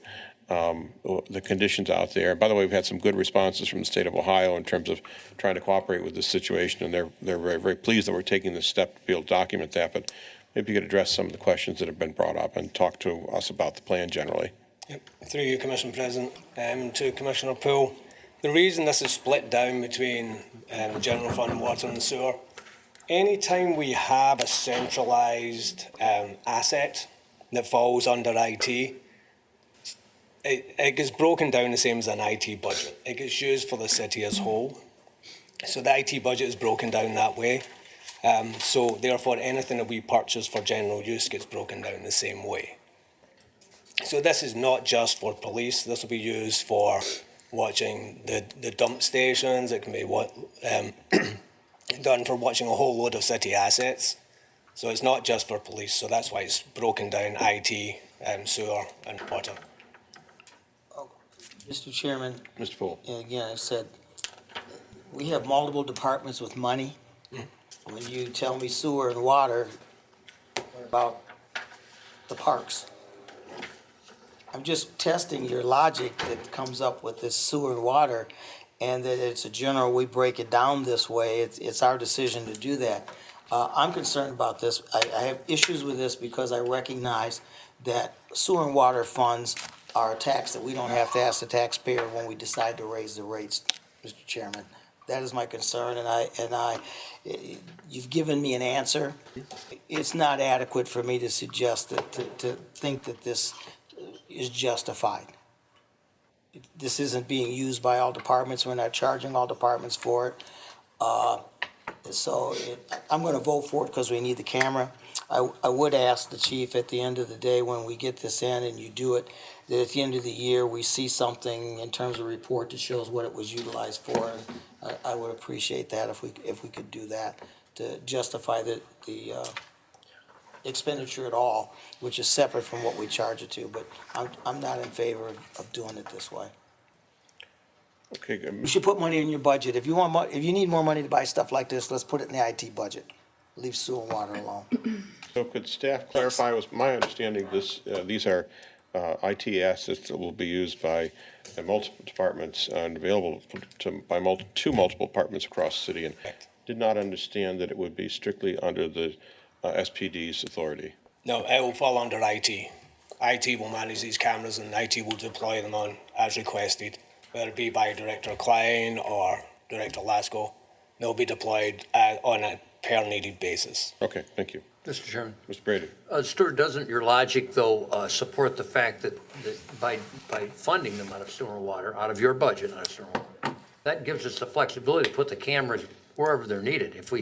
the conditions out there. By the way, we've had some good responses from the state of Ohio in terms of trying to cooperate with this situation, and they're very, very pleased that we're taking this step to be able to document that. But maybe you could address some of the questions that have been brought up and talk to us about the plan generally. Yep. Through you, Commissioner President, to Commissioner Poole. The reason this is split down between the general fund, water and sewer, anytime we have a centralised asset that falls under IT, it gets broken down the same as an IT budget. It gets used for the city as a whole. So the IT budget is broken down that way. So therefore, anything that we purchase for general use gets broken down the same way. So this is not just for police. This will be used for watching the dump stations. It can be done for watching a whole load of city assets. So it's not just for police. So that's why it's broken down IT, sewer and water. Mr. Chairman. Mr. Poole. Again, I said, we have multiple departments with money. When you tell me sewer and water, what about the parks? I'm just testing your logic that comes up with this sewer and water, and that it's a general, we break it down this way. It's our decision to do that. I'm concerned about this. I have issues with this because I recognize that sewer and water funds are a tax that we don't have to ask the taxpayer when we decide to raise the rates, Mr. Chairman. That is my concern, and you've given me an answer. It's not adequate for me to suggest that, to think that this is justified. This isn't being used by all departments. We're not charging all departments for it. I'm gonna vote for it because we need the camera. I would ask the chief at the end of the day, when we get this in and you do it, that at the end of the year, we see something in terms of report that shows what it was utilized for. And I would appreciate that if we could do that to justify the expenditure at all, which is separate from what we charge it to. But I'm not in favor of doing it this way. Okay, good. You should put money in your budget. If you need more money to buy stuff like this, let's put it in the IT budget. Leave sewer and water alone. So could staff clarify, was my understanding these are IT assets that will be used by multiple departments and available to multiple departments across the city, and did not understand that it would be strictly under the SPD's authority. No, it will fall under IT. IT will manage these cameras and IT will deploy them on as requested, whether it be by Director Klein or Director Lasko. They'll be deployed on a per needed basis. Okay, thank you. Mr. Chairman. Mr. Brady. Stuart, doesn't your logic, though, support the fact that by funding them out of sewer and water, out of your budget, out of sewer and water, that gives us the flexibility to put the cameras wherever they're needed? If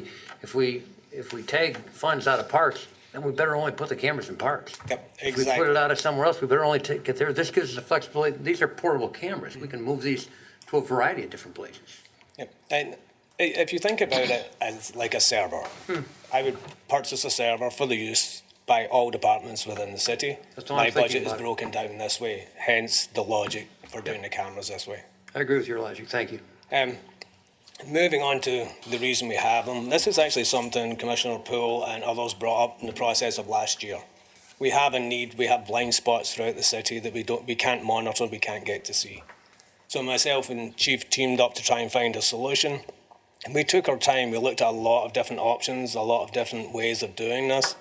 we take funds out of parks, then we better only put the cameras in parks. Yep, If we put it out of somewhere else, we better only take it there. This gives us the flexibility. These are portable cameras. We can move these to a variety of different places. Yep. And if you think about it as like a server, I would purchase a server for the use by all departments within the city. My budget is broken down this way, hence the logic for doing the cameras this way. I agree with your logic. Thank you. Moving on to the reason we have them, this is actually something Commissioner Poole and others brought up in the process of last year. We have a need, we have blind spots throughout the city that we can't monitor, we can't get to see. So myself and Chief teamed up to try and find a solution. And we took our time, we looked at a lot of different options, a lot of different ways of doing this.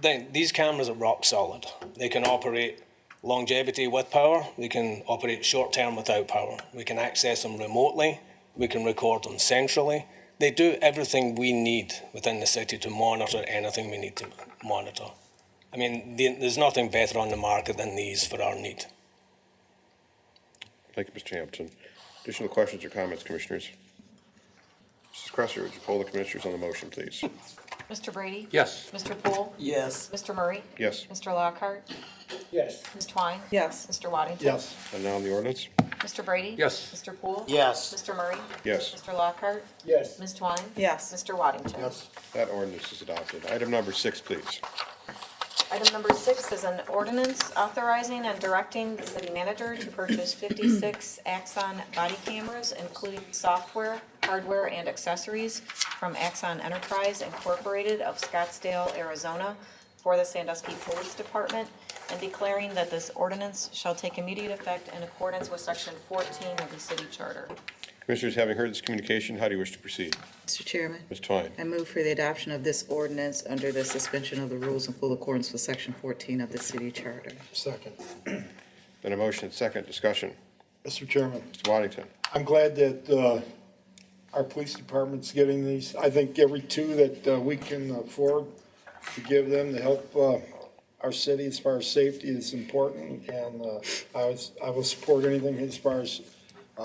These cameras are rock solid. They can operate longevity with power, they can operate short term without power. We can access them remotely, we can record them centrally. They do everything we need within the city to monitor anything we need to monitor. I mean, there's nothing better on the market than these for our need. Thank you, Mr. Hampton. Additional questions or comments, commissioners? Mrs. Cresser, would you poll the commissioners on the motion, please? Mr. Brady? Yes. Mr. Poole? Yes. Mr. Murray? Yes. Mr. Lockhart? Yes. Ms. Twine? Yes. Mr. Waddington? Yes. And now on the ordinance? Mr. Brady? Yes. Mr. Poole? Yes. Mr. Murray? Yes. Mr. Lockhart? Yes. Ms. Twine? Yes. Mr. Waddington? Yes. That ordinance is adopted. Item number 6, please. Item number 6 is an ordinance authorizing and directing the city manager to purchase 56 Axon body cameras, including software, hardware, and accessories from Axon Enterprise Incorporated of Scottsdale, Arizona, for the Sandusky Police Department, and declaring that this ordinance shall take immediate effect in accordance with Section 14 of the city charter. Commissioners, having heard this communication, how do you wish to proceed? Mr. Chairman, Ms. Twine. I move for the adoption of this ordinance under the suspension of the rules in full accordance with Section 14 of the city charter. Second. Then a motion and second discussion. Mr. Chairman, Mr. Waddington. I'm glad that our police department's getting these. I think every two that we can afford to give them to help our city as far as safety is important, and I will support anything as far as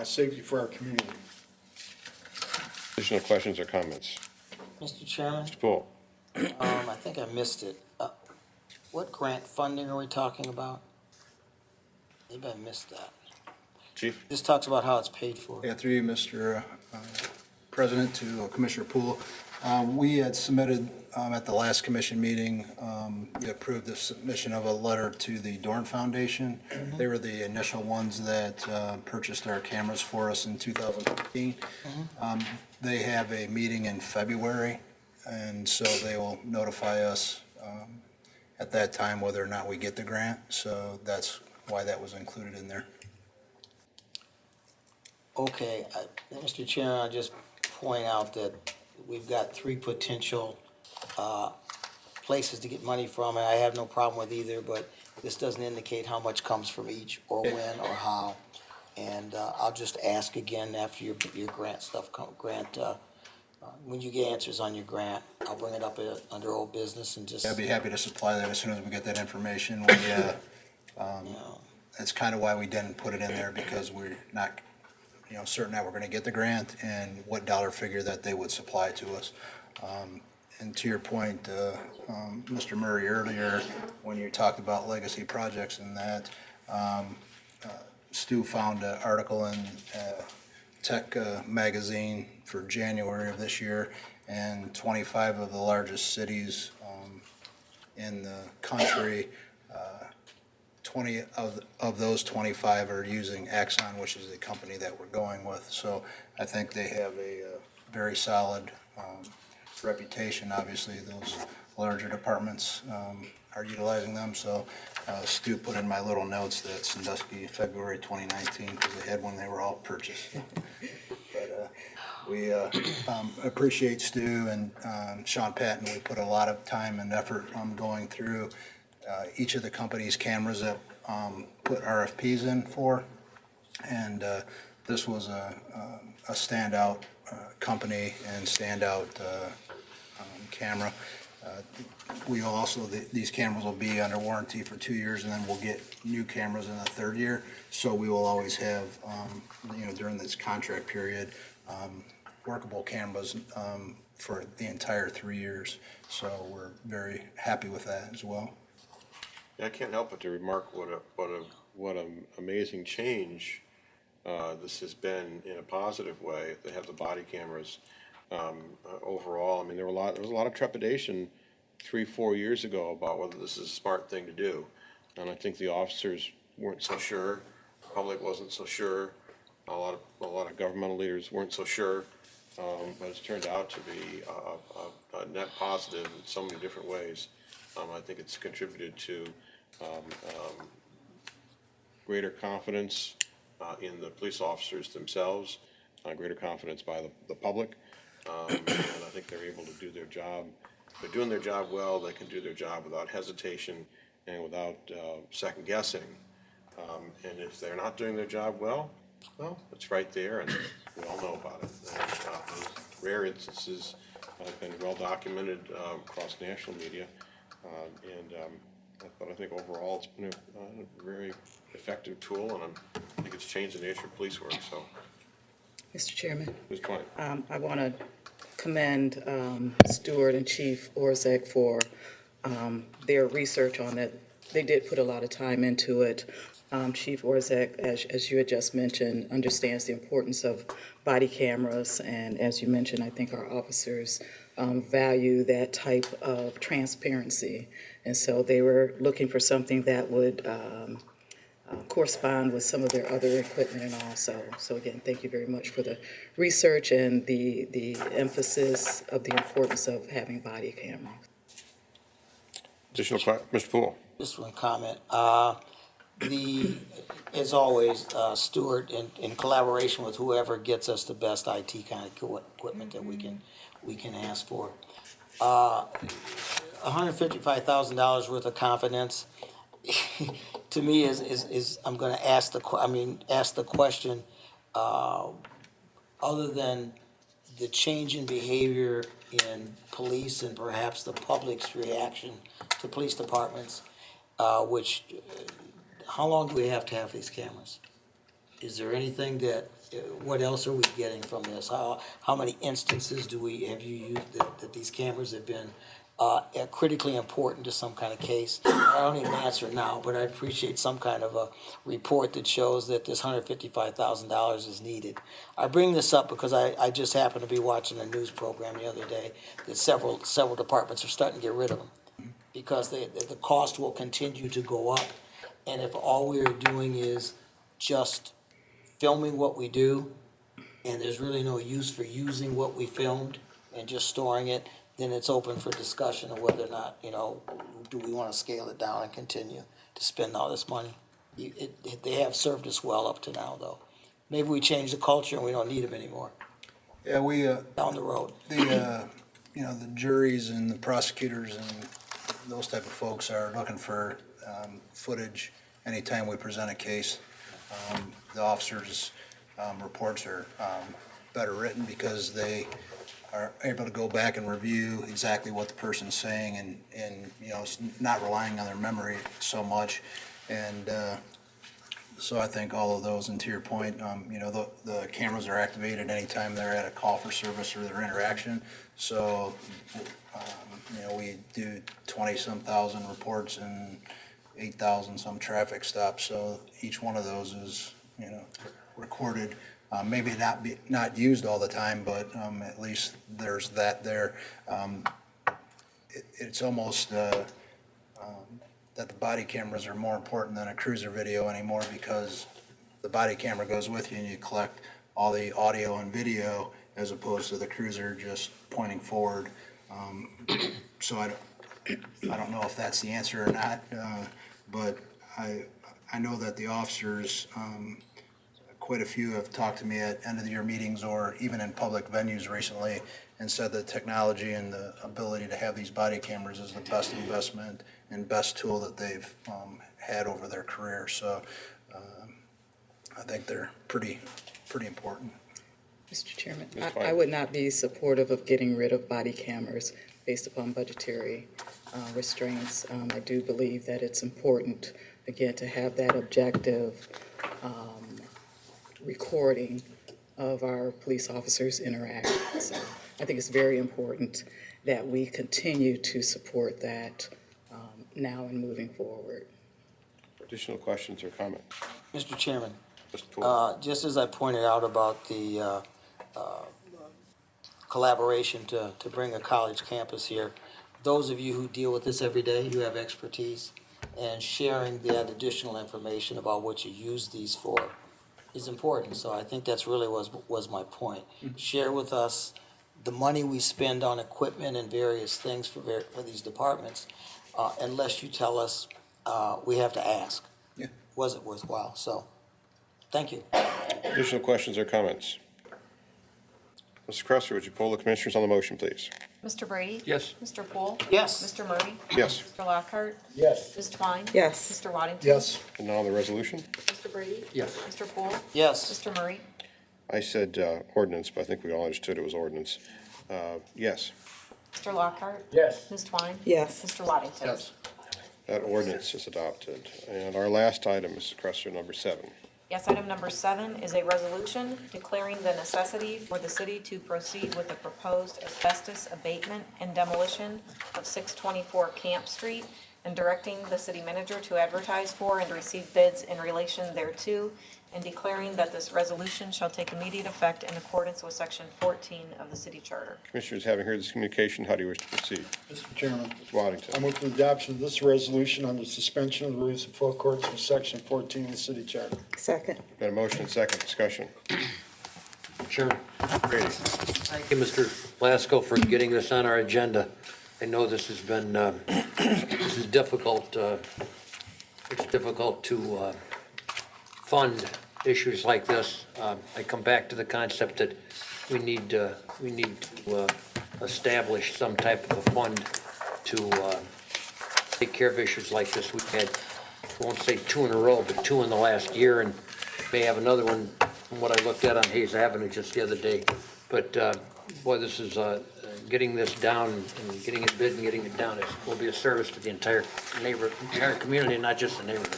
safety for our community. Additional questions or comments? Mr. Chairman, Mr. Poole. I think I missed it. What grant funding are we talking about? Maybe I missed that. Chief. This talks about how it's paid for. Yeah, through you, Mr. President, to Commissioner Poole. We had submitted at the last commission meeting, we approved the submission of a letter to the Dorn Foundation. They were the initial ones that purchased our cameras for us in 2015. They have a meeting in February, and so they will notify us at that time whether or not we get the grant. So that's why that was included in there. Okay, Mr. Chairman, I'll just point out that we've got 3 potential places to get money from, and I have no problem with either, but this doesn't indicate how much comes from each, or when, or how. And I'll just ask again after your grant stuff, when you get answers on your grant, I'll bring it up under old business and just. I'd be happy to supply that as soon as we get that information. That's kind of why we didn't put it in there, because we're not certain that we're going to get the grant and what dollar figure that they would supply to us. And to your point, Mr. Murray, earlier, when you talked about legacy projects and that, Stu found an article in Tech magazine for January of this year, and 25 of the largest cities in the country, 20 of those 25 are using Axon, which is the company that we're going with. So I think they have a very solid reputation. Obviously, those larger departments are utilizing them. So Stu put in my little notes that Sandusky, February 2019, because they had when they were all purchased. But we appreciate Stu and Sean Patton. We put a lot of time and effort going through each of the company's cameras that put RFPs in for. And this was a standout company and standout camera. We also, these cameras will be under warranty for 2 years, and then we'll get new cameras in the third year. So we will always have, during this contract period, workable cameras for the entire 3 years. So we're very happy with that as well. I can't help but to remark what an amazing change this has been in a positive way. They have the body cameras overall. I mean, there was a lot of trepidation 3-4 years ago about whether this is a smart thing to do, and I think the officers weren't so sure. The public wasn't so sure. A lot of governmental leaders weren't so sure. But it's turned out to be a net positive in so many different ways. I think it's contributed to greater confidence in the police officers themselves, greater confidence by the public, and I think they're able to do their job. If they're doing their job well, they can do their job without hesitation and without second guessing. And if they're not doing their job well, it's right there, and we all know about it. And, those rare instances have been well documented across national media, but I think overall it's been a very effective tool, and I think it's changed the nature of police work. So, Mr. Chairman, Ms. Klein. I want to commend Stewart and Chief Orzek for their research on it. They did put a lot of time into it. Chief Orzek, as you had just mentioned, understands the importance of body cameras, and as you mentioned, I think our officers value that type of transparency, and so they were looking for something that would correspond with some of their other equipment and all. So again, thank you very much for the research and the emphasis of the importance of having body cameras. Additional, Mr. Poole. Just one comment. As always, Stuart, in collaboration with whoever gets us the best IT kind of equipment that we can ask for. $155,000 worth of confidence, to me is I'm going to ask the question. Other than the change in behavior in police and perhaps the public's reaction to police departments, how long do we have to have these cameras? Is there anything what else are we getting from this? How many instances have you used that these cameras have been critically important to some kind of case? I don't even answer now, but I appreciate some kind of a report that shows that this $155,000 is needed. I bring this up because I just happened to be watching a news program the other day that several departments are starting to get rid of them because the cost will continue to go up. And if all we are doing is just filming what we do, and there's really no use for using what we filmed and just storing it, then it's open for discussion of whether or not, do we want to scale it down and continue to spend all this money. They have served us well up to now, though. Maybe we change the culture and we don't need them anymore. Yeah, we down the road. The juries and the prosecutors and those type of folks are looking for footage anytime we present a case. The officers' reports are better written because they are able to go back and review exactly what the person's saying and not relying on their memory so much. And so I think all of those, and to your point, the cameras are activated anytime they're at a call for service or their interaction. So, we do 20-some thousand reports and 8,000 some traffic stops. So each one of those is, recorded. Maybe not used all the time, but at least there's that there. It's almost that the body cameras are more important than a cruiser video anymore because the body camera goes with you and you collect all the audio and video as opposed to the cruiser just pointing forward. So I don't know if that's the answer or not, but I know that the officers, quite a few have talked to me at end-of-the-year meetings or even in public venues recently and said that technology and the ability to have these body cameras is the best investment and best tool that they've had over their career. So I think they're pretty important. Mr. Chairman, Ms. I White. would not be supportive of getting rid of body cameras based upon budgetary restraints. I do believe that it's important, again, to have that objective recording of our police officers' interactions. So I think it's very important that we continue to support that now and moving forward. Additional questions or comments? Mr. Chairman, Mr. Poole. just as I pointed out about the collaboration to bring a college campus here, those of you who deal with this every day, you have expertise, and sharing that additional information about what you use these for is important. So I think that's really was my point. Share with us the money we spend on equipment and various things for these departments, unless you tell us we have to ask. Yeah. Was it worthwhile? So, thank you. Additional questions or comments? Mr. Cresser, would you poll the commissioners on the motion, please? Mr. Brady? Yes. Mr. Poole? Yes. Mr. Murray? Yes. Mr. Lockhart? Yes. Ms. Twine? Yes. Mr. Waddington? Yes. And now on the resolution? Mr. Brady? Yes. Mr. Poole? Yes. Mr. Murray? I said ordinance, but I think we all understood it was ordinance. Yes, Mr. Lockhart? Yes. Ms. Twine? Yes. Mr. Waddington? Yes. that ordinance is adopted. And our last item, Mr. Cresser, number 7. Yes, item number 7 is a resolution declaring the necessity for the city to proceed with the proposed asbestos abatement and demolition of 624 Camp Street and directing the city manager to advertise for and receive bids in relation thereto, and declaring that this resolution shall take immediate effect in accordance with section 14 of the city charter. Commissioners, having heard this communication, how do you wish to proceed? Mr. Chairman, Mr. Waddington. I move for the adoption of this resolution under suspension of the rules in full accordance with section 14 of the city charter. Second. Got a motion and second discussion. Chairman, Brady. thank you, Mr. Lasko, for getting this on our agenda. I know this has been, this is difficult. It's difficult to fund issues like this. I come back to the concept that we need to establish some type of a fund to take care of issues like this. We've had, I won't say 2 in a row, but 2 in the last year, and may have another one from what I looked at on Hayes Avenue just the other day. But boy, this is getting this down and getting it bid and getting it down. It will be a service to the entire neighborhood, entire community, not just the neighborhood.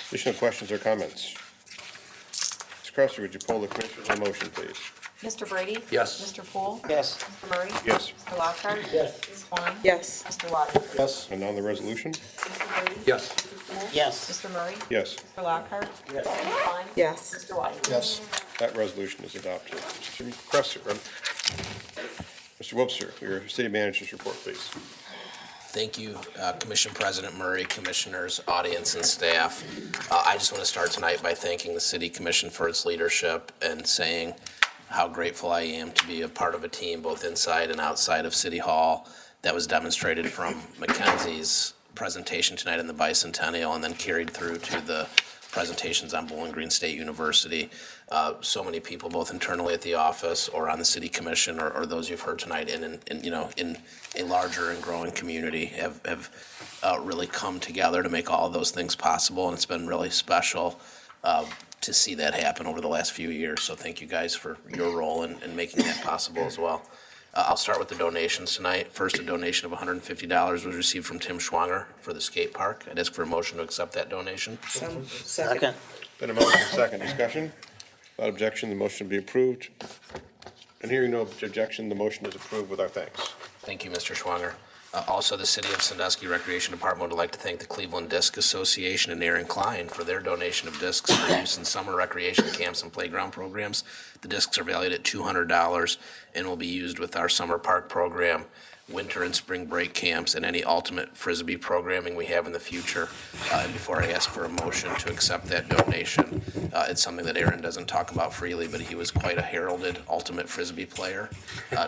Additional questions or comments? Mr. Cresser, would you poll the commissioners on the motion, please? Mr. Brady? Yes. Mr. Poole? Yes. Mr. Murray? Yes. Mr. Lockhart? Yes. Ms. Twine? Yes. Mr. Waddington? Yes. And now the resolution? Mr. Brady? Yes. Mr. Poole? Yes. Mr. Murray? Yes. Mr. Lockhart? Yes. Ms. Twine? Yes. Mr. Waddington? Yes. That resolution is adopted. Mr. Cresser, Mr. Wobser, your city manager's report, please. Thank you, Commission President Murray, commissioners, audience, and staff. I just want to start tonight by thanking the City Commission for its leadership and saying how grateful I am to be a part of a team both inside and outside of City Hall that was demonstrated from Mackenzie's presentation tonight in the Bicentennial and then carried through to the presentations on Bowling Green State University. So many people, both internally at the office or on the city commission, or those you've heard tonight, in a larger and growing community, have really come together to make all of those things possible, and it's been really special to see that happen over the last few years. So thank you guys for your role in making that possible as well. I'll start with the donations tonight. First, a donation of $150 was received from Tim Schwanger for the skate park. I'd ask for a motion to accept that donation. Second. Been a motion and second discussion. Without objection, the motion will be approved. And hearing no objection, the motion is approved with our thanks. Thank you, Mr. Schwanger. Also, the City of Sandusky Recreation Department would like to thank the Cleveland Disc Association and Aaron Klein for their donation of discs for use in summer recreation camps and playground programs. The discs are valued at $200 and will be used with our summer park program. winter and spring break camps, and any ultimate Frisbee programming we have in the future. And before I ask for a motion to accept that donation, it's something that Aaron doesn't talk about freely, but he was quite a heralded ultimate Frisbee player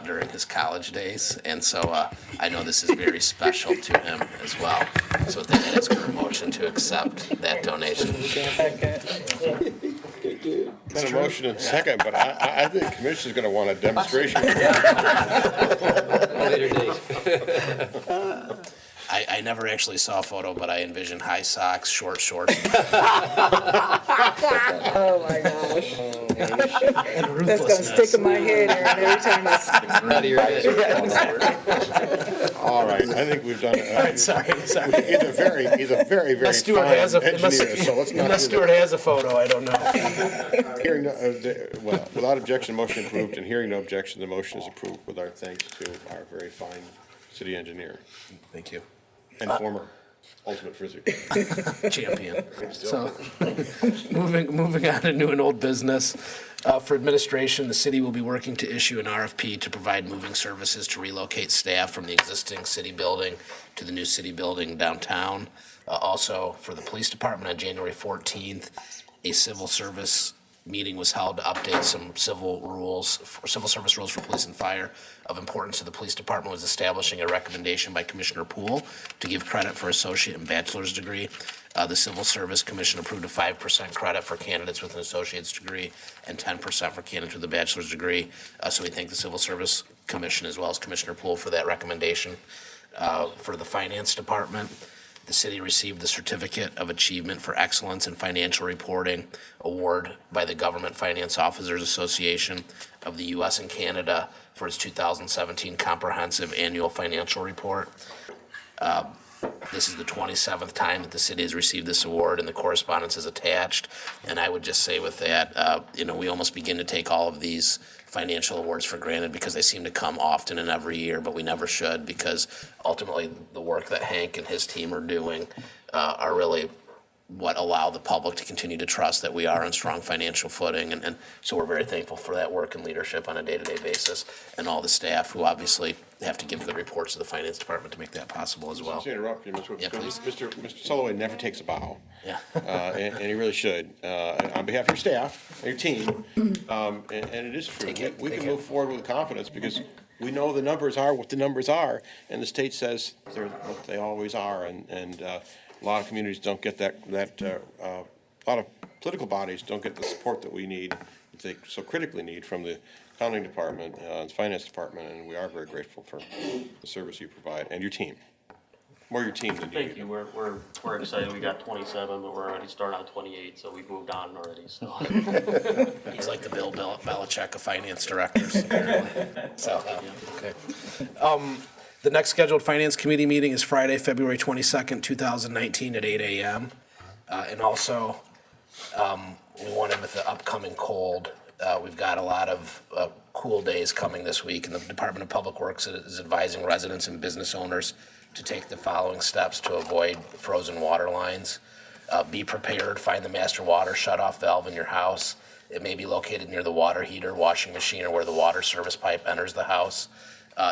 during his college days. And so I know this is very special to him as well. So with that, I ask for a motion to accept that donation. Got a motion and second, but I think the commissioner's gonna want a demonstration. Later date. I never actually saw a photo, but I envision high socks, short shorts. Oh, my gosh. That's gonna stick in my head every time I see it. All right, I think we've done it. All right, sorry. He's a very Unless Stuart fine has a, engineer, so let's not. unless Stuart has a photo, I don't know. Hearing, well, without objection, motion approved, and hearing no objection, the motion is approved with our thanks to our very fine city engineer. Thank you. And former ultimate Frisbee champion. So, moving on to new and old business. For administration, the city will be working to issue an RFP to provide moving services to relocate staff from the existing city building to the new city building downtown. Also, for the police department on January 14th, a civil service meeting was held to update some civil service rules for police and fire. Of importance to the police department was establishing a recommendation by Commissioner Poole to give credit for associate and bachelor's degree. The Civil Service Commission approved a 5% credit for candidates with an associate's degree and 10% for candidates with a bachelor's degree. So we thank the Civil Service Commission as well as Commissioner Poole for that recommendation. For the Finance Department, the city received the Certificate of Achievement for Excellence in Financial Reporting award by the Government Finance Officers Association of the U.S. and Canada for its 2017 Comprehensive Annual Financial Report. This is the 27th time that the city has received this award, and the correspondence is attached. And I would just say with that, we almost begin to take all of these financial awards for granted because they seem to come often and every year, but we never should, because ultimately the work that Hank and his team are doing are really what allow the public to continue to trust that we are on strong financial footing. And so we're very thankful for that work and leadership on a day-to-day basis, and all the staff who obviously have to give the reports to the finance department to make that possible as well. Just to interrupt you, Mr. Yeah, please. Mr. Soloway never takes a bow. Yeah. And he really should. On behalf of your staff, and your team, and it is true, we can move forward with confidence because we know the numbers are what the numbers are, and the state says they're what they always are, and a lot of communities don't get a lot of political bodies don't get the support that we need, that they so critically need from the accounting department, and finance department, and we are very grateful for the service you provide, and your team. More your team than you. Thank you. We're excited. We got 27, but we're already starting on 28, so we've moved on already. So He's like the Bill Belichick of finance directors, apparently. So, Okay. The next scheduled Finance Committee meeting is Friday, February 22nd, 2019 at 8 a.m. And also, we wanted with the upcoming cold, we've got a lot of cool days coming this week, and the Department of Public Works is advising residents and business owners to take the following steps to avoid frozen water lines. Be prepared, find the master water shutoff valve in your house. It may be located near the water heater, washing machine, or where the water service pipe enters the house.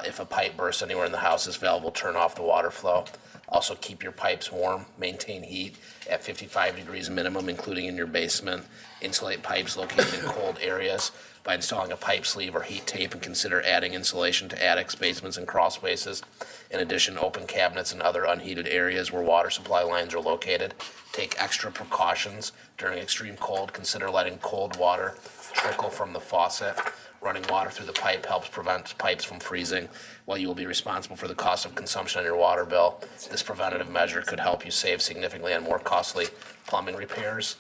If a pipe bursts anywhere in the house, this valve will turn off the water flow. Also, keep your pipes warm, maintain heat at 55 degrees minimum, including in your basement. Insulate pipes located in cold areas by installing a pipe sleeve or heat tape, and consider adding insulation to attics, basements, and crawl spaces. In addition, open cabinets and other unheated areas where water supply lines are located. Take extra precautions during extreme cold. Consider letting cold water trickle from the faucet. Running water through the pipe helps prevent pipes from freezing. While you will be responsible for the cost of consumption on your water bill, this preventative measure could help you save significantly on more costly plumbing repairs.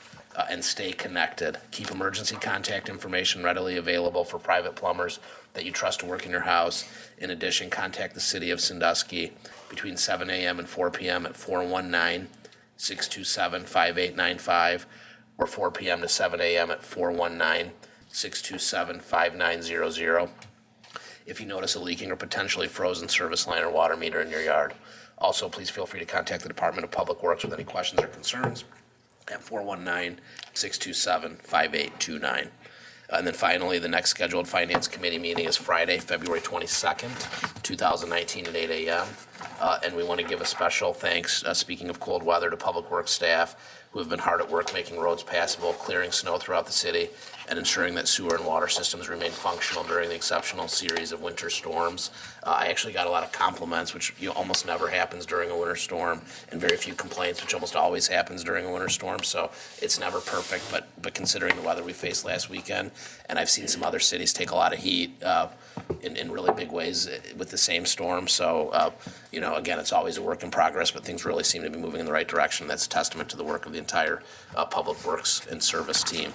And stay connected. Keep emergency contact information readily available for private plumbers that you trust to work in your house. In addition, contact the city of Sandusky between 7 a.m. and 4 p.m. at 419-627-5895 or 4 p.m. to 7 a.m. at 419-627-5900 if you notice a leaking or potentially frozen service line or water meter in your yard. Also, please feel free to contact the Department of Public Works with any questions or concerns at 419-627-5829. And then finally, the next scheduled Finance Committee meeting is Friday, February 22nd, 2019 at 8 a.m. And we want to give a special thanks, speaking of cold weather, to Public Works staff who have been hard at work making roads passable, clearing snow throughout the city, and ensuring that sewer and water systems remain functional during the exceptional series of winter storms. I actually got a lot of compliments, which almost never happens during a winter storm, and very few complaints, which almost always happens during a winter storm. So it's never perfect, but considering the weather we faced last weekend, and I've seen some other cities take a lot of heat in really big ways with the same storm. So, again, it's always a work in progress, but things really seem to be moving in the right direction. That's a testament to the work of the entire Public Works and Service team.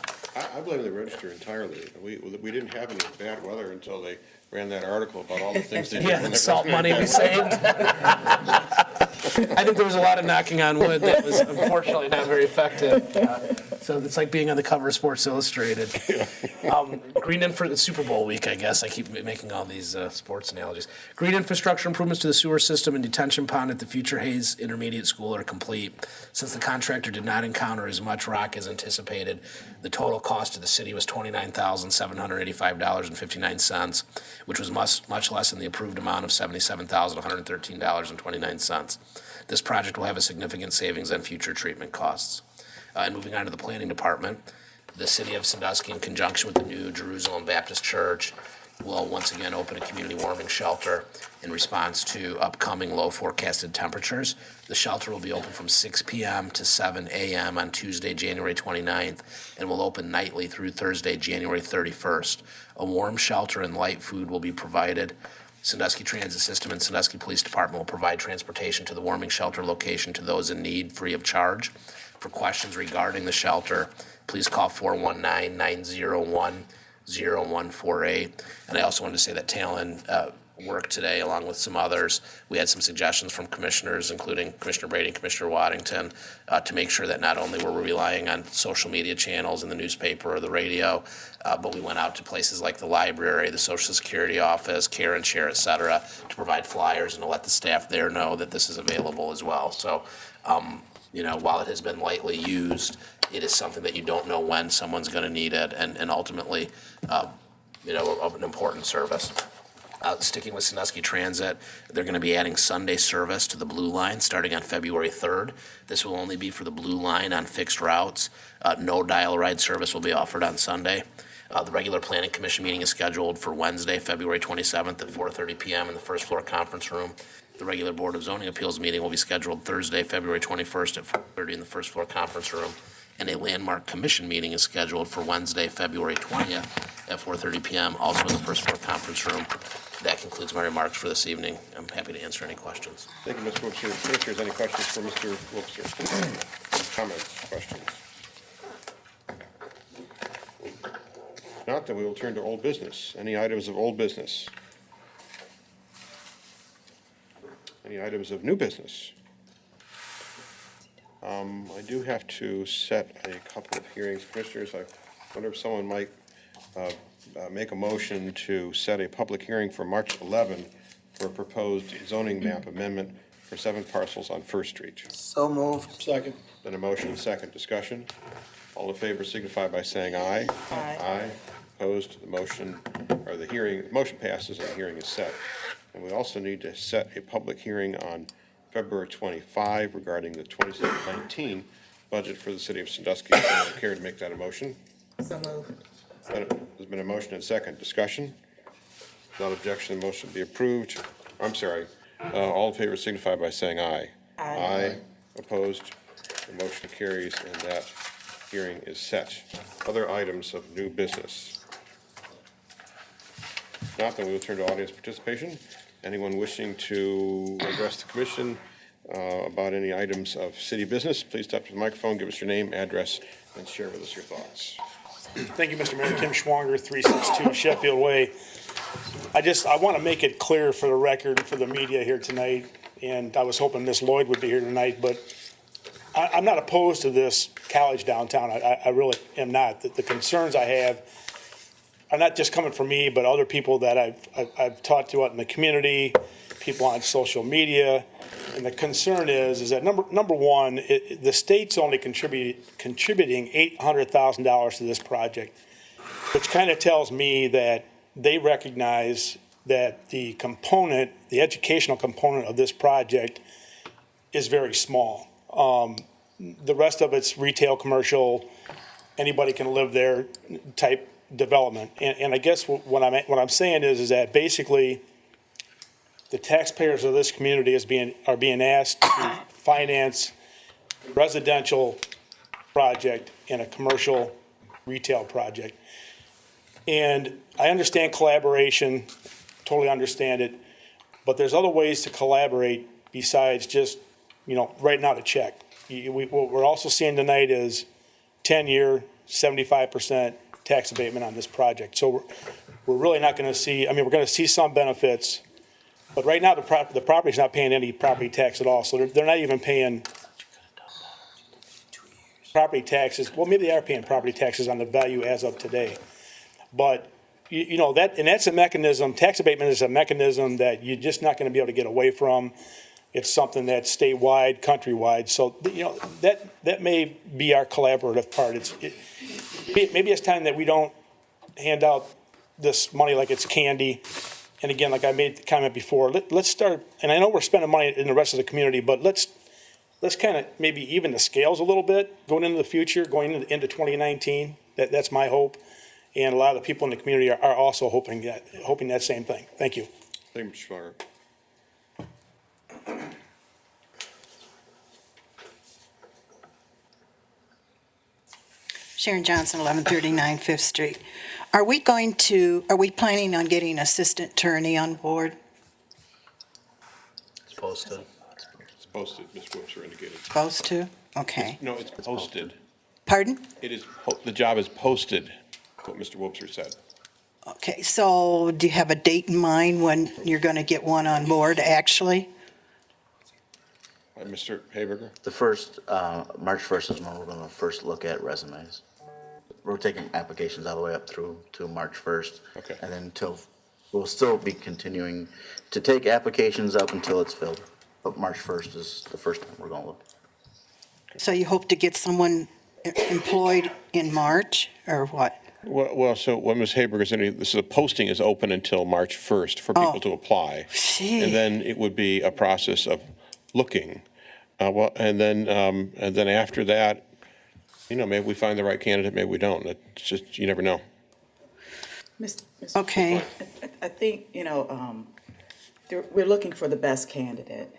I blame the register entirely. We didn't have any bad weather until they ran that article about all the things they did. Yeah, the salt money we saved. I think there was a lot of knocking on wood that was unfortunately not very effective. So it's like being on the cover of Sports Illustrated. Green infra, the Super Bowl week, I guess. I keep making all these sports analogies. Green infrastructure improvements to the sewer system and detention pond at the future Hayes Intermediate School are complete. Since the contractor did not encounter as much rock as anticipated, the total cost to the city was $29,785.59, which was much less than the approved amount of $77,113.29. This project will have a significant savings on future treatment costs. And moving on to the planning department, the city of Sandusky, in conjunction with the New Jerusalem Baptist Church, will once again open a community warming shelter in response to upcoming low forecasted temperatures. The shelter will be open from 6 p.m. to 7 a.m. on Tuesday, January 29th, and will open nightly through Thursday, January 31st. A warm shelter and light food will be provided. Sandusky Transit System and Sandusky Police Department will provide transportation to the warming shelter location to those in need free of charge. For questions regarding the shelter, please call 419-901-0148. And I also wanted to say that Talon worked today along with some others. We had some suggestions from commissioners, including Commissioner Brady and Commissioner Waddington, to make sure that not only were we relying on social media channels in the newspaper or the radio, but we went out to places like the library, the Social Security office, Care and Share, et cetera, to provide flyers and to let the staff there know that this is available as well. So, while it has been lightly used, it is something that you don't know when someone's going to need it, and ultimately, an important service. Sticking with Sandusky Transit, they're going to be adding Sunday service to the Blue Line starting on February 3rd. This will only be for the Blue Line on fixed routes. No dial-a-ride service will be offered on Sunday. The regular Planning Commission meeting is scheduled for Wednesday, February 27th at 4:30 p.m. in the first floor conference room. The regular Board of Zoning Appeals meeting will be scheduled Thursday, February 21st at 4:30 in the first floor conference room. And a Landmark Commission meeting is scheduled for Wednesday, February 20th at 4:30 p.m., also in the first floor conference room. That concludes my remarks for this evening. I'm happy to answer any questions. Thank you, Mr. Webster. Commissioners, any questions for Mr. Webster? Comments, questions? If not, then we will turn to old business. Any items of old business? Any items of new business? I do have to set a couple of hearings. Commissioners, I wonder if someone might make a motion to set a public hearing for March 11 for a proposed zoning map amendment for 7 parcels on First Street. So moved. Second. Then a motion and second discussion. All in favor signify by saying aye. Aye. Aye. Opposed, the motion passes and the hearing is set. And we also need to set a public hearing on February 25 regarding the 2019 budget for the city of Sandusky. Anyone care to make that a motion? So moved. There's been a motion and second discussion. Without objection, the motion be approved. I'm sorry. All in favor signify by saying aye. Aye. Opposed, the motion carries and that hearing is set. Other items of new business? If not, then we will turn to audience participation. Anyone wishing to address the commission about any items of city business, please step to the microphone, give us your name, address, and share with us your thoughts. Thank you, Mr. Mayor. Tim Schwanger, 362 Sheffield Way. I want to make it clear for the record for the media here tonight, and I was hoping Ms. Lloyd would be here tonight, but I'm not opposed to this college downtown. I really am not. The concerns I have are not just coming from me, but other people that I've talked to out in the community, people on social media. And the concern is that number one, the state's only contributing $800,000 to this project. which kind of tells me that they recognize that the educational component of this project is very small. The rest of it's retail, commercial, anybody can live there type development. And I guess what I'm saying is that basically the taxpayers of this community are being asked to finance a residential project and a commercial retail project. And I understand collaboration, totally understand it, but there's other ways to collaborate besides just, writing out a check. What we're also seeing tonight is 10-year, 75% tax abatement on this project. So we're really not going to see, we're going to see some benefits, but right now the property's not paying any property tax at all. So they're not even paying property taxes. Well, maybe they are paying property taxes on the value as of today. But, that's a mechanism, tax abatement is a mechanism that you're just not going to be able to get away from. It's something that's statewide, countrywide. So, that may be our collaborative part. Maybe it's time that we don't hand out this money like it's candy. And again, like I made the comment before, let's start, and I know we're spending money in the rest of the community, but let's kind of maybe even the scales a little bit going into the future, going into 2019. That's my hope. And a lot of the people in the community are also hoping that same thing. Thank you. Thank you, Mr. Schwager. Sharon Johnson, 1139 Fifth Street. Are we planning on getting assistant attorney on board? It's posted. It's posted, Ms. Wiltshire indicated. Supposed to? Okay. No, it's posted. Pardon? The job is posted, what Mr. Wiltshire said. Okay, so do you have a date in mind when you're going to get one on board, actually? Mr. Haberger? The first, March 1st is when we're going to first look at resumes. We're taking applications all the way up through to March 1st. Okay. And then we'll still be continuing to take applications up until it's filled. But March 1st is the first time we're going to look. So you hope to get someone employed in March, or what? Well, so what Ms. Haberger said, the posting is open until March 1st for people to apply. Gee. And then it would be a process of looking. And then after that, maybe we find the right candidate, maybe we don't. It's just, you never know. Okay. I think, we're looking for the best candidate.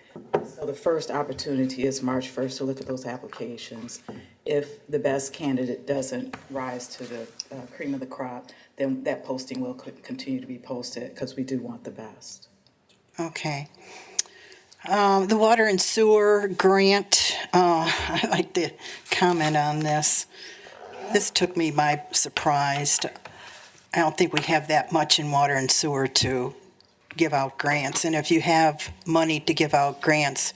So the first opportunity is March 1st to look at those applications. If the best candidate doesn't rise to the cream of the crop, then that posting will continue to be posted because we do want the best. Okay. The water and sewer grant, I'd like to comment on this. This took me by surprise. I don't think we have that much in water and sewer to give out grants. And if you have money to give out grants,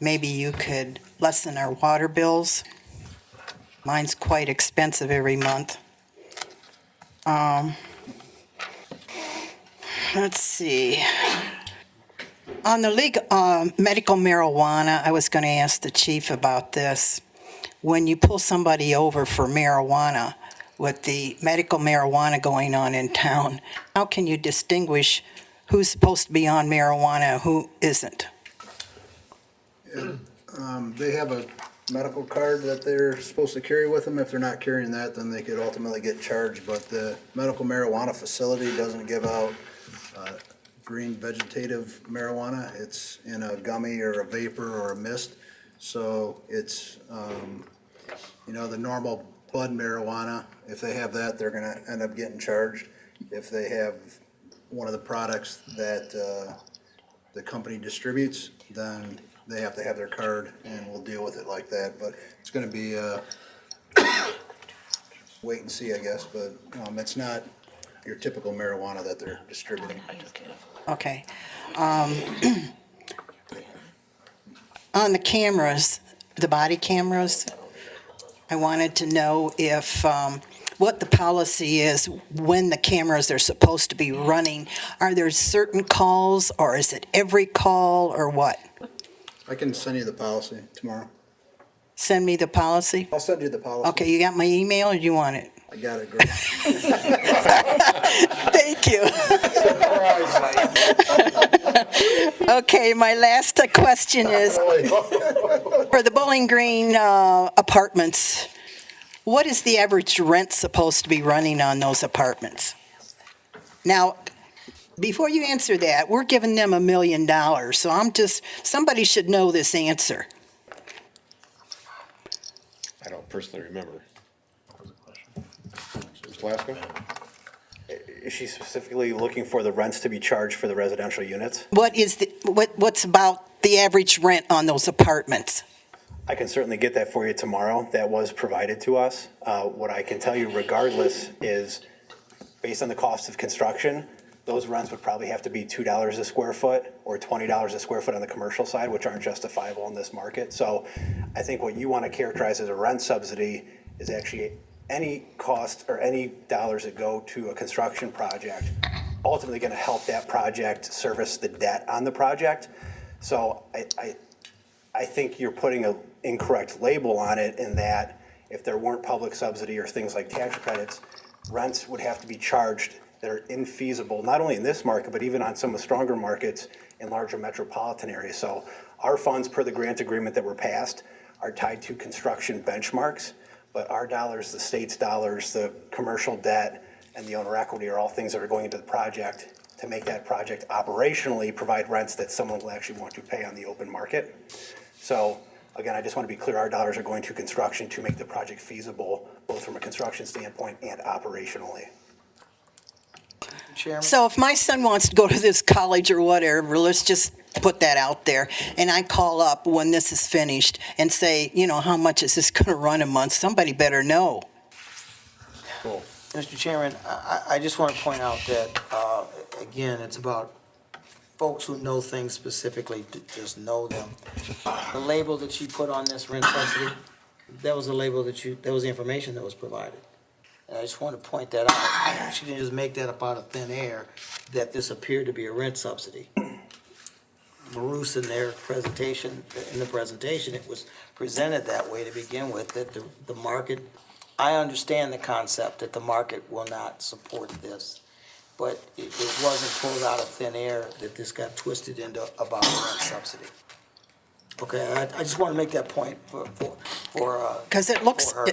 maybe you could lessen our water bills. Mine's quite expensive every month. Let's see. On the medical marijuana, I was going to ask the chief about this. When you pull somebody over for marijuana, with the medical marijuana going on in town, how can you distinguish who's supposed to be on marijuana and who isn't? They have a medical card that they're supposed to carry with them. If they're not carrying that, then they could ultimately get charged. But the medical marijuana facility doesn't give out green vegetative marijuana. It's in a gummy or a vapor or a mist. So it's, the normal bud marijuana. If they have that, they're going to end up getting charged. If they have one of the products that the company distributes, then they have to have their card, and we'll deal with it like that. But it's going to be wait and see, I guess. But it's not your typical marijuana that they're distributing. Okay. On the cameras, the body cameras, I wanted to know if, what the policy is when the cameras are supposed to be running. Are there certain calls, or is it every call, or what? I can send you the policy tomorrow. Send me the policy? I'll send you the policy. Okay, you got my email, or do you want it? I got it, great. Thank you. Okay, my last question is, for the Bowling Green apartments, what is the average rent supposed to be running on those apartments? Now, before you answer that, we're giving them $1 million, so somebody should know this answer. I don't personally remember. Mr. Lasko? Is she specifically looking for the rents to be charged for the residential units? What's about the average rent on those apartments? I can certainly get that for you tomorrow. That was provided to us. What I can tell you regardless is, based on the cost of construction, those rents would probably have to be $2 a square foot or $20 a square foot on the commercial side, which aren't justifiable in this market. So I think what you want to characterize as a rent subsidy is actually any cost or any dollars that go to a construction project, ultimately going to help that project service the debt on the project. So I think you're putting an incorrect label on it in that if there weren't public subsidy or things like tax credits, rents would have to be charged that are infeasible, not only in this market, but even on some of the stronger markets in larger metropolitan areas. So our funds, per the grant agreement that were passed, are tied to construction benchmarks, but our dollars, the state's dollars, the commercial debt, and the owner equity are all things that are going into the project to make that project operationally provide rents that someone will actually want to pay on the open market. So again, I just want to be clear, our dollars are going to construction to make the project feasible, both from a construction standpoint and operationally. Chairman? So if my son wants to go to this college or whatever, let's just put that out there, and I call up when this is finished and say, how much is this going to run a month? Somebody better know. Cool. Mr. Chairman, I just want to point out that, again, it's about folks who know things specifically, to just know them. The label that you put on this rent subsidy, that was the label that was the information that was provided. And I just want to point that out. She didn't just make that up out of thin air, that this appeared to be a rent subsidy. Marus in their presentation, it was presented that way to begin with, that the market, I understand the concept that the market will not support this, but it wasn't pulled out of thin air that this got twisted into about a rent subsidy. Okay, I just want to make that point for Because it looks, her.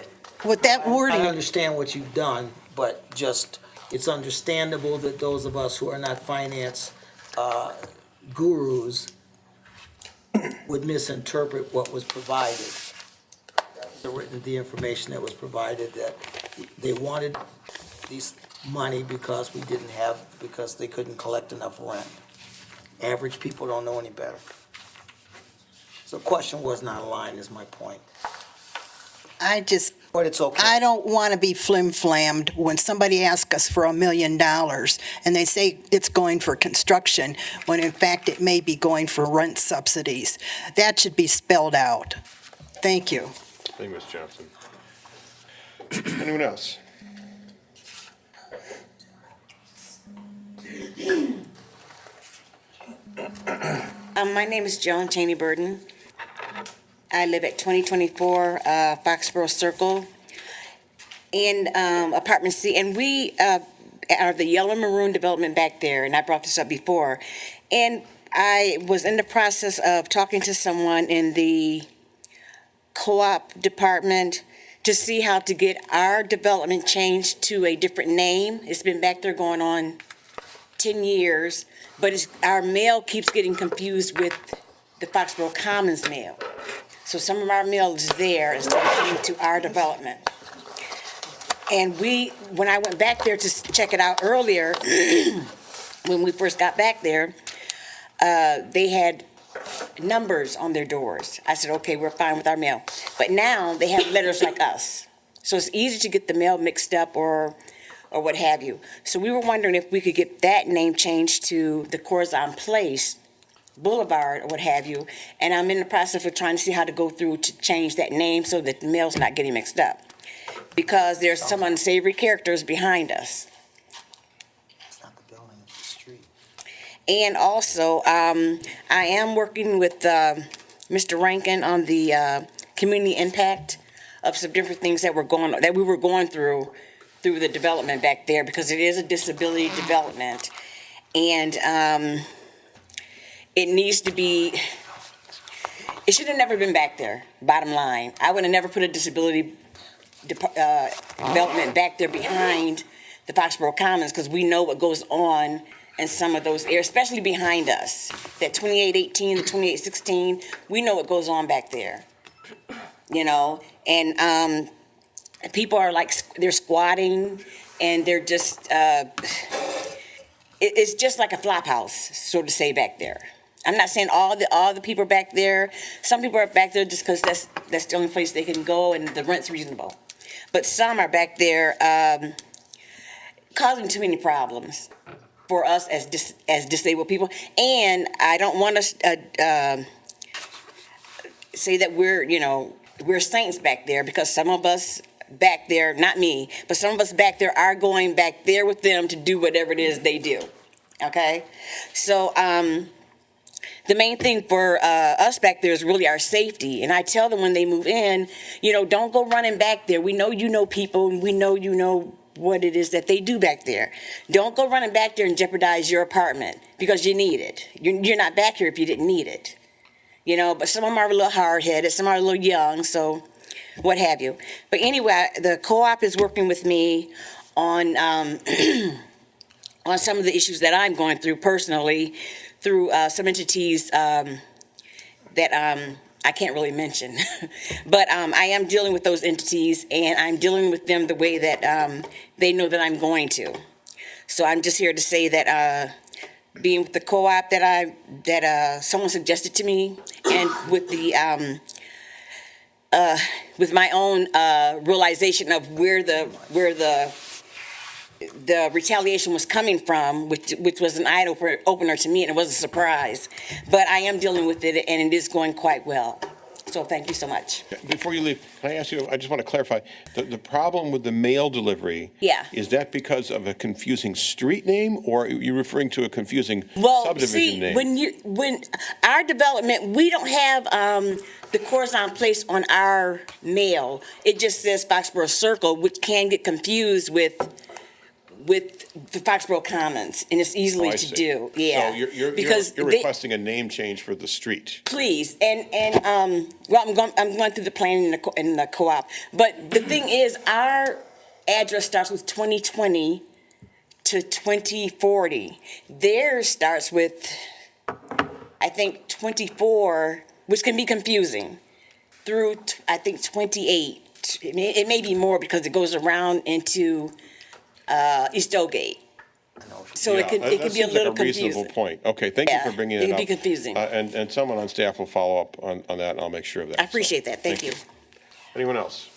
with that wording. I understand what you've done, but just, it's understandable that those of us who are not finance gurus would misinterpret what was provided. The information that was provided, that they wanted these money because because they couldn't collect enough rent. Average people don't know any better. So the question was not aligned, is my point. But it's okay. I don't want to be flim-flammed when somebody asks us for $1 million and they say it's going for construction, when in fact it may be going for rent subsidies. That should be spelled out. Thank you. Thank you, Ms. Johnson. Anyone else? My name is Joan Cheney Burden. I live at 2024 Foxborough Circle in apartment C, and we are the yellow maroon development back there, and I brought this up before. And I was in the process of talking to someone in the co-op department to see how to get our development changed to a different name. It's been back there going on 10 years, but our mail keeps getting confused with the Foxborough Commons mail. So some of our mail is there instead of coming to our development. And when I went back there to check it out earlier, when we first got back there, they had numbers on their doors. I said, okay, we're fine with our mail. But now they have letters like us. So it's easy to get the mail mixed up or what have you. So we were wondering if we could get that name changed to the Corazon Place Boulevard or what have you. And I'm in the process of trying to see how to go through to change that name so that the mail's not getting mixed up. Because there's some unsavory characters behind us. It's not the building, it's the street. And also, I am working with Mr. Rankin on the community impact of some different things that we were going through through the development back there because it is a disability development. And it needs to be, it should have never been back there, bottom line. I would have never put a disability development back there behind the Foxborough Commons because we know what goes on in some of those areas, especially behind us. That 2818, the 2816, we know what goes on back there, you know? And people are like, they're squatting and they're just, it's just like a flop house, so to say, back there. I'm not saying all the people are back there. Some people are back there just because that's the only place they can go and the rent's reasonable. But some are back there causing too many problems for us as disabled people. And I don't want to say that we're saints back there because some of us back there, not me, but some of us back there are going back there with them to do whatever it is they do. Okay? So the main thing for us back there is really our safety. And I tell them when they move in, don't go running back there. We know you know people, and we know you know what it is that they do back there. Don't go running back there and jeopardize your apartment because you need it. You're not back here if you didn't need it. But some of them are a little hard-headed, some are a little young, so what have you. But anyway, the co-op is working with me on on some of the issues that I'm going through personally through some entities that I can't really mention. But I am dealing with those entities, and I'm dealing with them the way that they know that I'm going to. So I'm just here to say that being with the co-op that someone suggested to me, and with the with my own realization of where the retaliation was coming from, which was an eye opener to me, and it was a surprise. But I am dealing with it, and it is going quite well. So thank you so much. Before you leave, can I ask you, I just want to clarify, the problem with the mail delivery, is that because of a confusing street name, or are you referring to a confusing subdivision name? When our development, we don't have the corresponding place on our mail. It just says Foxborough Circle, which can get confused with the Foxborough Commons, and it's easily to do. Yeah. So you're requesting a name change for the street. Please, and well, I'm going through the planning in the co-op. But the thing is, our address starts with 2020 to 2040. Theirs starts with, I think, 24, which can be confusing, through I think 28. It may be more because it goes around into East Oakgate. So it could be a little confusing. Like a reasonable point. Okay, thank you for bringing it up. It could be confusing. And someone on staff will follow up on that, and I'll make sure of that. I appreciate that. Thank you. Anyone else?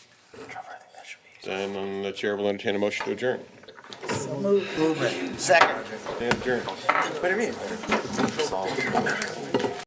Then the chair will entertain a motion to adjourn. So moved. Second. Stand adjourned. What do you mean?